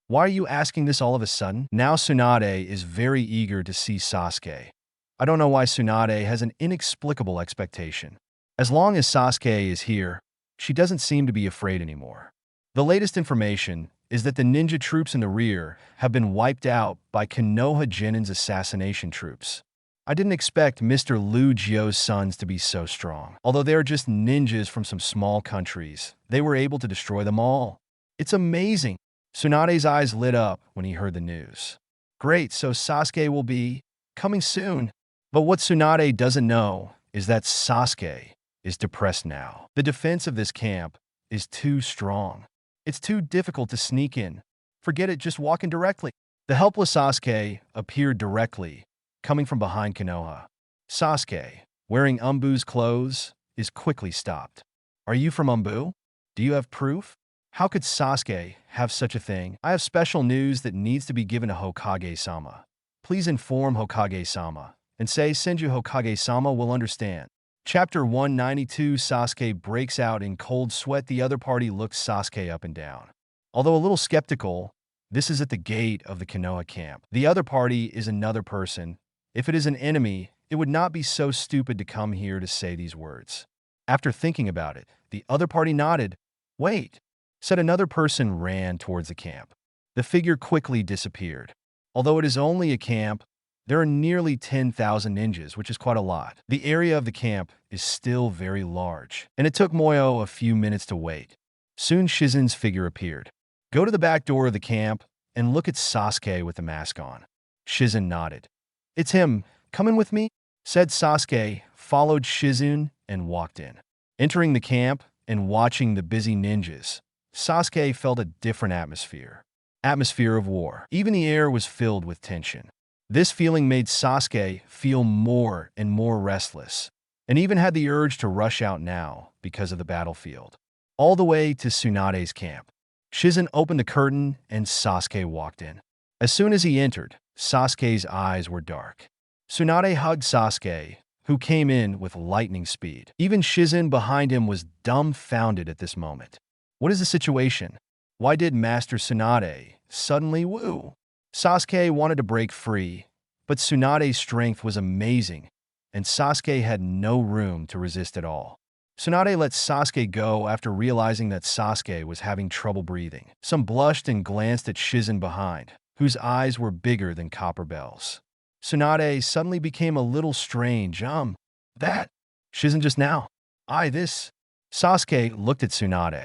Why are you asking this all of a sudden? Now Tsunade is very eager to see Sasuke. I don't know why Tsunade has an inexplicable expectation. As long as Sasuke is here, she doesn't seem to be afraid anymore. The latest information is that the ninja troops in the rear have been wiped out by Konoha Genin's assassination troops. I didn't expect Mr. Lu Jio's sons to be so strong. Although they are just ninjas from some small countries, they were able to destroy them all. It's amazing. Tsunade's eyes lit up when he heard the news. Great, so Sasuke will be coming soon. But what Tsunade doesn't know is that Sasuke is depressed now. The defense of this camp is too strong. It's too difficult to sneak in. Forget it, just walk in directly. The helpless Sasuke appeared directly, coming from behind Konoha. Sasuke, wearing Umbu's clothes, is quickly stopped. Are you from Umbu? Do you have proof? How could Sasuke have such a thing? I have special news that needs to be given to Hokage-sama. Please inform Hokage-sama and say Senju Hokage-sama will understand. Chapter 192. Sasuke breaks out in cold sweat. The other party looks Sasuke up and down. Although a little skeptical, this is at the gate of the Konoha camp. The other party is another person. If it is an enemy, it would not be so stupid to come here to say these words. After thinking about it, the other party nodded. Wait, said another person ran towards the camp. The figure quickly disappeared. Although it is only a camp, there are nearly 10,000 ninjas, which is quite a lot. The area of the camp is still very large, and it took Moyo a few minutes to wait. Soon Shizen's figure appeared. Go to the back door of the camp and look at Sasuke with the mask on. Shizen nodded. It's him. Come in with me, said Sasuke, followed Shizen and walked in. Entering the camp and watching the busy ninjas, Sasuke felt a different atmosphere. Atmosphere of war. Even the air was filled with tension. This feeling made Sasuke feel more and more restless, and even had the urge to rush out now because of the battlefield. All the way to Tsunade's camp. Shizen opened the curtain and Sasuke walked in. As soon as he entered, Sasuke's eyes were dark. Tsunade hugged Sasuke, who came in with lightning speed. Even Shizen behind him was dumbfounded at this moment. What is the situation? Why did Master Tsunade suddenly woo? Sasuke wanted to break free, but Tsunade's strength was amazing, and Sasuke had no room to resist at all. Tsunade let Sasuke go after realizing that Sasuke was having trouble breathing. Some blushed and glanced at Shizen behind, whose eyes were bigger than copper bells. Tsunade suddenly became a little strange. That? Shizen just now. This. Sasuke looked at Tsunade.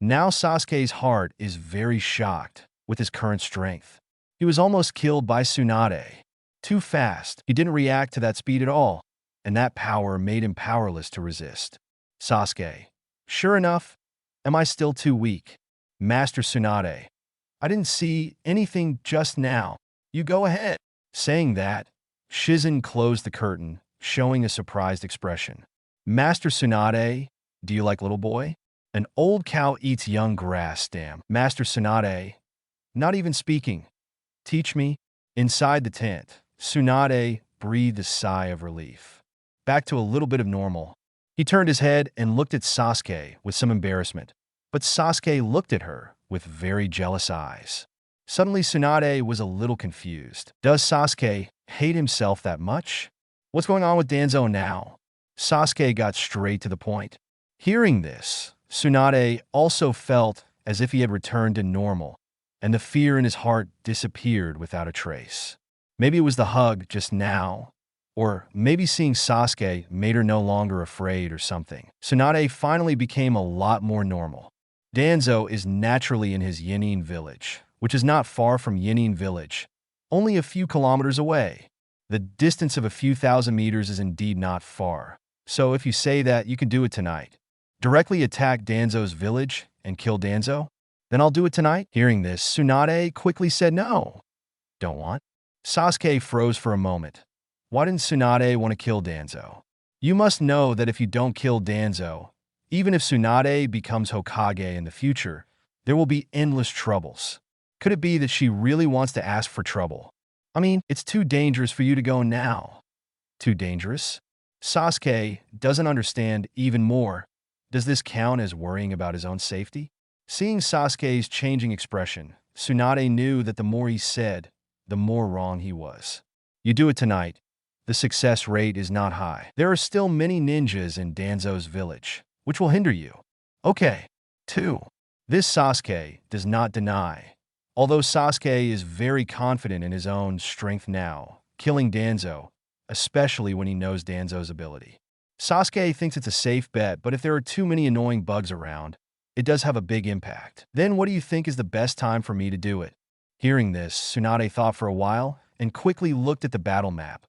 Now Sasuke's heart is very shocked with his current strength. He was almost killed by Tsunade. Too fast. He didn't react to that speed at all, and that power made him powerless to resist. Sasuke. Sure enough, am I still too weak? Master Tsunade. I didn't see anything just now. You go ahead. Saying that, Shizen closed the curtain, showing a surprised expression. Master Tsunade, do you like little boy? An old cow eats young grass, damn. Master Tsunade, not even speaking. Teach me. Inside the tent, Tsunade breathed a sigh of relief. Back to a little bit of normal. He turned his head and looked at Sasuke with some embarrassment, but Sasuke looked at her with very jealous eyes. Suddenly, Tsunade was a little confused. Does Sasuke hate himself that much? What's going on with Danzo now? Sasuke got straight to the point. Hearing this, Tsunade also felt as if he had returned to normal, and the fear in his heart disappeared without a trace. Maybe it was the hug just now, or maybe seeing Sasuke made her no longer afraid or something. Tsunade finally became a lot more normal. Danzo is naturally in his Yinin village, which is not far from Yinin village, only a few kilometers away. The distance of a few thousand meters is indeed not far, so if you say that, you can do it tonight. Directly attack Danzo's village and kill Danzo? Then I'll do it tonight. Hearing this, Tsunade quickly said no. Don't want? Sasuke froze for a moment. Why didn't Tsunade want to kill Danzo? You must know that if you don't kill Danzo, even if Tsunade becomes Hokage in the future, there will be endless troubles. Could it be that she really wants to ask for trouble? I mean, it's too dangerous for you to go now. Too dangerous? Sasuke doesn't understand even more. Does this count as worrying about his own safety? Seeing Sasuke's changing expression, Tsunade knew that the more he said, the more wrong he was. You do it tonight. The success rate is not high. There are still many ninjas in Danzo's village, which will hinder you. Okay. 2. This Sasuke does not deny. Although Sasuke is very confident in his own strength now, killing Danzo, especially when he knows Danzo's ability. Sasuke thinks it's a safe bet, but if there are too many annoying bugs around, it does have a big impact. Then what do you think is the best time for me to do it? Hearing this, Tsunade thought for a while and quickly looked at the battle map.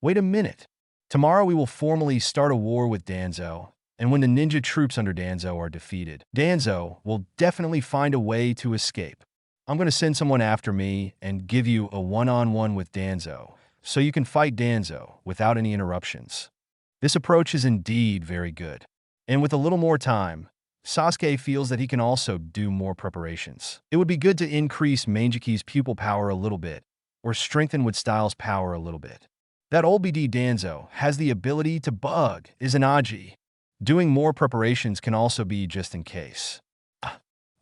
Wait a minute. Tomorrow we will formally start a war with Danzo, and when the ninja troops under Danzo are defeated, Danzo will definitely find a way to escape. I'm going to send someone after me and give you a one-on-one with Danzo, so you can fight Danzo without any interruptions. This approach is indeed very good. And with a little more time, Sasuke feels that he can also do more preparations. It would be good to increase Manjiki's pupil power a little bit, or strengthen Woodstyle's power a little bit. That old BD Danzo has the ability to bug Izanagi. Doing more preparations can also be just in case.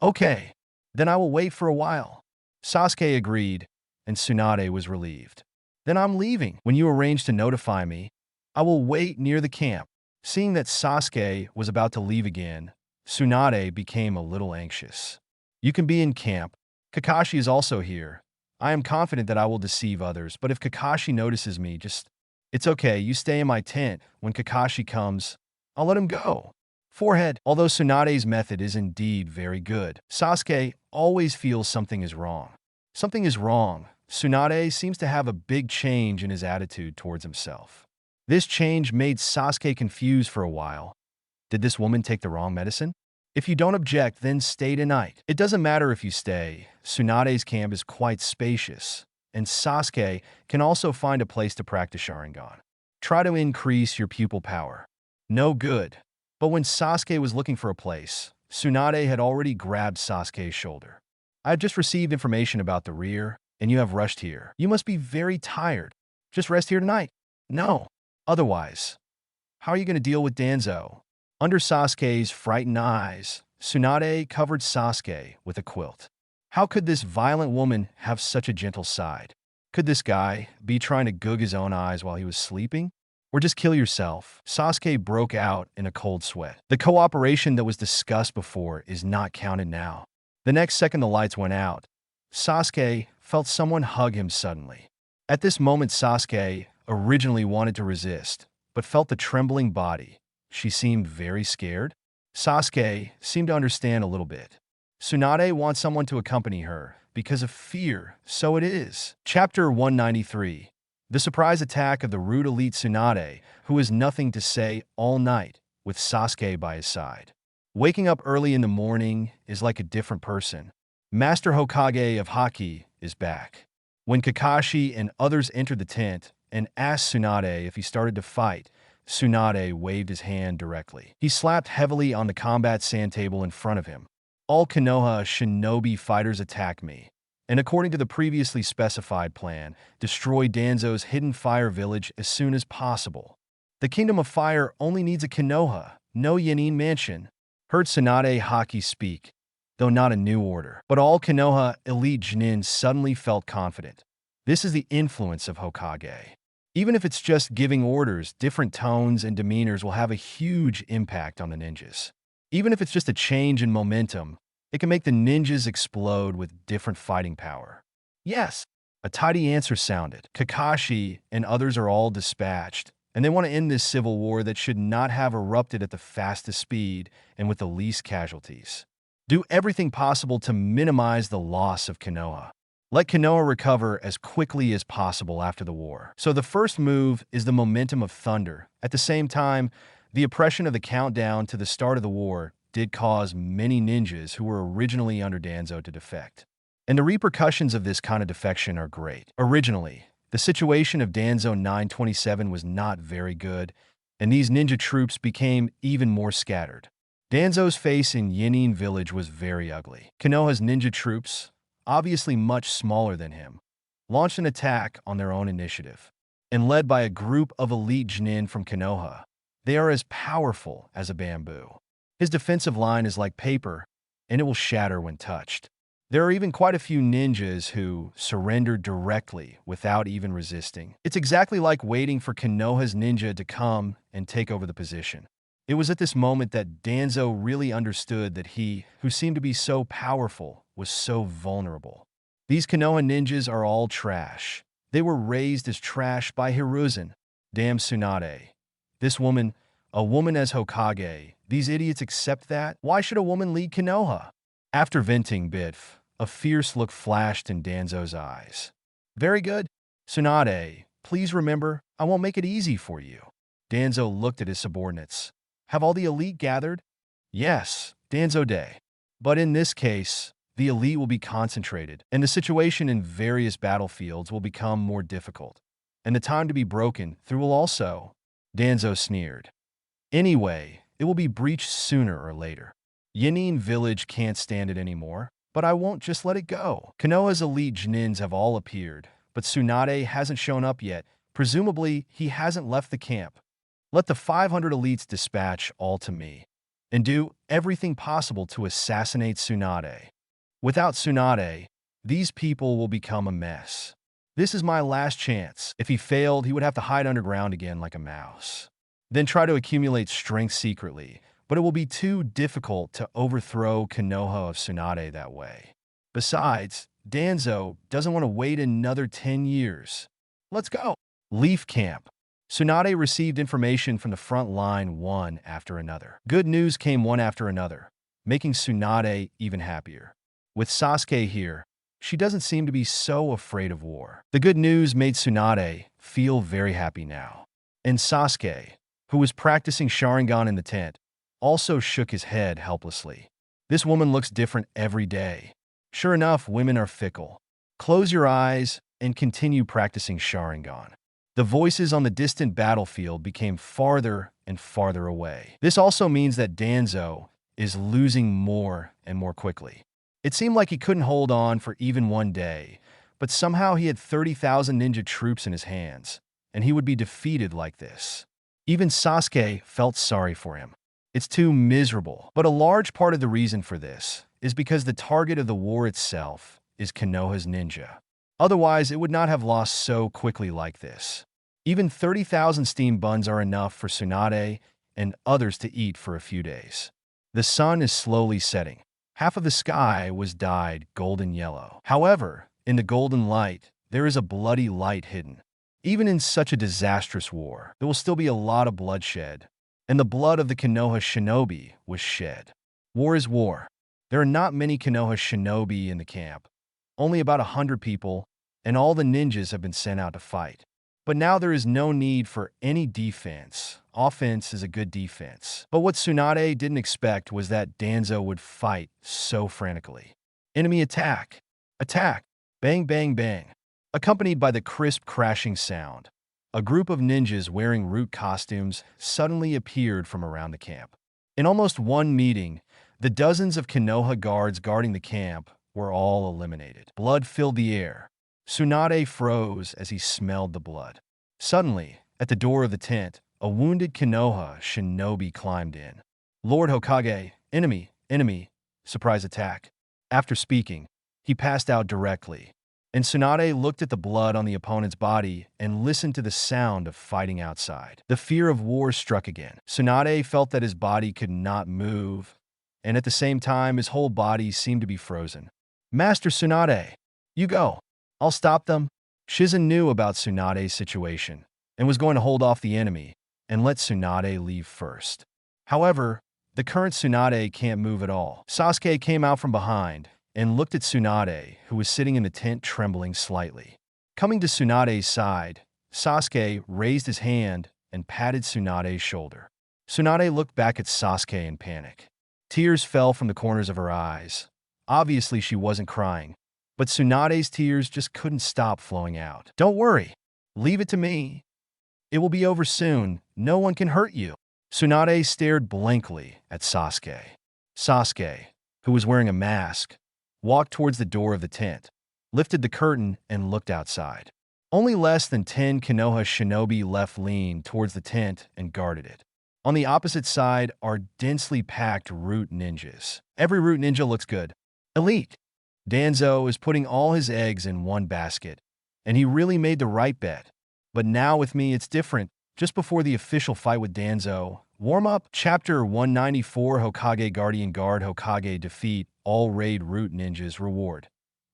Okay, then I will wait for a while. Sasuke agreed, and Tsunade was relieved. Then I'm leaving. When you arrange to notify me, I will wait near the camp. Seeing that Sasuke was about to leave again, Tsunade became a little anxious. You can be in camp. Kakashi is also here. I am confident that I will deceive others, but if Kakashi notices me, it's okay, you stay in my tent. When Kakashi comes, I'll let him go. Forehead. Although Tsunade's method is indeed very good, Sasuke always feels something is wrong. Something is wrong. Tsunade seems to have a big change in his attitude towards himself. This change made Sasuke confused for a while. Did this woman take the wrong medicine? If you don't object, then stay tonight. It doesn't matter if you stay. Tsunade's camp is quite spacious, and Sasuke can also find a place to practice Sharingan. Try to increase your pupil power. No good. But when Sasuke was looking for a place, Tsunade had already grabbed Sasuke's shoulder. I have just received information about the rear, and you have rushed here. You must be very tired. Just rest here tonight. No. Otherwise, how are you going to deal with Danzo? Under Sasuke's frightened eyes, Tsunade covered Sasuke with a quilt. How could this violent woman have such a gentle side? Could this guy be trying to goog his own eyes while he was sleeping? Or just kill yourself? Sasuke broke out in a cold sweat. The cooperation that was discussed before is not counted now. The next second the lights went out, Sasuke felt someone hug him suddenly. At this moment, Sasuke originally wanted to resist, but felt the trembling body. She seemed very scared. Sasuke seemed to understand a little bit. Tsunade wants someone to accompany her because of fear, so it is. Chapter 193. The surprise attack of the rude elite Tsunade, who has nothing to say all night with Sasuke by his side. Waking up early in the morning is like a different person. Master Hokage of Haki is back. When Kakashi and others entered the tent and asked Tsunade if he started to fight, Tsunade waved his hand directly. He slapped heavily on the combat sand table in front of him. All Konoha shinobi fighters attack me, and according to the previously specified plan, destroy Danzo's hidden fire village as soon as possible. The Kingdom of Fire only needs a Konoha, no Yanin mansion. Heard Tsunade Haki speak, though not a new order. But all Konoha elite Jonin suddenly felt confident. This is the influence of Hokage. Even if it's just giving orders, different tones and demeanors will have a huge impact on the ninjas. Even if it's just a change in momentum, it can make the ninjas explode with different fighting power. Yes, a tidy answer sounded. Kakashi and others are all dispatched, and they want to end this civil war that should not have erupted at the fastest speed and with the least casualties. Do everything possible to minimize the loss of Konoha. Let Konoha recover as quickly as possible after the war. So the first move is the momentum of thunder. At the same time, the oppression of the countdown to the start of the war did cause many ninjas who were originally under Danzo to defect. And the repercussions of this kind of defection are great. Originally, the situation of Danzo 927 was not very good, and these ninja troops became even more scattered. Danzo's face in Yanin village was very ugly. Konoha's ninja troops, obviously much smaller than him, launched an attack on their own initiative. And led by a group of elite Jonin from Konoha, they are as powerful as a bamboo. His defensive line is like paper, and it will shatter when touched. There are even quite a few ninjas who surrendered directly without even resisting. It's exactly like waiting for Konoha's ninja to come and take over the position. It was at this moment that Danzo really understood that he, who seemed to be so powerful, was so vulnerable. These Konoha ninjas are all trash. They were raised as trash by Hiruzen. Damn Tsunade. This woman, a woman as Hokage, these idiots accept that? Why should a woman lead Konoha? After venting Biff, a fierce look flashed in Danzo's eyes. Very good. Tsunade, please remember, I won't make it easy for you. Danzo looked at his subordinates. Have all the elite gathered? Yes, Danzo Day. But in this case, the elite will be concentrated, and the situation in various battlefields will become more difficult. And the time to be broken through will also. Danzo sneered. Anyway, it will be breached sooner or later. Yanin village can't stand it anymore, but I won't just let it go. Konoha's elite Jonins have all appeared, but Tsunade hasn't shown up yet. Presumably, he hasn't left the camp. Let the 500 elites dispatch all to me, and do everything possible to assassinate Tsunade. Without Tsunade, these people will become a mess. This is my last chance. If he failed, he would have to hide underground again like a mouse. Then try to accumulate strength secretly, but it will be too difficult to overthrow Konoha of Tsunade that way. Besides, Danzo doesn't want to wait another 10 years. Let's go. Leaf Camp. Tsunade received information from the front line one after another. Good news came one after another, making Tsunade even happier. With Sasuke here, she doesn't seem to be so afraid of war. The good news made Tsunade feel very happy now. And Sasuke, who was practicing Sharingan in the tent, also shook his head helplessly. This woman looks different every day. Sure enough, women are fickle. Close your eyes and continue practicing Sharingan. The voices on the distant battlefield became farther and farther away. This also means that Danzo is losing more and more quickly. It seemed like he couldn't hold on for even one day, but somehow he had 30,000 ninja troops in his hands. and he would be defeated like this. Even Sasuke felt sorry for him. It's too miserable. But a large part of the reason for this is because the target of the war itself is Konoha's ninja. Otherwise, it would not have lost so quickly like this. Even 30,000 steam buns are enough for Tsunade and others to eat for a few days. The sun is slowly setting. Half of the sky was dyed golden yellow. However, in the golden light, there is a bloody light hidden. Even in such a disastrous war, there will still be a lot of bloodshed, and the blood of the Konoha shinobi was shed. War is war. There are not many Konoha shinobi in the camp, only about 100 people, and all the ninjas have been sent out to fight. But now there is no need for any defense. Offense is a good defense. But what Tsunade didn't expect was that Danzo would fight so frantically. Enemy attack! Attack! Bang, bang, bang. Accompanied by the crisp crashing sound, a group of ninjas wearing root costumes suddenly appeared from around the camp. In almost one meeting, the dozens of Konoha guards guarding the camp were all eliminated. Blood filled the air. Tsunade froze as he smelled the blood. Suddenly, at the door of the tent, a wounded Konoha shinobi climbed in. Lord Hokage, enemy, surprise attack. After speaking, he passed out directly, and Tsunade looked at the blood on the opponent's body and listened to the sound of fighting outside. The fear of war struck again. Tsunade felt that his body could not move, and at the same time, his whole body seemed to be frozen. Master Tsunade, you go. I'll stop them. Shizen knew about Tsunade's situation and was going to hold off the enemy and let Tsunade leave first. However, the current Tsunade can't move at all. Sasuke came out from behind and looked at Tsunade, who was sitting in the tent trembling slightly. Coming to Tsunade's side, Sasuke raised his hand and patted Tsunade's shoulder. Tsunade looked back at Sasuke in panic. Tears fell from the corners of her eyes. Obviously, she wasn't crying, but Tsunade's tears just couldn't stop flowing out. Don't worry. Leave it to me. It will be over soon. No one can hurt you. Tsunade stared blankly at Sasuke. Sasuke, who was wearing a mask, walked towards the door of the tent, lifted the curtain, and looked outside. Only less than 10 Konoha shinobi left leaned towards the tent and guarded it. On the opposite side are densely packed root ninjas. Every root ninja looks good. Elite. Danzo is putting all his eggs in one basket, and he really made the right bet. But now with me, it's different. Just before the official fight with Danzo, warm up. Chapter 194, Hokage Guardian Guard Hokage defeat all raid root ninjas reward.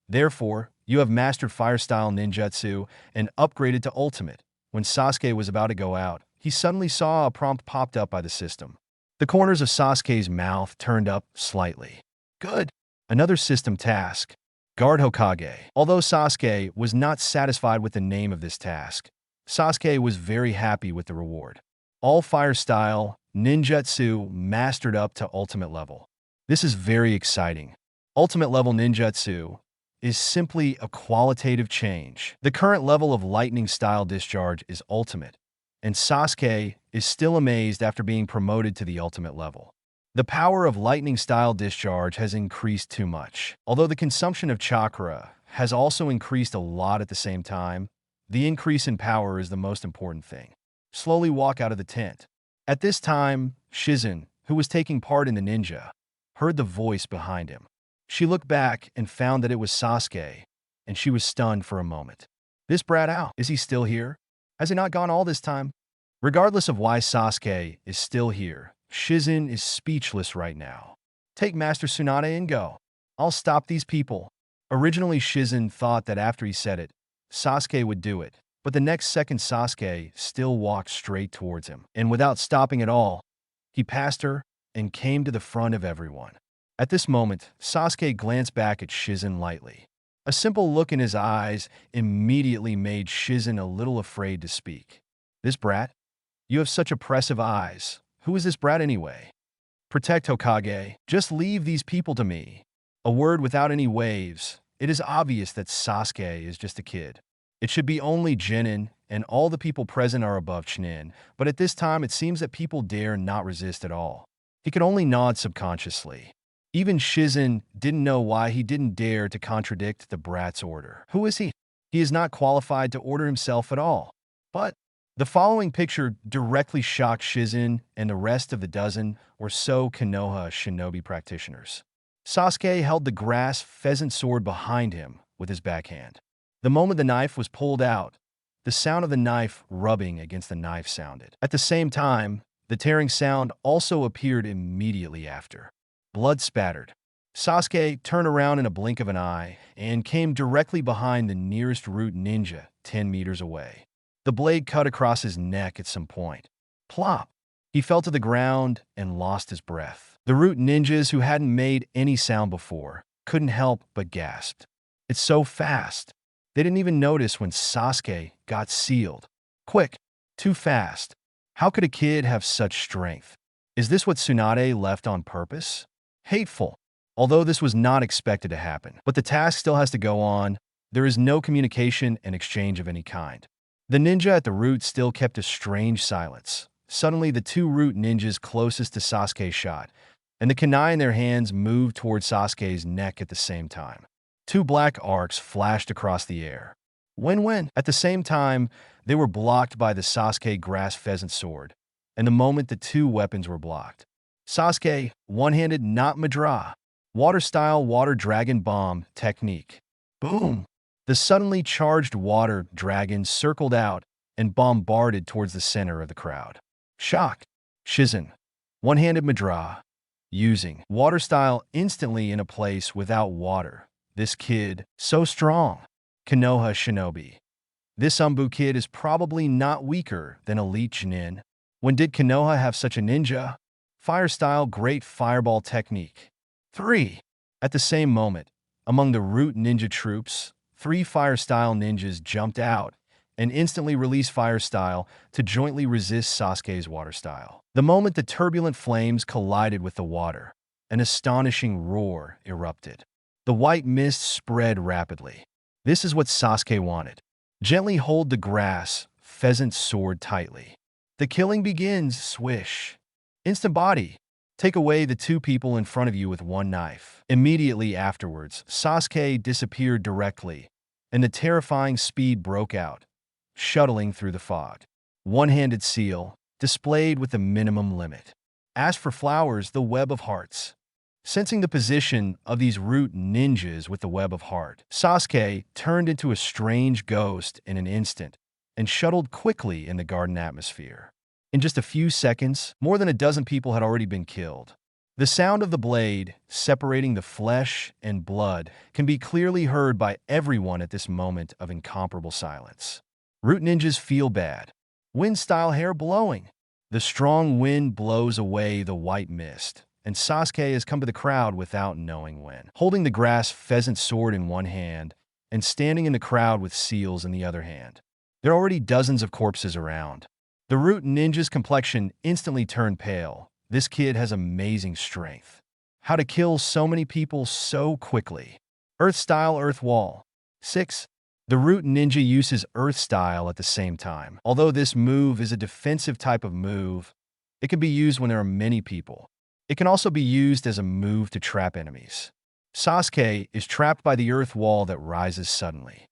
Therefore, you have mastered fire style ninjutsu and upgraded to ultimate. When Sasuke was about to go out, he suddenly saw a prompt popped up by the system. The corners of Sasuke's mouth turned up slightly. Good. Another system task. Guard Hokage. Although Sasuke was not satisfied with the name of this task, Sasuke was very happy with the reward. All fire style ninjutsu mastered up to ultimate level. This is very exciting. Ultimate level ninjutsu is simply a qualitative change. The current level of lightning style discharge is ultimate, and Sasuke is still amazed after being promoted to the ultimate level. The power of lightning style discharge has increased too much. Although the consumption of chakra has also increased a lot at the same time, the increase in power is the most important thing. Slowly walk out of the tent. At this time, Shizen, who was taking part in the ninja, heard the voice behind him. She looked back and found that it was Sasuke, and she was stunned for a moment. This brat out. Is he still here? Has he not gone all this time? Regardless of why Sasuke is still here, Shizen is speechless right now. Take Master Tsunade and go. I'll stop these people. Originally, Shizen thought that after he said it, Sasuke would do it, but the next second Sasuke still walked straight towards him, and without stopping at all, he passed her and came to the front of everyone. At this moment, Sasuke glanced back at Shizen lightly. A simple look in his eyes immediately made Shizen a little afraid to speak. This brat? You have such oppressive eyes. Who is this brat anyway? Protect Hokage. Just leave these people to me. A word without any waves. It is obvious that Sasuke is just a kid. It should be only Genin, and all the people present are above Chunin, but at this time it seems that people dare not resist at all. He could only nod subconsciously. Even Shizen didn't know why he didn't dare to contradict the brat's order. Who is he? He is not qualified to order himself at all. But The following picture directly shocked Shizen and the rest of the dozen or so Konoha shinobi practitioners. Sasuke held the grass pheasant sword behind him with his backhand. The moment the knife was pulled out, the sound of the knife rubbing against the knife sounded. At the same time, the tearing sound also appeared immediately after. Blood spattered. Sasuke turned around in a blink of an eye and came directly behind the nearest root ninja 10 meters away. The blade cut across his neck at some point. Plop! He fell to the ground and lost his breath. The root ninjas, who hadn't made any sound before, couldn't help but gasped. It's so fast. They didn't even notice when Sasuke got sealed. Quick! Too fast. How could a kid have such strength? Is this what Tsunade left on purpose? Hateful. Although this was not expected to happen. But the task still has to go on. There is no communication and exchange of any kind. The ninja at the root still kept a strange silence. Suddenly, the two root ninjas closest to Sasuke shot, and the kunai in their hands moved toward Sasuke's neck at the same time. Two black arcs flashed across the air. Win-win. At the same time, they were blocked by the Sasuke grass pheasant sword, and the moment the two weapons were blocked, Sasuke, one-handed not Madra, water-style water dragon bomb technique. Boom! The suddenly charged water dragon circled out and bombarded towards the center of the crowd. Shock! Shizen, one-handed Madra, using water-style instantly in a place without water. This kid, so strong. Konoha shinobi. This Umbu kid is probably not weaker than elite Chunin. When did Konoha have such a ninja? Fire-style great fireball technique. 3. At the same moment, among the root ninja troops, 3 fire-style ninjas jumped out and instantly released fire-style to jointly resist Sasuke's water-style. The moment the turbulent flames collided with the water, an astonishing roar erupted. The white mist spread rapidly. This is what Sasuke wanted. Gently hold the grass pheasant sword tightly. The killing begins. Swish. Instant body. Take away the 2 people in front of you with 1 knife. Immediately afterwards, Sasuke disappeared directly, and the terrifying speed broke out, shuttling through the fog. One-handed seal, displayed with the minimum limit. As for flowers, the web of hearts. Sensing the position of these root ninjas with the web of heart, Sasuke turned into a strange ghost in an instant and shuttled quickly in the garden atmosphere. In just a few seconds, more than a dozen people had already been killed. The sound of the blade separating the flesh and blood can be clearly heard by everyone at this moment of incomparable silence. Root ninjas feel bad. Wind-style hair blowing. The strong wind blows away the white mist, and Sasuke has come to the crowd without knowing when. Holding the grass pheasant sword in one hand and standing in the crowd with seals in the other hand. There are already dozens of corpses around. The root ninja's complexion instantly turned pale. This kid has amazing strength. How to kill so many people so quickly. Earth-style earth wall. 6. The root ninja uses earth-style at the same time. Although this move is a defensive type of move, it can be used when there are many people. It can also be used as a move to trap enemies. Sasuke is trapped by the earth wall that rises suddenly.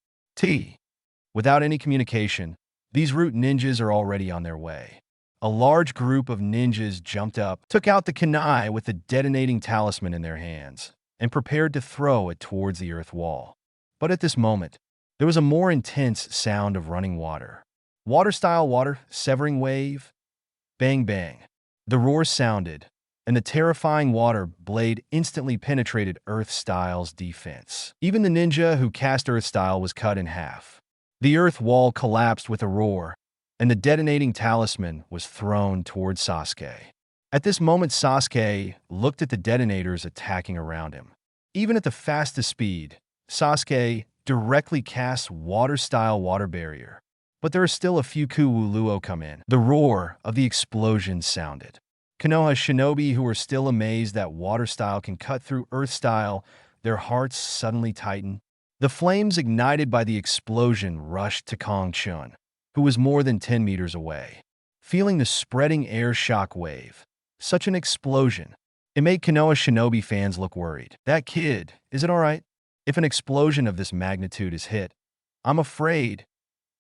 Without any communication, these root ninjas are already on their way. A large group of ninjas jumped up, took out the kunai with the detonating talisman in their hands, and prepared to throw it towards the earth wall. But at this moment, there was a more intense sound of running water. Water-style water, severing wave. Bang bang. The roar sounded, and the terrifying water blade instantly penetrated Earth-style's defense. Even the ninja who cast Earth-style was cut in half. The earth wall collapsed with a roar, and the detonating talisman was thrown towards Sasuke. At this moment, Sasuke looked at the detonators attacking around him. Even at the fastest speed, Sasuke directly casts water-style water barrier. But there are still a few Kuwuluo come in. The roar of the explosion sounded. Konoha shinobi, who are still amazed that water-style can cut through earth-style, their hearts suddenly tighten. The flames ignited by the explosion rushed to Kong Chun, who was more than 10 meters away. Feeling the spreading air shock wave, such an explosion, it made Konoha shinobi fans look worried. That kid, is it alright? If an explosion of this magnitude is hit, I'm afraid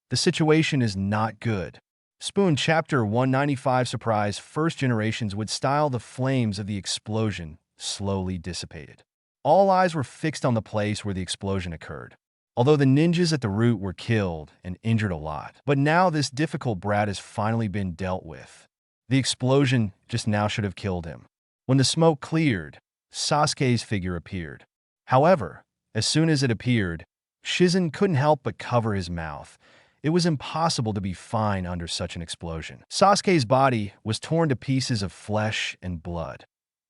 the situation is not good. Spoon Chapter 195 Surprise. First generations would style the flames of the explosion slowly dissipated. All eyes were fixed on the place where the explosion occurred. Although the ninjas at the root were killed and injured a lot. But now this difficult brat has finally been dealt with. The explosion just now should have killed him. When the smoke cleared, Sasuke's figure appeared. However, as soon as it appeared, Shizen couldn't help but cover his mouth. It was impossible to be fine under such an explosion. Sasuke's body was torn to pieces of flesh and blood,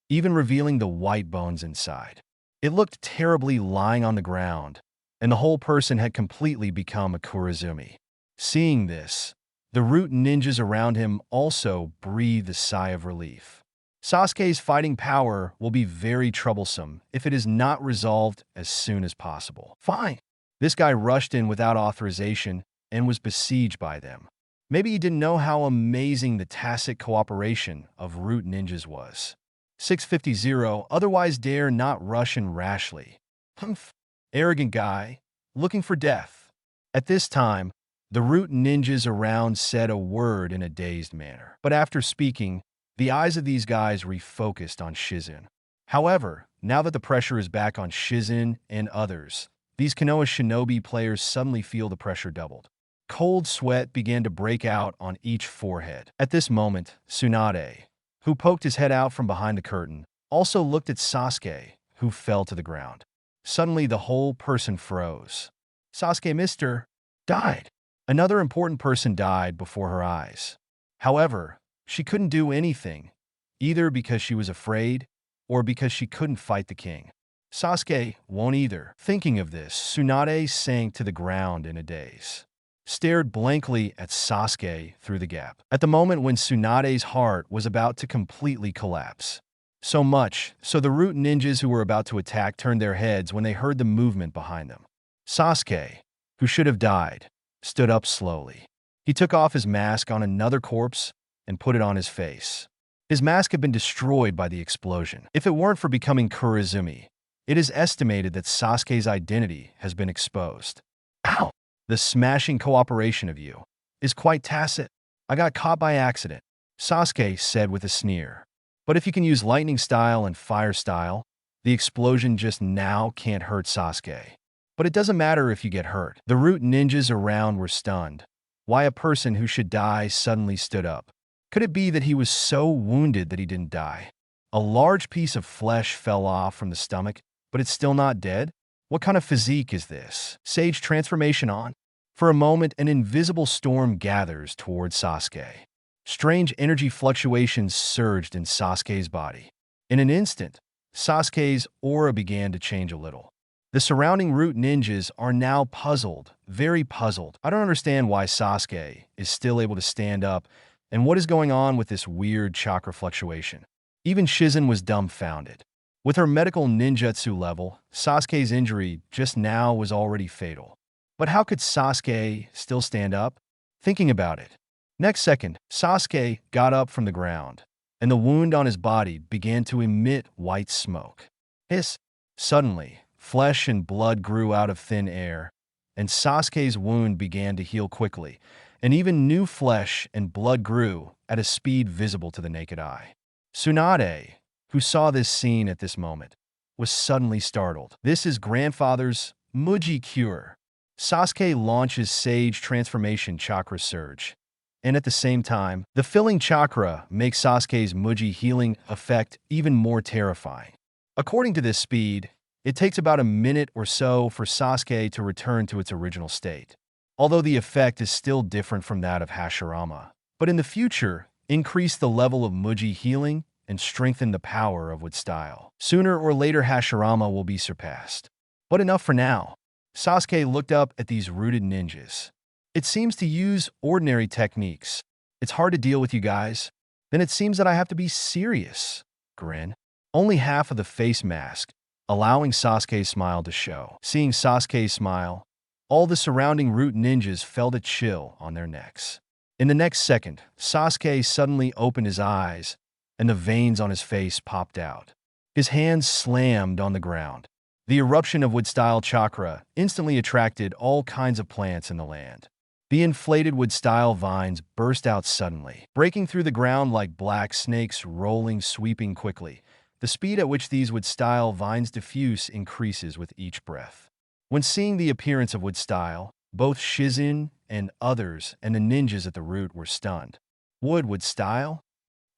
even revealing the white bones inside. It looked terribly lying on the ground, and the whole person had completely become a Kurizumi. Seeing this, the root ninjas around him also breathed a sigh of relief. Sasuke's fighting power will be very troublesome if it is not resolved as soon as possible. Fine. This guy rushed in without authorization and was besieged by them. Maybe he didn't know how amazing the tacit cooperation of root ninjas was. 650 otherwise dare not rush in rashly. Humph. Arrogant guy, looking for death. At this time, the root ninjas around said a word in a dazed manner. But after speaking, the eyes of these guys refocused on Shizen. However, now that the pressure is back on Shizen and others, these Konoha shinobi players suddenly feel the pressure doubled. Cold sweat began to break out on each forehead. At this moment, Tsunade, who poked his head out from behind the curtain, also looked at Sasuke, who fell to the ground. Suddenly, the whole person froze. Sasuke Mr. died. Another important person died before her eyes. However, she couldn't do anything, either because she was afraid or because she couldn't fight the king. Sasuke won't either. Thinking of this, Tsunade sank to the ground in a daze, stared blankly at Sasuke through the gap. At the moment when Tsunade's heart was about to completely collapse. So much, so the root ninjas who were about to attack turned their heads when they heard the movement behind them. Sasuke, who should have died, stood up slowly. He took off his mask on another corpse and put it on his face. His mask had been destroyed by the explosion. If it weren't for becoming Kurizumi, it is estimated that Sasuke's identity has been exposed. Ow! The smashing cooperation of you is quite tacit. I got caught by accident, Sasuke said with a sneer. But if you can use lightning style and fire style, the explosion just now can't hurt Sasuke. But it doesn't matter if you get hurt. The root ninjas around were stunned. Why a person who should die suddenly stood up? Could it be that he was so wounded that he didn't die? A large piece of flesh fell off from the stomach, but it's still not dead? What kind of physique is this? Sage transformation on. For a moment, an invisible storm gathers towards Sasuke. Strange energy fluctuations surged in Sasuke's body. In an instant, Sasuke's aura began to change a little. The surrounding root ninjas are now puzzled, very puzzled. I don't understand why Sasuke is still able to stand up and what is going on with this weird chakra fluctuation. Even Shizen was dumbfounded. With her medical ninjutsu level, Sasuke's injury just now was already fatal. But how could Sasuke still stand up? Thinking about it. Next second, Sasuke got up from the ground, and the wound on his body began to emit white smoke. Hiss! Suddenly, flesh and blood grew out of thin air, and Sasuke's wound began to heal quickly, and even new flesh and blood grew at a speed visible to the naked eye. Tsunade, who saw this scene at this moment, was suddenly startled. This is grandfather's Muji cure. Sasuke launches Sage Transformation Chakra Surge, and at the same time, the filling chakra makes Sasuke's Muji healing effect even more terrifying. According to this speed, it takes about a minute or so for Sasuke to return to its original state, although the effect is still different from that of Hashirama. But in the future, increase the level of Muji healing and strengthen the power of Wood style. Sooner or later, Hashirama will be surpassed. But enough for now. Sasuke looked up at these rooted ninjas. It seems to use ordinary techniques. It's hard to deal with you guys. Then it seems that I have to be serious. Grin. Only half of the face mask, allowing Sasuke's smile to show. Seeing Sasuke's smile, all the surrounding root ninjas felt a chill on their necks. In the next second, Sasuke suddenly opened his eyes, and the veins on his face popped out. His hands slammed on the ground. The eruption of Wood-style chakra instantly attracted all kinds of plants in the land. The inflated wood-style vines burst out suddenly, breaking through the ground like black snakes rolling, sweeping quickly. The speed at which these wood-style vines diffuse increases with each breath. When seeing the appearance of wood-style, both Shizin and others and the ninjas at the root were stunned. Wood-style?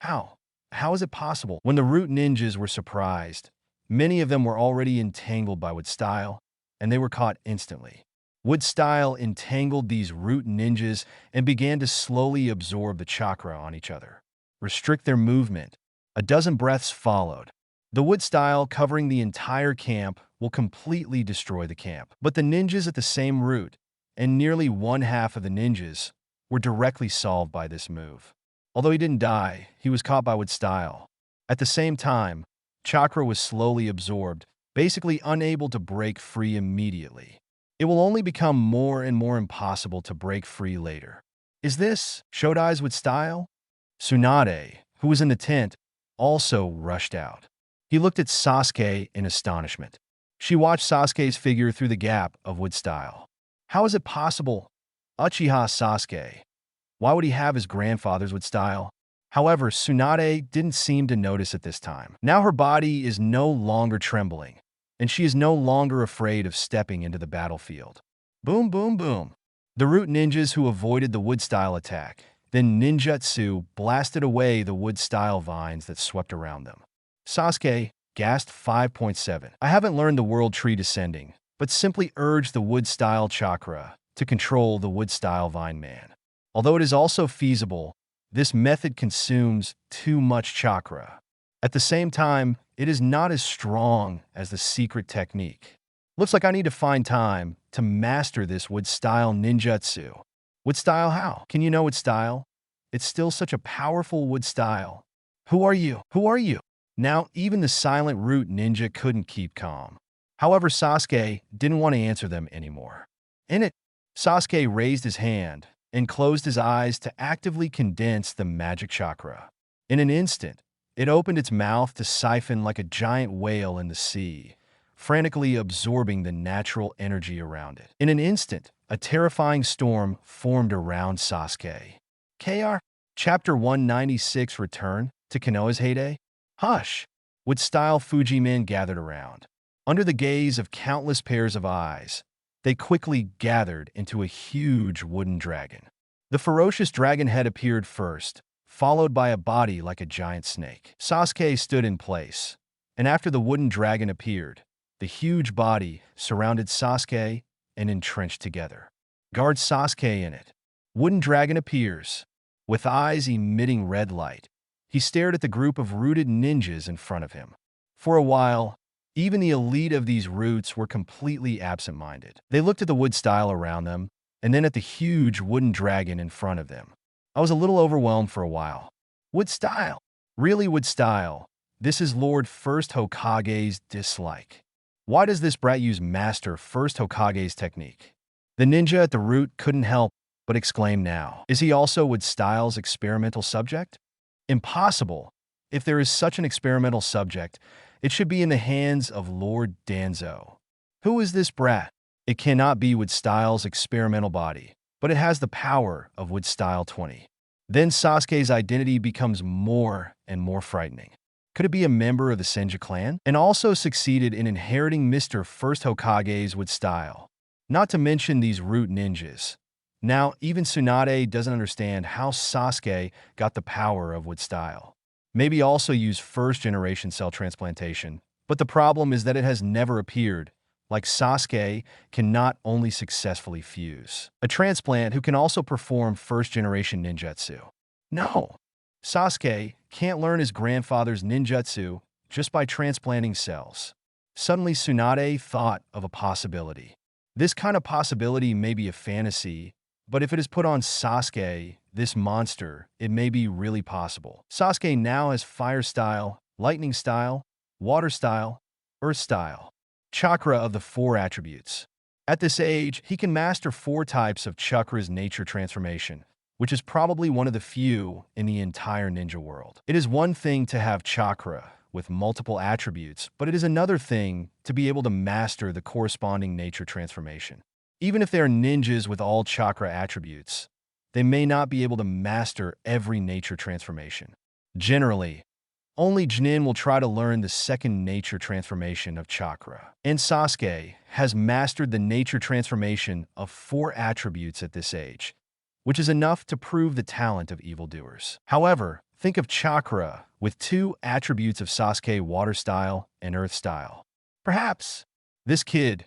How? How is it possible? When the root ninjas were surprised, many of them were already entangled by wood-style, and they were caught instantly. Wood-style entangled these root ninjas and began to slowly absorb the chakra on each other, restrict their movement. A dozen breaths followed. The wood-style covering the entire camp will completely destroy the camp. But the ninjas at the same root, and nearly one half of the ninjas, were directly solved by this move. Although he didn't die, he was caught by wood-style. At the same time, chakra was slowly absorbed, basically unable to break free immediately. It will only become more and more impossible to break free later. Is this Shodai's wood-style? Tsunade, who was in the tent, also rushed out. He looked at Sasuke in astonishment. She watched Sasuke's figure through the gap of wood-style. How is it possible? Uchiha Sasuke. Why would he have his grandfather's wood-style? However, Tsunade didn't seem to notice at this time. Now her body is no longer trembling, and she is no longer afraid of stepping into the battlefield. Boom, boom, boom. The root ninjas who avoided the wood-style attack, then ninjutsu blasted away the wood-style vines that swept around them. Sasuke gasped 5.7. I haven't learned the world tree descending, but simply urge the wood-style chakra to control the wood-style vine man. Although it is also feasible, this method consumes too much chakra. At the same time, it is not as strong as the secret technique. Looks like I need to find time to master this wood-style ninjutsu. Wood-style how? Can you know wood-style? It's still such a powerful wood-style. Who are you? Who are you? Now, even the silent root ninja couldn't keep calm. However, Sasuke didn't want to answer them anymore. In it, Sasuke raised his hand and closed his eyes to actively condense the magic chakra. In an instant, it opened its mouth to siphon like a giant whale in the sea, frantically absorbing the natural energy around it. In an instant, a terrifying storm formed around Sasuke. KR Chapter 196 Return to Konoha's Heyday? Hush! Wood-style Fuji men gathered around. Under the gaze of countless pairs of eyes, they quickly gathered into a huge wooden dragon. The ferocious dragon head appeared first, followed by a body like a giant snake. Sasuke stood in place, and after the wooden dragon appeared, the huge body surrounded Sasuke and entrenched together. Guard Sasuke in it. Wooden dragon appears. With eyes emitting red light, he stared at the group of rooted ninjas in front of him. For a while, even the elite of these roots were completely absent-minded. They looked at the wood-style around them, and then at the huge wooden dragon in front of them. I was a little overwhelmed for a while. Wood-style? Really wood-style? This is Lord First Hokage's dislike. Why does this brat use Master First Hokage's technique? The ninja at the root couldn't help but exclaim now. Is he also wood-style's experimental subject? Impossible. If there is such an experimental subject, it should be in the hands of Lord Danzo. Who is this brat? It cannot be wood-style's experimental body, but it has the power of wood-style 20. Then Sasuke's identity becomes more and more frightening. Could it be a member of the Senju clan? And also succeeded in inheriting Mr. First Hokage's wood-style. Not to mention these root ninjas. Now, even Tsunade doesn't understand how Sasuke got the power of wood-style. Maybe also use first-generation cell transplantation, but the problem is that it has never appeared. Like Sasuke, can not only successfully fuse a transplant who can also perform first-generation ninjutsu. No, Sasuke can't learn his grandfather's ninjutsu just by transplanting cells. Suddenly, Tsunade thought of a possibility. This kind of possibility may be a fantasy, but if it is put on Sasuke, this monster, it may be really possible. Sasuke now has fire style, lightning style, water style, earth style. Chakra of the 4 attributes. At this age, he can master 4 types of chakra's nature transformation, which is probably one of the few in the entire ninja world. It is one thing to have chakra with multiple attributes, but it is another thing to be able to master the corresponding nature transformation. Even if they are ninjas with all chakra attributes, they may not be able to master every nature transformation. Generally, only Jnin will try to learn the second nature transformation of chakra. And Sasuke has mastered the nature transformation of 4 attributes at this age, which is enough to prove the talent of evildoers. However, think of chakra with 2 attributes of Sasuke: water style and earth style. Perhaps this kid,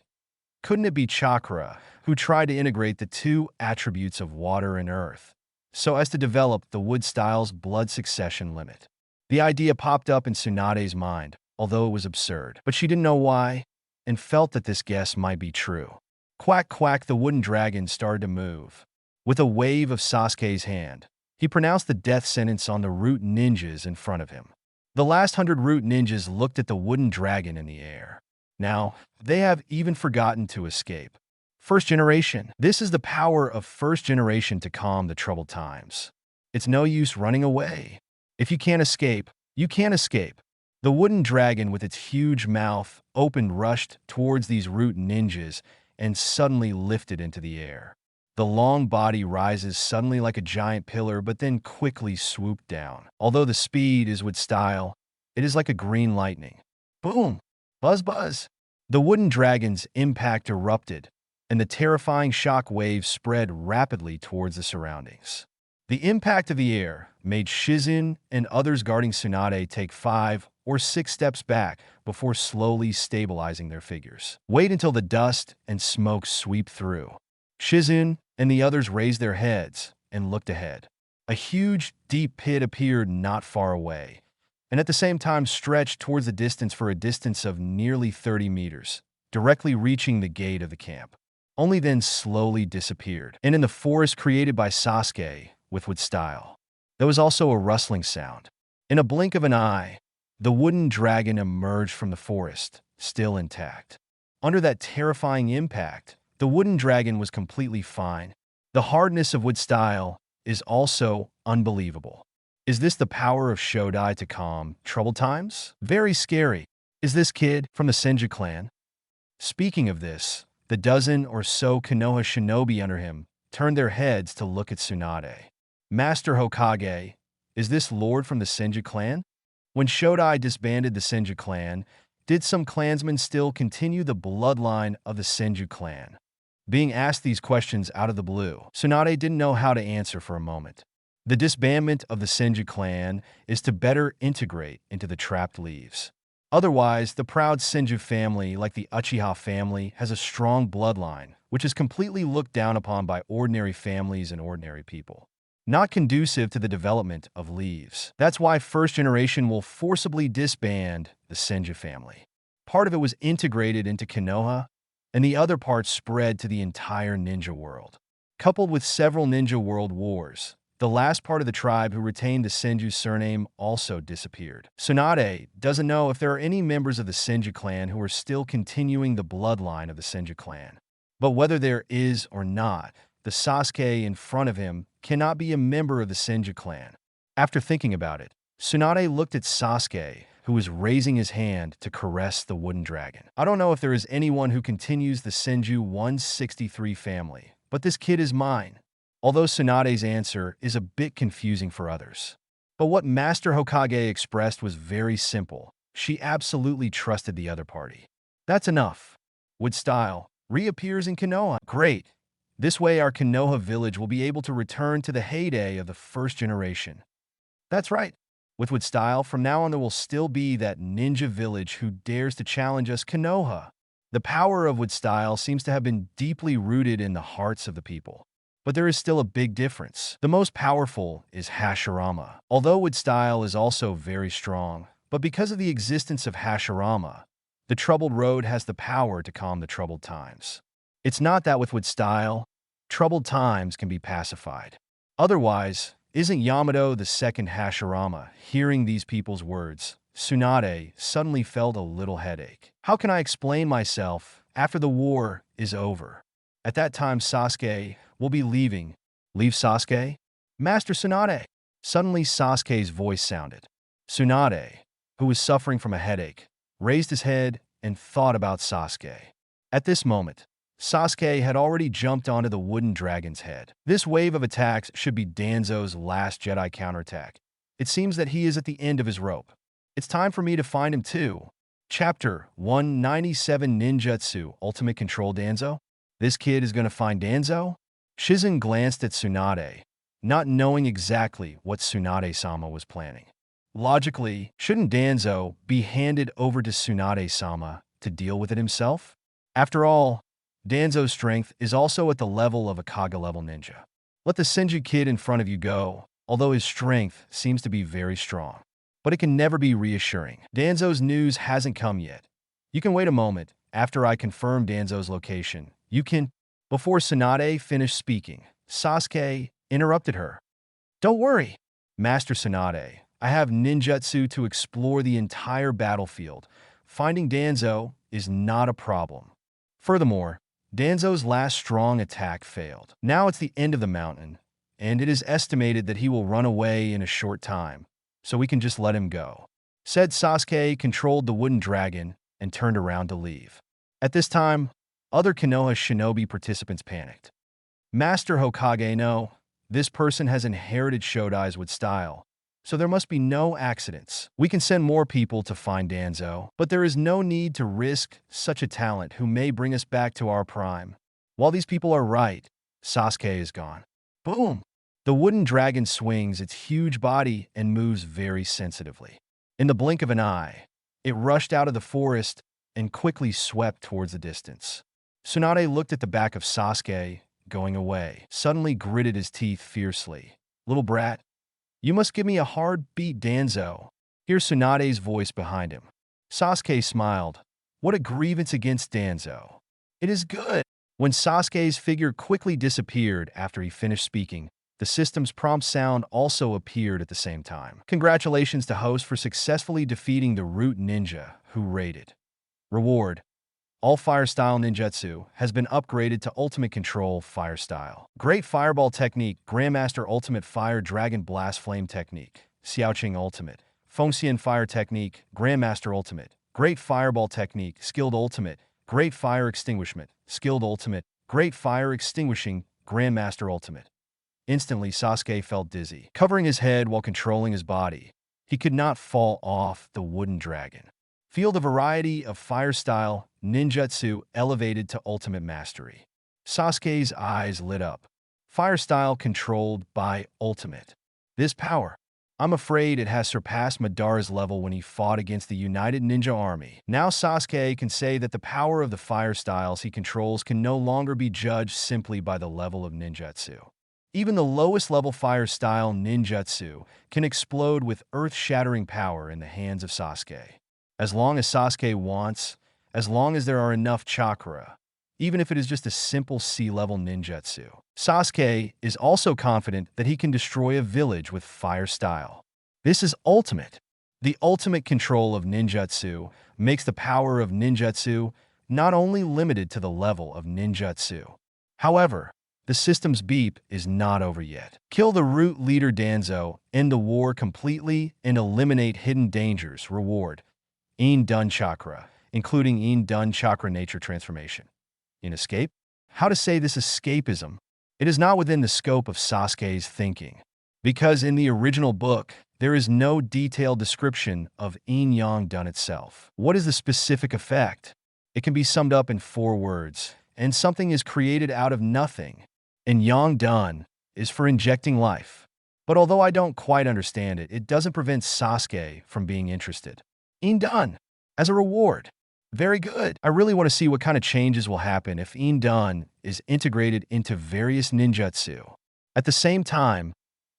couldn't it be chakra, who tried to integrate the 2 attributes of water and earth so as to develop the wood style's blood succession limit? The idea popped up in Tsunade's mind, although it was absurd, but she didn't know why and felt that this guess might be true. Quack quack, the wooden dragon started to move. With a wave of Sasuke's hand, he pronounced the death sentence on the root ninjas in front of him. The last 100 root ninjas looked at the wooden dragon in the air. Now, they have even forgotten to escape. First generation. This is the power of first generation to calm the troubled times. It's no use running away. If you can't escape, you can't escape. The wooden dragon with its huge mouth open rushed towards these root ninjas and suddenly lifted into the air. The long body rises suddenly like a giant pillar but then quickly swooped down. Although the speed is with style, it is like a green lightning. Boom! Buzz buzz! The wooden dragon's impact erupted, and the terrifying shock wave spread rapidly towards the surroundings. The impact of the air made Shizun and others guarding Tsunade take 5 or 6 steps back before slowly stabilizing their figures. Wait until the dust and smoke sweep through. Shizun and the others raised their heads and looked ahead. A huge, deep pit appeared not far away, and at the same time stretched towards the distance for a distance of nearly 30 meters, directly reaching the gate of the camp. Only then slowly disappeared. And in the forest created by Sasuke, with wood style, there was also a rustling sound. In a blink of an eye, the wooden dragon emerged from the forest, still intact. Under that terrifying impact, the wooden dragon was completely fine. The hardness of wood style is also unbelievable. Is this the power of Shodai to calm troubled times? Very scary. Is this kid from the Senju clan? Speaking of this, the dozen or so Konoha shinobi under him turned their heads to look at Tsunade. Master Hokage, is this lord from the Senju clan? When Shodai disbanded the Senju clan, did some clansmen still continue the bloodline of the Senju clan? Being asked these questions out of the blue, Tsunade didn't know how to answer for a moment. The disbandment of the Senju clan is to better integrate into the trapped leaves. Otherwise, the proud Senju family, like the Uchiha family, has a strong bloodline, which is completely looked down upon by ordinary families and ordinary people. Not conducive to the development of leaves. That's why first generation will forcibly disband the Senju family. Part of it was integrated into Konoha, and the other part spread to the entire ninja world. Coupled with several ninja world wars, the last part of the tribe who retained the Senju surname also disappeared. Tsunade doesn't know if there are any members of the Senju clan who are still continuing the bloodline of the Senju clan. But whether there is or not, the Sasuke in front of him cannot be a member of the Senju clan. After thinking about it, Tsunade looked at Sasuke, who was raising his hand to caress the wooden dragon. I don't know if there is anyone who continues the Senju 163 family, but this kid is mine. Although Tsunade's answer is a bit confusing for others. But what Master Hokage expressed was very simple. She absolutely trusted the other party. That's enough. Wood style reappears in Konoha. Great. This way our Konoha village will be able to return to the heyday of the first generation. That's right. With wood style, from now on there will still be that ninja village who dares to challenge us, Konoha. The power of wood style seems to have been deeply rooted in the hearts of the people. But there is still a big difference. The most powerful is Hashirama. Although wood style is also very strong, but because of the existence of Hashirama, the troubled road has the power to calm the troubled times. It's not that with wood style, troubled times can be pacified. Otherwise, isn't Yamato the second Hashirama? Hearing these people's words, Tsunade suddenly felt a little headache. How can I explain myself after the war is over? At that time, Sasuke will be leaving. Leave Sasuke? Master Tsunade. Suddenly, Sasuke's voice sounded. Tsunade, who was suffering from a headache, raised his head and thought about Sasuke. At this moment, Sasuke had already jumped onto the wooden dragon's head. This wave of attacks should be Danzo's last Jedi counterattack. It seems that he is at the end of his rope. It's time for me to find him too. Chapter 197 Ninjutsu Ultimate Control Danzo? This kid is going to find Danzo? Shizen glanced at Tsunade, not knowing exactly what Tsunade-sama was planning. Logically, shouldn't Danzo be handed over to Tsunade-sama to deal with it himself? After all, Danzo's strength is also at the level of a Kage-level ninja. Let the Senju kid in front of you go, although his strength seems to be very strong. But it can never be reassuring. Danzo's news hasn't come yet. You can wait a moment. After I confirm Danzo's location, you can... Before Tsunade finished speaking, Sasuke interrupted her. Don't worry, Master Tsunade. I have ninjutsu to explore the entire battlefield. Finding Danzo is not a problem. Furthermore, Danzo's last strong attack failed. Now it's the end of the mountain, and it is estimated that he will run away in a short time, so we can just let him go. Said Sasuke controlled the wooden dragon and turned around to leave. At this time, other Konoha shinobi participants panicked. Master Hokage, no, this person has inherited Shodai's with style, so there must be no accidents. We can send more people to find Danzo, but there is no need to risk such a talent who may bring us back to our prime. While these people are right, Sasuke is gone. Boom! The wooden dragon swings its huge body and moves very sensitively. In the blink of an eye, it rushed out of the forest and quickly swept towards the distance. Tsunade looked at the back of Sasuke, going away, suddenly gritted his teeth fiercely. Little brat, you must give me a hard beat, Danzo. Hear Tsunade's voice behind him. Sasuke smiled. What a grievance against Danzo. It is good. When Sasuke's figure quickly disappeared after he finished speaking, the system's prompt sound also appeared at the same time. Congratulations to host for successfully defeating the root ninja who raided. Reward. All Fire Style Ninjutsu has been upgraded to Ultimate Control Fire Style. Great Fireball Technique, Grandmaster Ultimate Fire Dragon Blast Flame Technique, Xiaoqing Ultimate, Fengxian Fire Technique, Grandmaster Ultimate, Great Fireball Technique, Skilled Ultimate, Great Fire Extinguishment, Skilled Ultimate, Great Fire Extinguishing, Grandmaster Ultimate. Instantly, Sasuke felt dizzy, covering his head while controlling his body. He could not fall off the wooden dragon. Feel the variety of fire style ninjutsu elevated to ultimate mastery. Sasuke's eyes lit up. Fire style controlled by ultimate. This power, I'm afraid it has surpassed Madara's level when he fought against the United Ninja Army. Now Sasuke can say that the power of the fire styles he controls can no longer be judged simply by the level of ninjutsu. Even the lowest level fire style ninjutsu can explode with earth-shattering power in the hands of Sasuke. As long as Sasuke wants, as long as there are enough chakra, even if it is just a simple sea-level ninjutsu. Sasuke is also confident that he can destroy a village with fire style. This is ultimate. The ultimate control of ninjutsu makes the power of ninjutsu not only limited to the level of ninjutsu. However, the system's beep is not over yet. Kill the root leader Danzo, end the war completely, and eliminate hidden dangers. Reward. In Dun Chakra, including In Dun Chakra Nature Transformation. In Escape? How to say this escapism? It is not within the scope of Sasuke's thinking, because in the original book, there is no detailed description of In Yang Dun itself. What is the specific effect? It can be summed up in 4 words, and something is created out of nothing. And Yang Dun is for injecting life. But although I don't quite understand it, it doesn't prevent Sasuke from being interested. In Dun, as a reward. Very good. I really want to see what kind of changes will happen if In Dun is integrated into various ninjutsu. At the same time,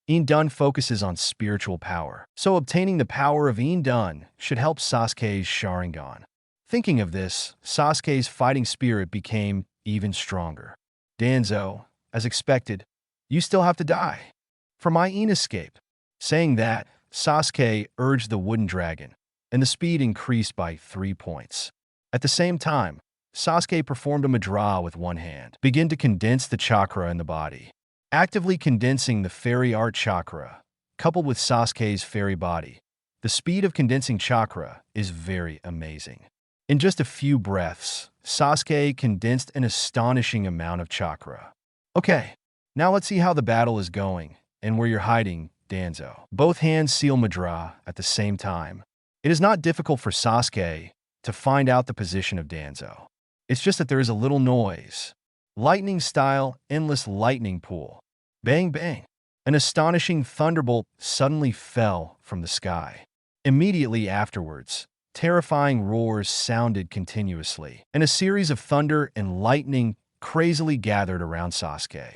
In Dun focuses on spiritual power, so obtaining the power of In Dun should help Sasuke's Sharingan. Thinking of this, Sasuke's fighting spirit became even stronger. Danzo, as expected, you still have to die. For my In escape. Saying that, Sasuke urged the wooden dragon, and the speed increased by 3 points. At the same time, Sasuke performed a Madara with one hand, begin to condense the chakra in the body. Actively condensing the fairy art chakra, coupled with Sasuke's fairy body, the speed of condensing chakra is very amazing. In just a few breaths, Sasuke condensed an astonishing amount of chakra. Okay, now let's see how the battle is going and where you're hiding, Danzo. Both hands seal Madara at the same time. It is not difficult for Sasuke to find out the position of Danzo. It's just that there is a little noise. Lightning-style, endless lightning pool. Bang, bang. An astonishing thunderbolt suddenly fell from the sky. Immediately afterwards, terrifying roars sounded continuously, and a series of thunder and lightning crazily gathered around Sasuke.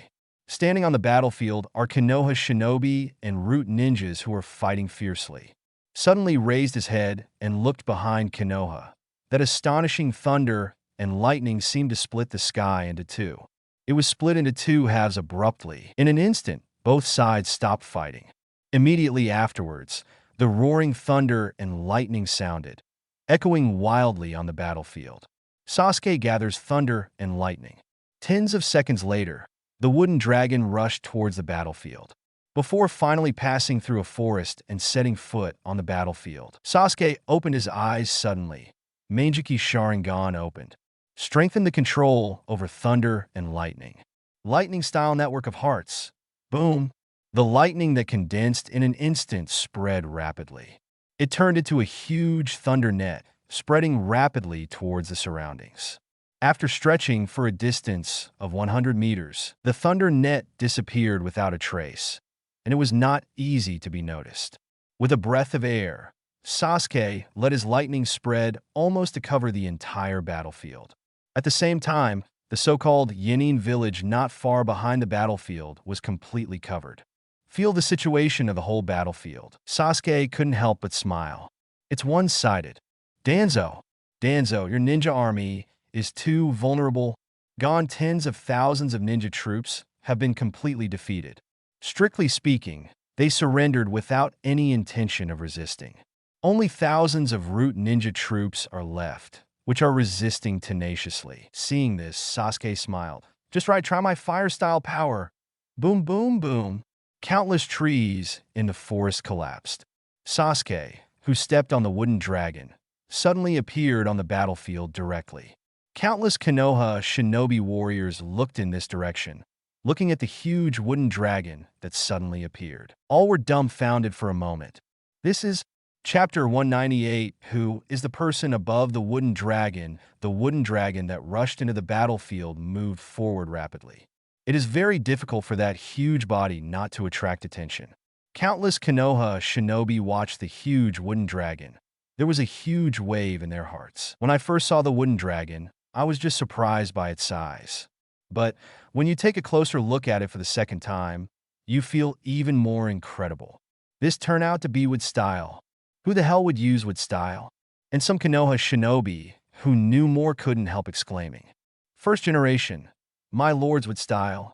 Standing on the battlefield are Konoha shinobi and root ninjas who are fighting fiercely. Suddenly raised his head and looked behind Konoha. That astonishing thunder and lightning seemed to split the sky into two. It was split into two halves abruptly. In an instant, both sides stopped fighting. Immediately afterwards, the roaring thunder and lightning sounded, echoing wildly on the battlefield. Sasuke gathers thunder and lightning. Tens of seconds later, the wooden dragon rushed towards the battlefield. Before finally passing through a forest and setting foot on the battlefield, Sasuke opened his eyes suddenly. Mangekyou Sharingan opened. Strengthen the control over thunder and lightning. Lightning-style network of hearts. Boom. The lightning that condensed in an instant spread rapidly. It turned into a huge thunder net, spreading rapidly towards the surroundings. After stretching for a distance of 100 meters, the thunder net disappeared without a trace, and it was not easy to be noticed. With a breath of air, Sasuke let his lightning spread almost to cover the entire battlefield. At the same time, the so-called Yanin village not far behind the battlefield was completely covered. Feel the situation of the whole battlefield. Sasuke couldn't help but smile. It's one-sided. Danzo, your ninja army is too vulnerable. Gone. Tens of thousands of ninja troops have been completely defeated. Strictly speaking, they surrendered without any intention of resisting. Only thousands of root ninja troops are left, which are resisting tenaciously. Seeing this, Sasuke smiled. Just right, try my fire-style power. Boom, boom, boom. Countless trees in the forest collapsed. Sasuke, who stepped on the wooden dragon, suddenly appeared on the battlefield directly. Countless Konoha shinobi warriors looked in this direction, looking at the huge wooden dragon that suddenly appeared. All were dumbfounded for a moment. This is Chapter 198. Who is the person above the wooden dragon? The wooden dragon that rushed into the battlefield moved forward rapidly. It is very difficult for that huge body not to attract attention. Countless Konoha shinobi watched the huge wooden dragon. There was a huge wave in their hearts. When I first saw the wooden dragon, I was just surprised by its size. But when you take a closer look at it for the second time, you feel even more incredible. This turned out to be with style. Who the hell would use with style? And some Konoha shinobi who knew more couldn't help exclaiming. First generation, my lords with style.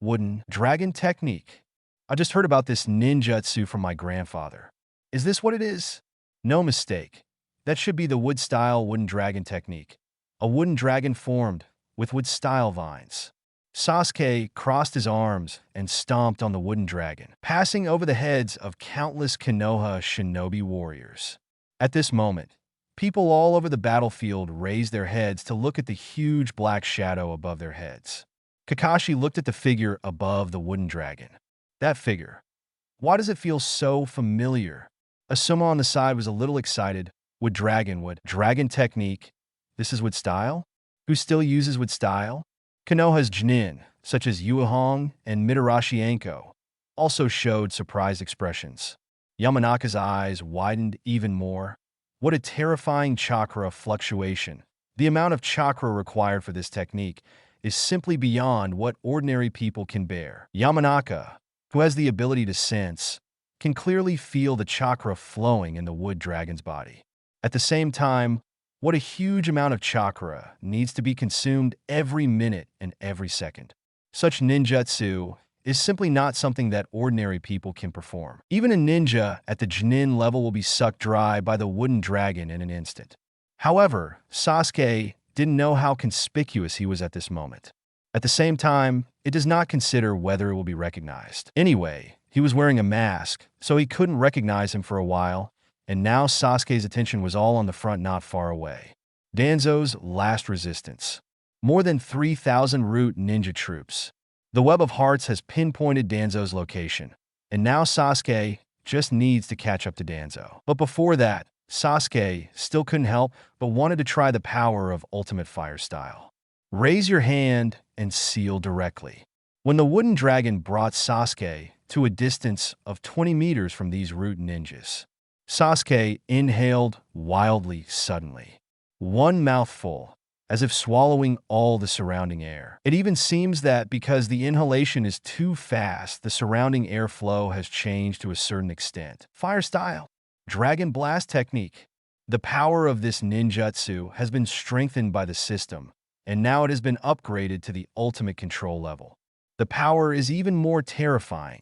Wooden dragon technique. I just heard about this ninjutsu from my grandfather. Is this what it is? No mistake. That should be the wood-style wooden dragon technique. A wooden dragon formed with wood-style vines. Sasuke crossed his arms and stomped on the wooden dragon, passing over the heads of countless Konoha shinobi warriors. At this moment, people all over the battlefield raised their heads to look at the huge black shadow above their heads. Kakashi looked at the figure above the wooden dragon. That figure. Why does it feel so familiar? Asuma on the side was a little excited. Wood dragon technique. This is wood style? Who still uses wood style? Konoha's Jnin, such as Yuehong and Mitarashi Anko, also showed surprised expressions. Yamanaka's eyes widened even more. What a terrifying chakra fluctuation. The amount of chakra required for this technique is simply beyond what ordinary people can bear. Yamanaka, who has the ability to sense, can clearly feel the chakra flowing in the wood dragon's body. At the same time, what a huge amount of chakra needs to be consumed every minute and every second. Such ninjutsu is simply not something that ordinary people can perform. Even a ninja at the Jnin level will be sucked dry by the wooden dragon in an instant. However, Sasuke didn't know how conspicuous he was at this moment. At the same time, it does not consider whether it will be recognized. Anyway, he was wearing a mask, so he couldn't recognize him for a while, and now Sasuke's attention was all on the front not far away. Danzo's last resistance. More than 3,000 root ninja troops. The Web of Hearts has pinpointed Danzo's location, and now Sasuke just needs to catch up to Danzo. But before that, Sasuke still couldn't help but wanted to try the power of Ultimate Fire Style. Raise your hand and seal directly. When the wooden dragon brought Sasuke to a distance of 20 meters from these root ninjas, Sasuke inhaled wildly suddenly. One mouthful, as if swallowing all the surrounding air. It even seems that because the inhalation is too fast, the surrounding airflow has changed to a certain extent. Fire Style. Dragon Blast Technique. The power of this ninjutsu has been strengthened by the system, and now it has been upgraded to the ultimate control level. The power is even more terrifying.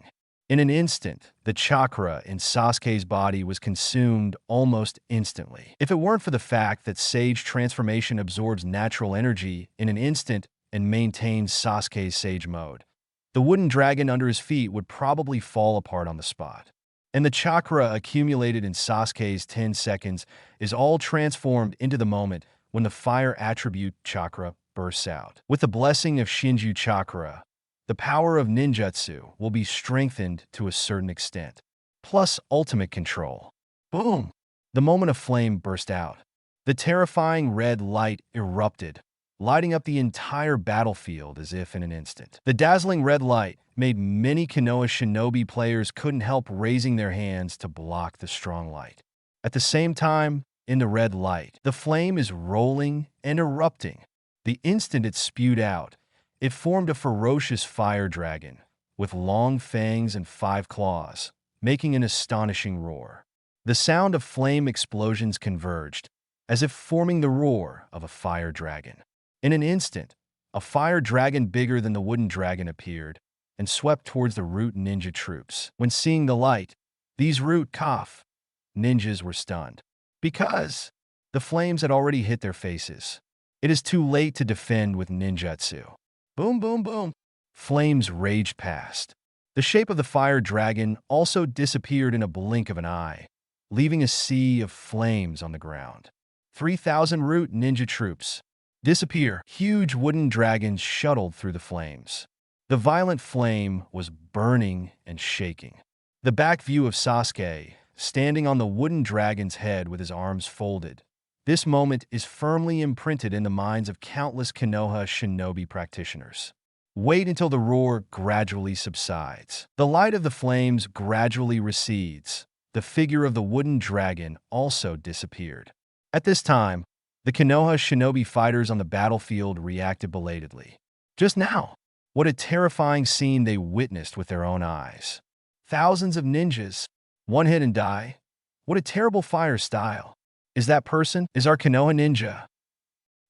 In an instant, the chakra in Sasuke's body was consumed almost instantly. If it weren't for the fact that Sage Transformation absorbs natural energy in an instant and maintains Sasuke's Sage mode, the wooden dragon under his feet would probably fall apart on the spot. And the chakra accumulated in Sasuke's 10 seconds is all transformed into the moment when the fire attribute chakra bursts out. With the blessing of Shinju chakra, the power of ninjutsu will be strengthened to a certain extent. Plus ultimate control. Boom! The moment of flame burst out. The terrifying red light erupted, lighting up the entire battlefield as if in an instant. The dazzling red light made many Konoha shinobi players couldn't help raising their hands to block the strong light. At the same time, in the red light, the flame is rolling and erupting. The instant it spewed out, it formed a ferocious fire dragon with long fangs and 5 claws, making an astonishing roar. The sound of flame explosions converged, as if forming the roar of a fire dragon. In an instant, a fire dragon bigger than the wooden dragon appeared and swept towards the root ninja troops. When seeing the light, these root ninjas were stunned, because the flames had already hit their faces. It is too late to defend with ninjutsu. Boom, boom, boom. Flames raged past. The shape of the fire dragon also disappeared in a blink of an eye, leaving a sea of flames on the ground. 3,000 root ninja troops disappear. Huge wooden dragons shuttled through the flames. The violent flame was burning and shaking. The back view of Sasuke, standing on the wooden dragon's head with his arms folded. This moment is firmly imprinted in the minds of countless Konoha shinobi practitioners. Wait until the roar gradually subsides. The light of the flames gradually recedes. The figure of the wooden dragon also disappeared. At this time, the Konoha shinobi fighters on the battlefield reacted belatedly. Just now, what a terrifying scene they witnessed with their own eyes. Thousands of ninjas, one hit and die. What a terrible fire style. Is that person? Is our Konoha ninja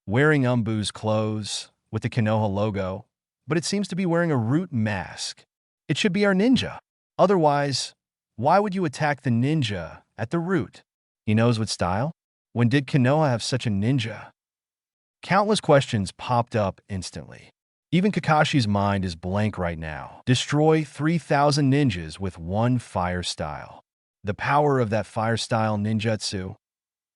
wearing Umbu's clothes with the Konoha logo, but it seems to be wearing a root mask. It should be our ninja. Otherwise, why would you attack the ninja at the root? He knows what style? When did Konoha have such a ninja? Countless questions popped up instantly. Even Kakashi's mind is blank right now. Destroy 3,000 ninjas with one fire style. The power of that fire style ninjutsu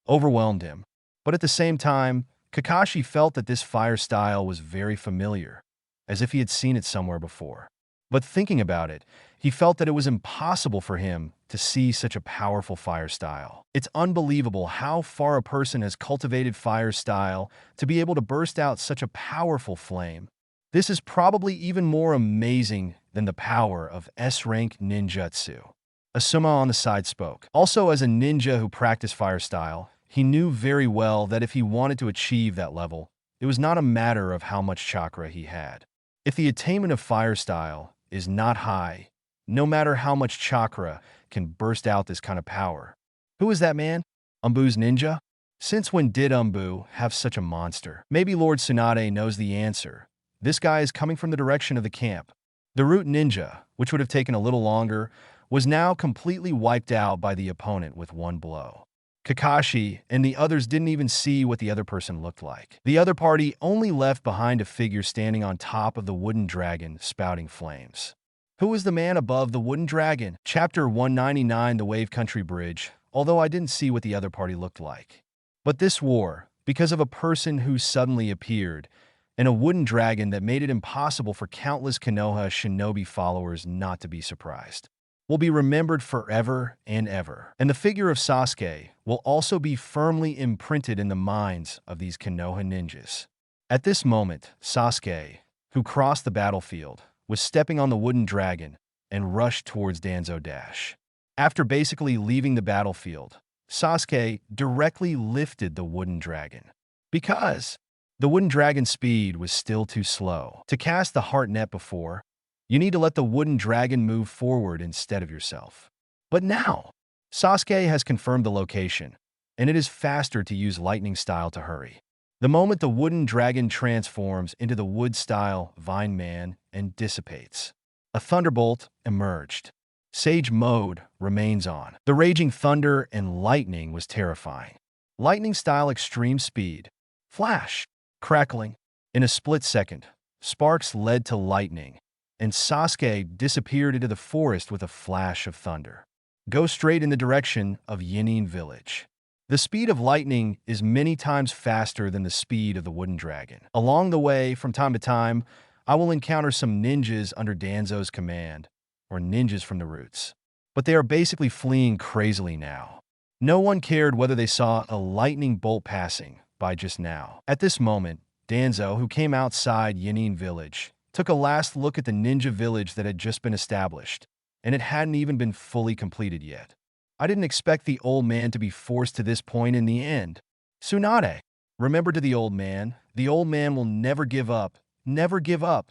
overwhelmed him. But at the same time, Kakashi felt that this fire style was very familiar, as if he had seen it somewhere before. But thinking about it, he felt that it was impossible for him to see such a powerful fire style. It's unbelievable how far a person has cultivated fire style to be able to burst out such a powerful flame. This is probably even more amazing than the power of S-rank ninjutsu. Asuma on the side spoke. Also, as a ninja who practiced fire style, he knew very well that if he wanted to achieve that level, it was not a matter of how much chakra he had. If the attainment of fire style is not high, no matter how much chakra can burst out this kind of power. Who is that man? Umbu's ninja? Since when did Umbu have such a monster? Maybe Lord Tsunade knows the answer. This guy is coming from the direction of the camp. The root ninja, which would have taken a little longer, was now completely wiped out by the opponent with one blow. Kakashi and the others didn't even see what the other person looked like. The other party only left behind a figure standing on top of the wooden dragon spouting flames. Who was the man above the wooden dragon? Chapter 199, The Wave Country Bridge, although I didn't see what the other party looked like. But this war because of a person who suddenly appeared, and a wooden dragon that made it impossible for countless Konoha shinobi followers not to be surprised. Will be remembered forever and ever. And the figure of Sasuke will also be firmly imprinted in the minds of these Konoha ninjas. At this moment, Sasuke, who crossed the battlefield, was stepping on the wooden dragon and rushed towards Danzo Dash. After basically leaving the battlefield, Sasuke directly lifted the wooden dragon. Because the wooden dragon's speed was still too slow. To cast the heart net before, you need to let the wooden dragon move forward instead of yourself. But now, Sasuke has confirmed the location, and it is faster to use lightning style to hurry. The moment the wooden dragon transforms into the wood-style Vine Man and dissipates, a thunderbolt emerged. Sage mode remains on. The raging thunder and lightning was terrifying. Lightning-style extreme speed. Flash. Crackling. In a split second, sparks led to lightning, and Sasuke disappeared into the forest with a flash of thunder. Go straight in the direction of Yinin village. The speed of lightning is many times faster than the speed of the wooden dragon. Along the way, from time to time, I will encounter some ninjas under Danzo's command, or ninjas from the roots. But they are basically fleeing crazily now. No one cared whether they saw a lightning bolt passing by just now. At this moment, Danzo, who came outside Yinin village, took a last look at the ninja village that had just been established, and it hadn't even been fully completed yet. I didn't expect the old man to be forced to this point in the end. Tsunade, remember to the old man will never give up, never give up.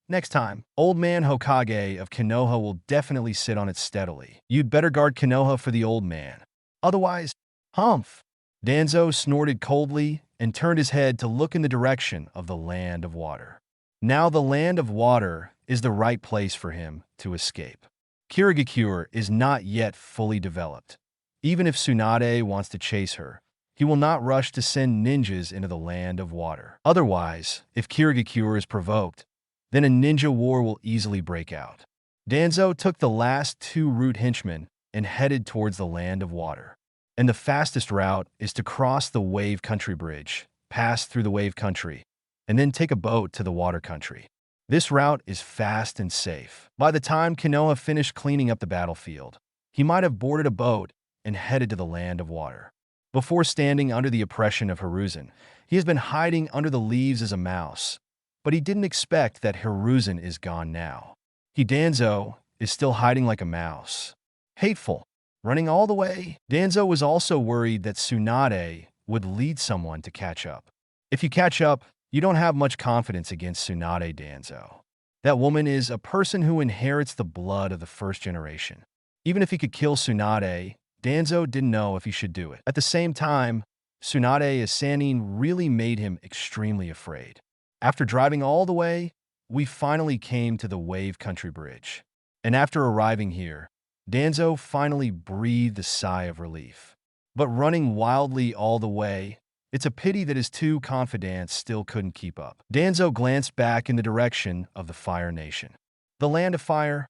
Next time, Old Man Hokage of Konoha will definitely sit on it steadily. You'd better guard Konoha for the old man. Otherwise, humph. Danzo snorted coldly and turned his head to look in the direction of the land of water. Now the land of water is the right place for him to escape. Kirigakure is not yet fully developed. Even if Tsunade wants to chase her, he will not rush to send ninjas into the land of water. Otherwise, if Kirigakure is provoked, then a ninja war will easily break out. Danzo took the last two root henchmen and headed towards the land of water. And the fastest route is to cross the Wave Country Bridge, pass through the Wave Country, and then take a boat to the Water Country. This route is fast and safe. By the time Konoha finished cleaning up the battlefield, he might have boarded a boat and headed to the land of water. Before standing under the oppression of Hiruzen, he has been hiding under the leaves as a mouse, but he didn't expect that Hiruzen is gone now. Danzo is still hiding like a mouse. Hateful. Running all the way. Danzo was also worried that Tsunade would lead someone to catch up. If you catch up, you don't have much confidence against Tsunade Danzo. That woman is a person who inherits the blood of the first generation. Even if he could kill Tsunade, Danzo didn't know if he should do it. At the same time, Tsunade as Sannin really made him extremely afraid. After driving all the way, we finally came to the Wave Country Bridge. And after arriving here, Danzo finally breathed a sigh of relief. But running wildly all the way, it's a pity that his two confidants still couldn't keep up. Danzo glanced back in the direction of the Fire Nation. The land of fire,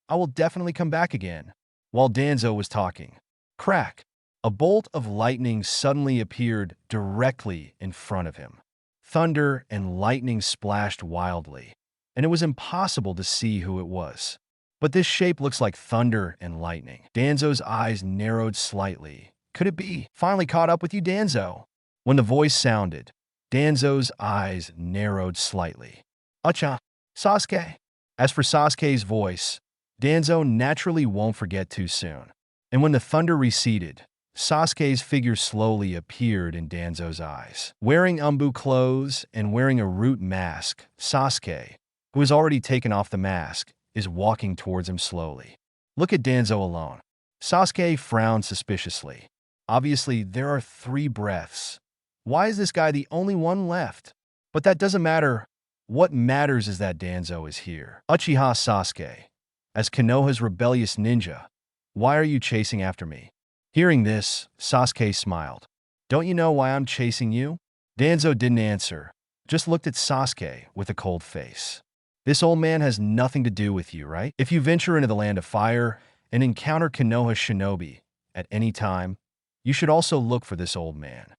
I will definitely come back again. While Danzo was talking, crack! A bolt of lightning suddenly appeared directly in front of him. Thunder and lightning splashed wildly, and it was impossible to see who it was. But this shape looks like thunder and lightning. Danzo's eyes narrowed slightly. Could it be? Finally caught up with you, Danzo. When the voice sounded, Danzo's eyes narrowed slightly. Uchiha Sasuke. As for Sasuke's voice, Danzo naturally won't forget too soon. And when the thunder receded, Sasuke's figure slowly appeared in Danzo's eyes. Wearing umbu clothes and wearing a root mask, Sasuke, who has already taken off the mask, is walking towards him slowly. Look at Danzo alone. Sasuke frowned suspiciously. Obviously, there are 3 breaths. Why is this guy the only one left? But that doesn't matter. What matters is that Danzo is here. Uchiha Sasuke, as Konoha's rebellious ninja, why are you chasing after me? Hearing this, Sasuke smiled. Don't you know why I'm chasing you? Danzo didn't answer, just looked at Sasuke with a cold face. This old man has nothing to do with you, right? If you venture into the land of fire and encounter Konoha shinobi at any time, you should also look for this old man.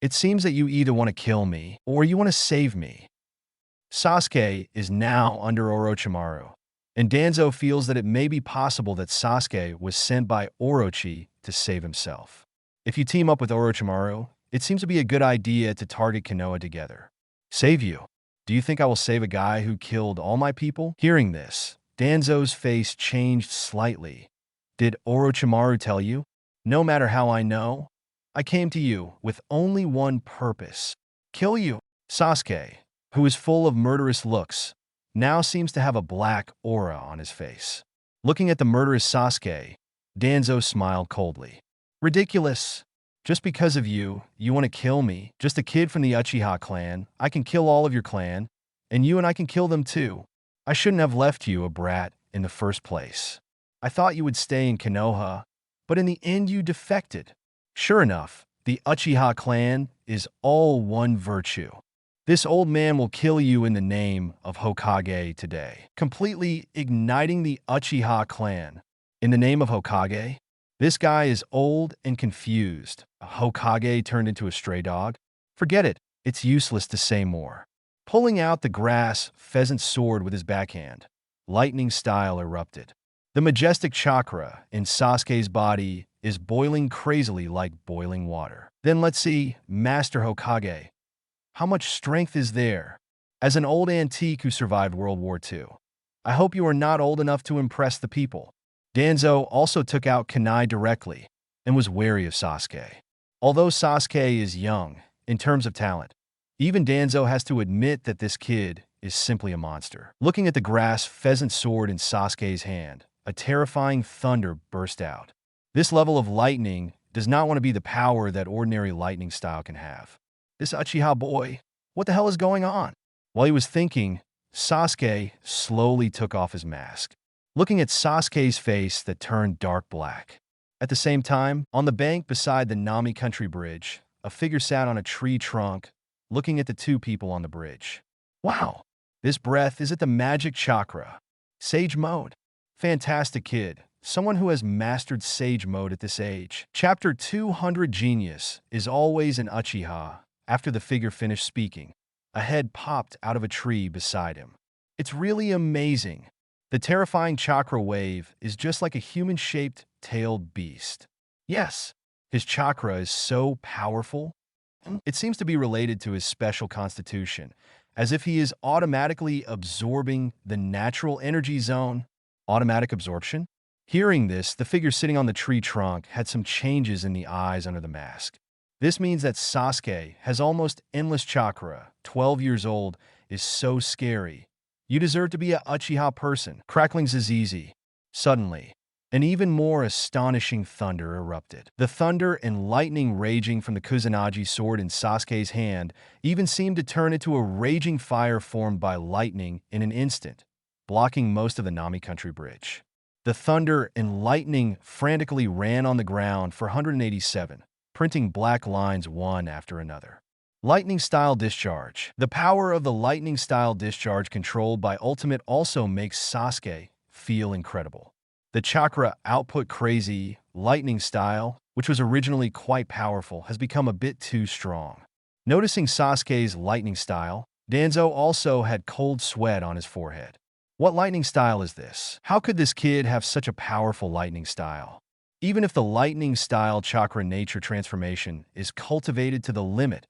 It seems that you either want to kill me or you want to save me. Sasuke is now under Orochimaru, and Danzo feels that it may be possible that Sasuke was sent by Orochi to save himself. If you team up with Orochimaru, it seems to be a good idea to target Konoha together. Save you? Do you think I will save a guy who killed all my people? Hearing this, Danzo's face changed slightly. Did Orochimaru tell you? No matter how I know, I came to you with only one purpose: kill you. Sasuke, who is full of murderous looks, now seems to have a black aura on his face. Looking at the murderous Sasuke, Danzo smiled coldly. Ridiculous. Just because of you, you want to kill me? Just a kid from the Uchiha clan. I can kill all of your clan, and you and I can kill them too. I shouldn't have left you a brat in the first place. I thought you would stay in Konoha, but in the end you defected. Sure enough, the Uchiha clan is all one virtue. This old man will kill you in the name of Hokage today, completely igniting the Uchiha clan. In the name of Hokage? This guy is old and confused. A Hokage turned into a stray dog? Forget it, it's useless to say more. Pulling out the grass pheasant sword with his backhand, lightning style erupted. The majestic chakra in Sasuke's body is boiling crazily like boiling water. Then let's see, Master Hokage. How much strength is there? As an old antique who survived World War II, I hope you are not old enough to impress the people. Danzo also took out Kunai directly and was wary of Sasuke. Although Sasuke is young, in terms of talent, even Danzo has to admit that this kid is simply a monster. Looking at the grass pheasant sword in Sasuke's hand, a terrifying thunder burst out. This level of lightning does not want to be the power that ordinary lightning style can have. This Uchiha boy, what the hell is going on? While he was thinking, Sasuke slowly took off his mask, looking at Sasuke's face that turned dark black. At the same time, on the bank beside the Nami Country Bridge, a figure sat on a tree trunk, looking at the two people on the bridge. Wow, this breath is at the magic chakra. Sage mode. Fantastic kid. Someone who has mastered Sage mode at this age. Chapter 200 Genius is always an Uchiha. After the figure finished speaking, a head popped out of a tree beside him. It's really amazing. The terrifying chakra wave is just like a human-shaped tailed beast. Yes, his chakra is so powerful. It seems to be related to his special constitution, as if he is automatically absorbing the natural energy zone. Automatic absorption? Hearing this, the figure sitting on the tree trunk had some changes in the eyes under the mask. This means that Sasuke has almost endless chakra. 12 years old is so scary. You deserve to be a Uchiha person. Cracklings is easy. Suddenly, an even more astonishing thunder erupted. The thunder and lightning raging from the Kusanagi sword in Sasuke's hand even seemed to turn into a raging fire formed by lightning in an instant, blocking most of the Nami Country Bridge. The thunder and lightning frantically ran on the ground for 187, printing black lines one after another. Lightning-style discharge. The power of the lightning-style discharge controlled by Ultimate also makes Sasuke feel incredible. The chakra output crazy lightning style, which was originally quite powerful, has become a bit too strong. Noticing Sasuke's lightning style, Danzo also had cold sweat on his forehead. What lightning style is this? How could this kid have such a powerful lightning style? Even if the lightning style chakra nature transformation is cultivated to the limit,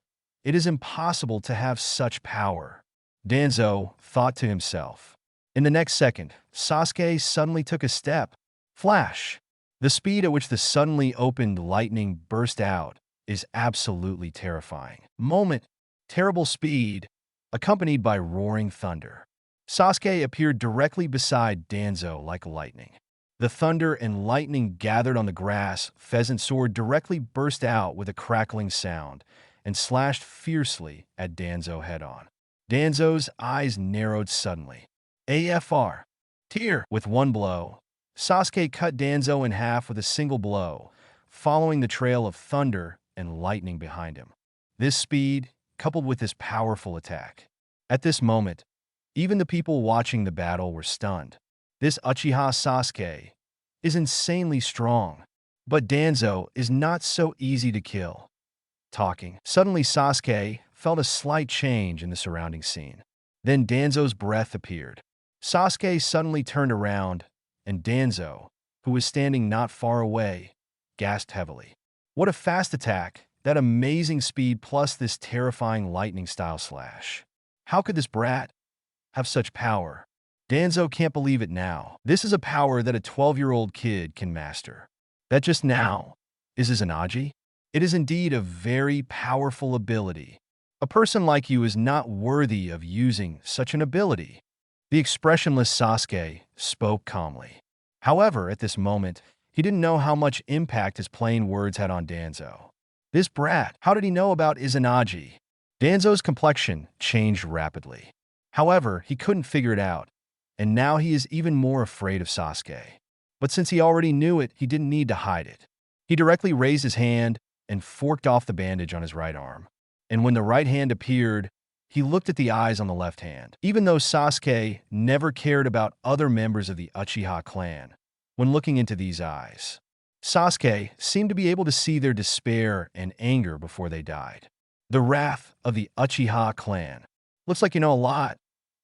it is impossible to have such power, Danzo thought to himself. In the next second, Sasuke suddenly took a step. Flash! The speed at which the suddenly opened lightning burst out is absolutely terrifying. Moment, terrible speed, accompanied by roaring thunder. Sasuke appeared directly beside Danzo like lightning. The thunder and lightning gathered on the grass pheasant sword directly burst out with a crackling sound and slashed fiercely at Danzo head-on. Danzo's eyes narrowed suddenly. AFR. Tear. With one blow, Sasuke cut Danzo in half with a single blow, following the trail of thunder and lightning behind him. This speed, coupled with this powerful attack. At this moment, even the people watching the battle were stunned. This Uchiha Sasuke is insanely strong, but Danzo is not so easy to kill. talking. Suddenly, Sasuke felt a slight change in the surrounding scene. Then Danzo's breath appeared. Sasuke suddenly turned around, and Danzo, who was standing not far away, gasped heavily. What a fast attack! That amazing speed plus this terrifying lightning-style slash. How could this brat have such power? Danzo can't believe it now. This is a power that a 12-year-old kid can master. That just now is Izanagi? It is indeed a very powerful ability. A person like you is not worthy of using such an ability. The expressionless Sasuke spoke calmly. However, at this moment, he didn't know how much impact his plain words had on Danzo. This brat, how did he know about Izanagi? Danzo's complexion changed rapidly. However, he couldn't figure it out, and now he is even more afraid of Sasuke. But since he already knew it, he didn't need to hide it. He directly raised his hand and forked off the bandage on his right arm. And when the right hand appeared, he looked at the eyes on the left hand. Even though Sasuke never cared about other members of the Uchiha clan, when looking into these eyes, Sasuke seemed to be able to see their despair and anger before they died. The wrath of the Uchiha clan. Looks like you know a lot.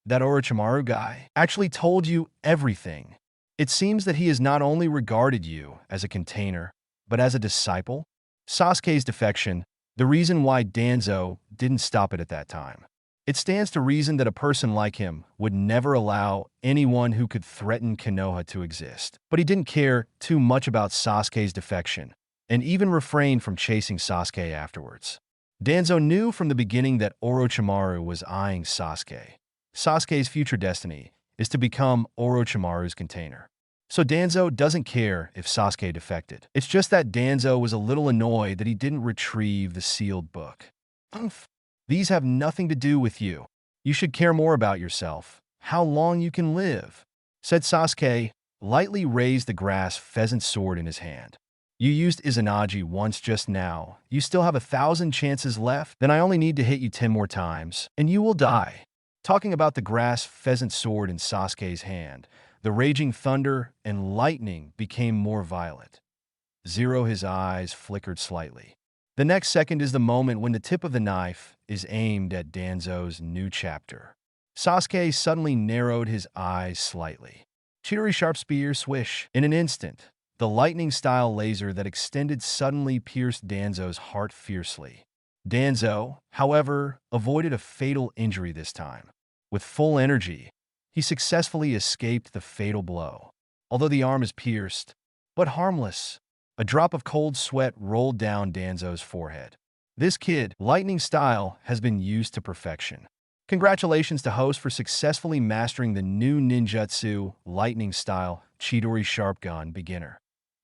That Orochimaru guy actually told you everything. It seems that he has not only regarded you as a container, but as a disciple. Sasuke's defection, the reason why Danzo didn't stop it at that time. It stands to reason that a person like him would never allow anyone who could threaten Konoha to exist. But he didn't care too much about Sasuke's defection, and even refrained from chasing Sasuke afterwards. Danzo knew from the beginning that Orochimaru was eyeing Sasuke. Sasuke's future destiny is to become Orochimaru's container. So Danzo doesn't care if Sasuke defected. It's just that Danzo was a little annoyed that he didn't retrieve the sealed book. Umph. These have nothing to do with you. You should care more about yourself, how long you can live, said Sasuke, lightly raised the grass pheasant sword in his hand. You used Izanagi once just now. You still have 1,000 chances left. Then I only need to hit you 10 more times, and you will die. Talking about the grass pheasant sword in Sasuke's hand, the raging thunder and lightning became more violent. His eyes flickered slightly. The next second is the moment when the tip of the knife is aimed at Danzo's new chapter. Sasuke suddenly narrowed his eyes slightly. Chidori sharp spear swish. In an instant, the lightning-style laser that extended suddenly pierced Danzo's heart fiercely. Danzo, however, avoided a fatal injury this time. With full energy, he successfully escaped the fatal blow. Although the arm is pierced, but harmless, a drop of cold sweat rolled down Danzo's forehead. This kid, lightning style, has been used to perfection. Congratulations to host for successfully mastering the new ninjutsu, lightning style, Chidori Sharp Gun Beginner.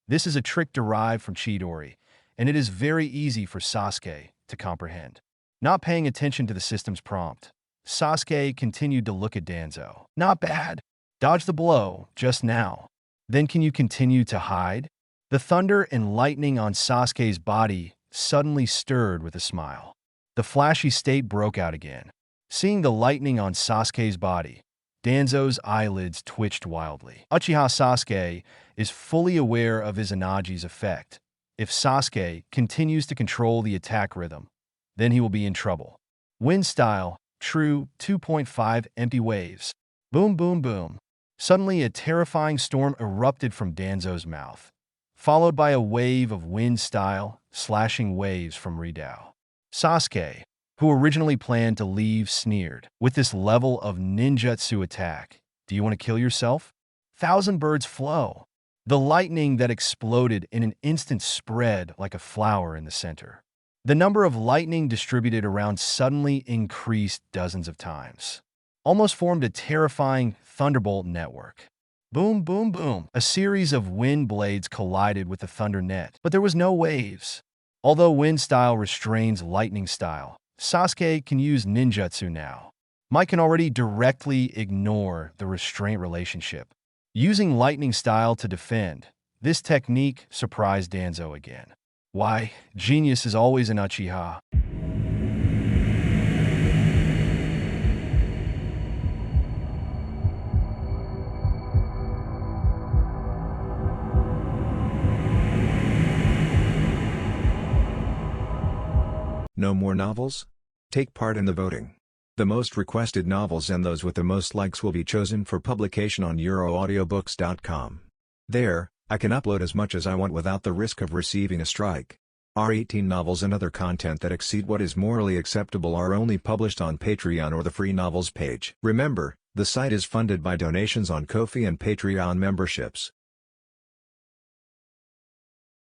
This is a trick derived from Chidori, and it is very easy for Sasuke to comprehend. Not paying attention to the system's prompt, Sasuke continued to look at Danzo. Not bad. Dodge the blow just now. Then can you continue to hide? The thunder and lightning on Sasuke's body suddenly stirred with a smile. The flashy state broke out again. Seeing the lightning on Sasuke's body, Danzo's eyelids twitched wildly. Uchiha Sasuke is fully aware of Izanagi's effect. If Sasuke continues to control the attack rhythm, then he will be in trouble. Wind style, true 2.5 empty waves. Boom, boom, boom. Suddenly, a terrifying storm erupted from Danzo's mouth, followed by a wave of wind style, slashing waves from Ridao. Sasuke, who originally planned to leave, sneered. With this level of ninjutsu attack, do you want to kill yourself? 1,000 birds flow. The lightning that exploded in an instant spread like a flower in the center. The number of lightning distributed around suddenly increased dozens of times. Almost formed a terrifying thunderbolt network. Boom, boom, boom. A series of wind blades collided with the thunder net, but there was no waves. Although wind style restrains lightning style, Sasuke can use ninjutsu now. Might can already directly ignore the restraint relationship. Using lightning style to defend, this technique surprised Danzo again. Why, genius is always an Uchiha. No more novels? Take part in the voting. The most requested novels and those with the most likes will be chosen for publication on euroaudiobooks.com. There, I can upload as much as I want without the risk of receiving a strike. Our 18 novels and other content that exceed what is morally acceptable are only published on Patreon or the free novels page. Remember, the site is funded by donations on Ko-fi and Patreon memberships.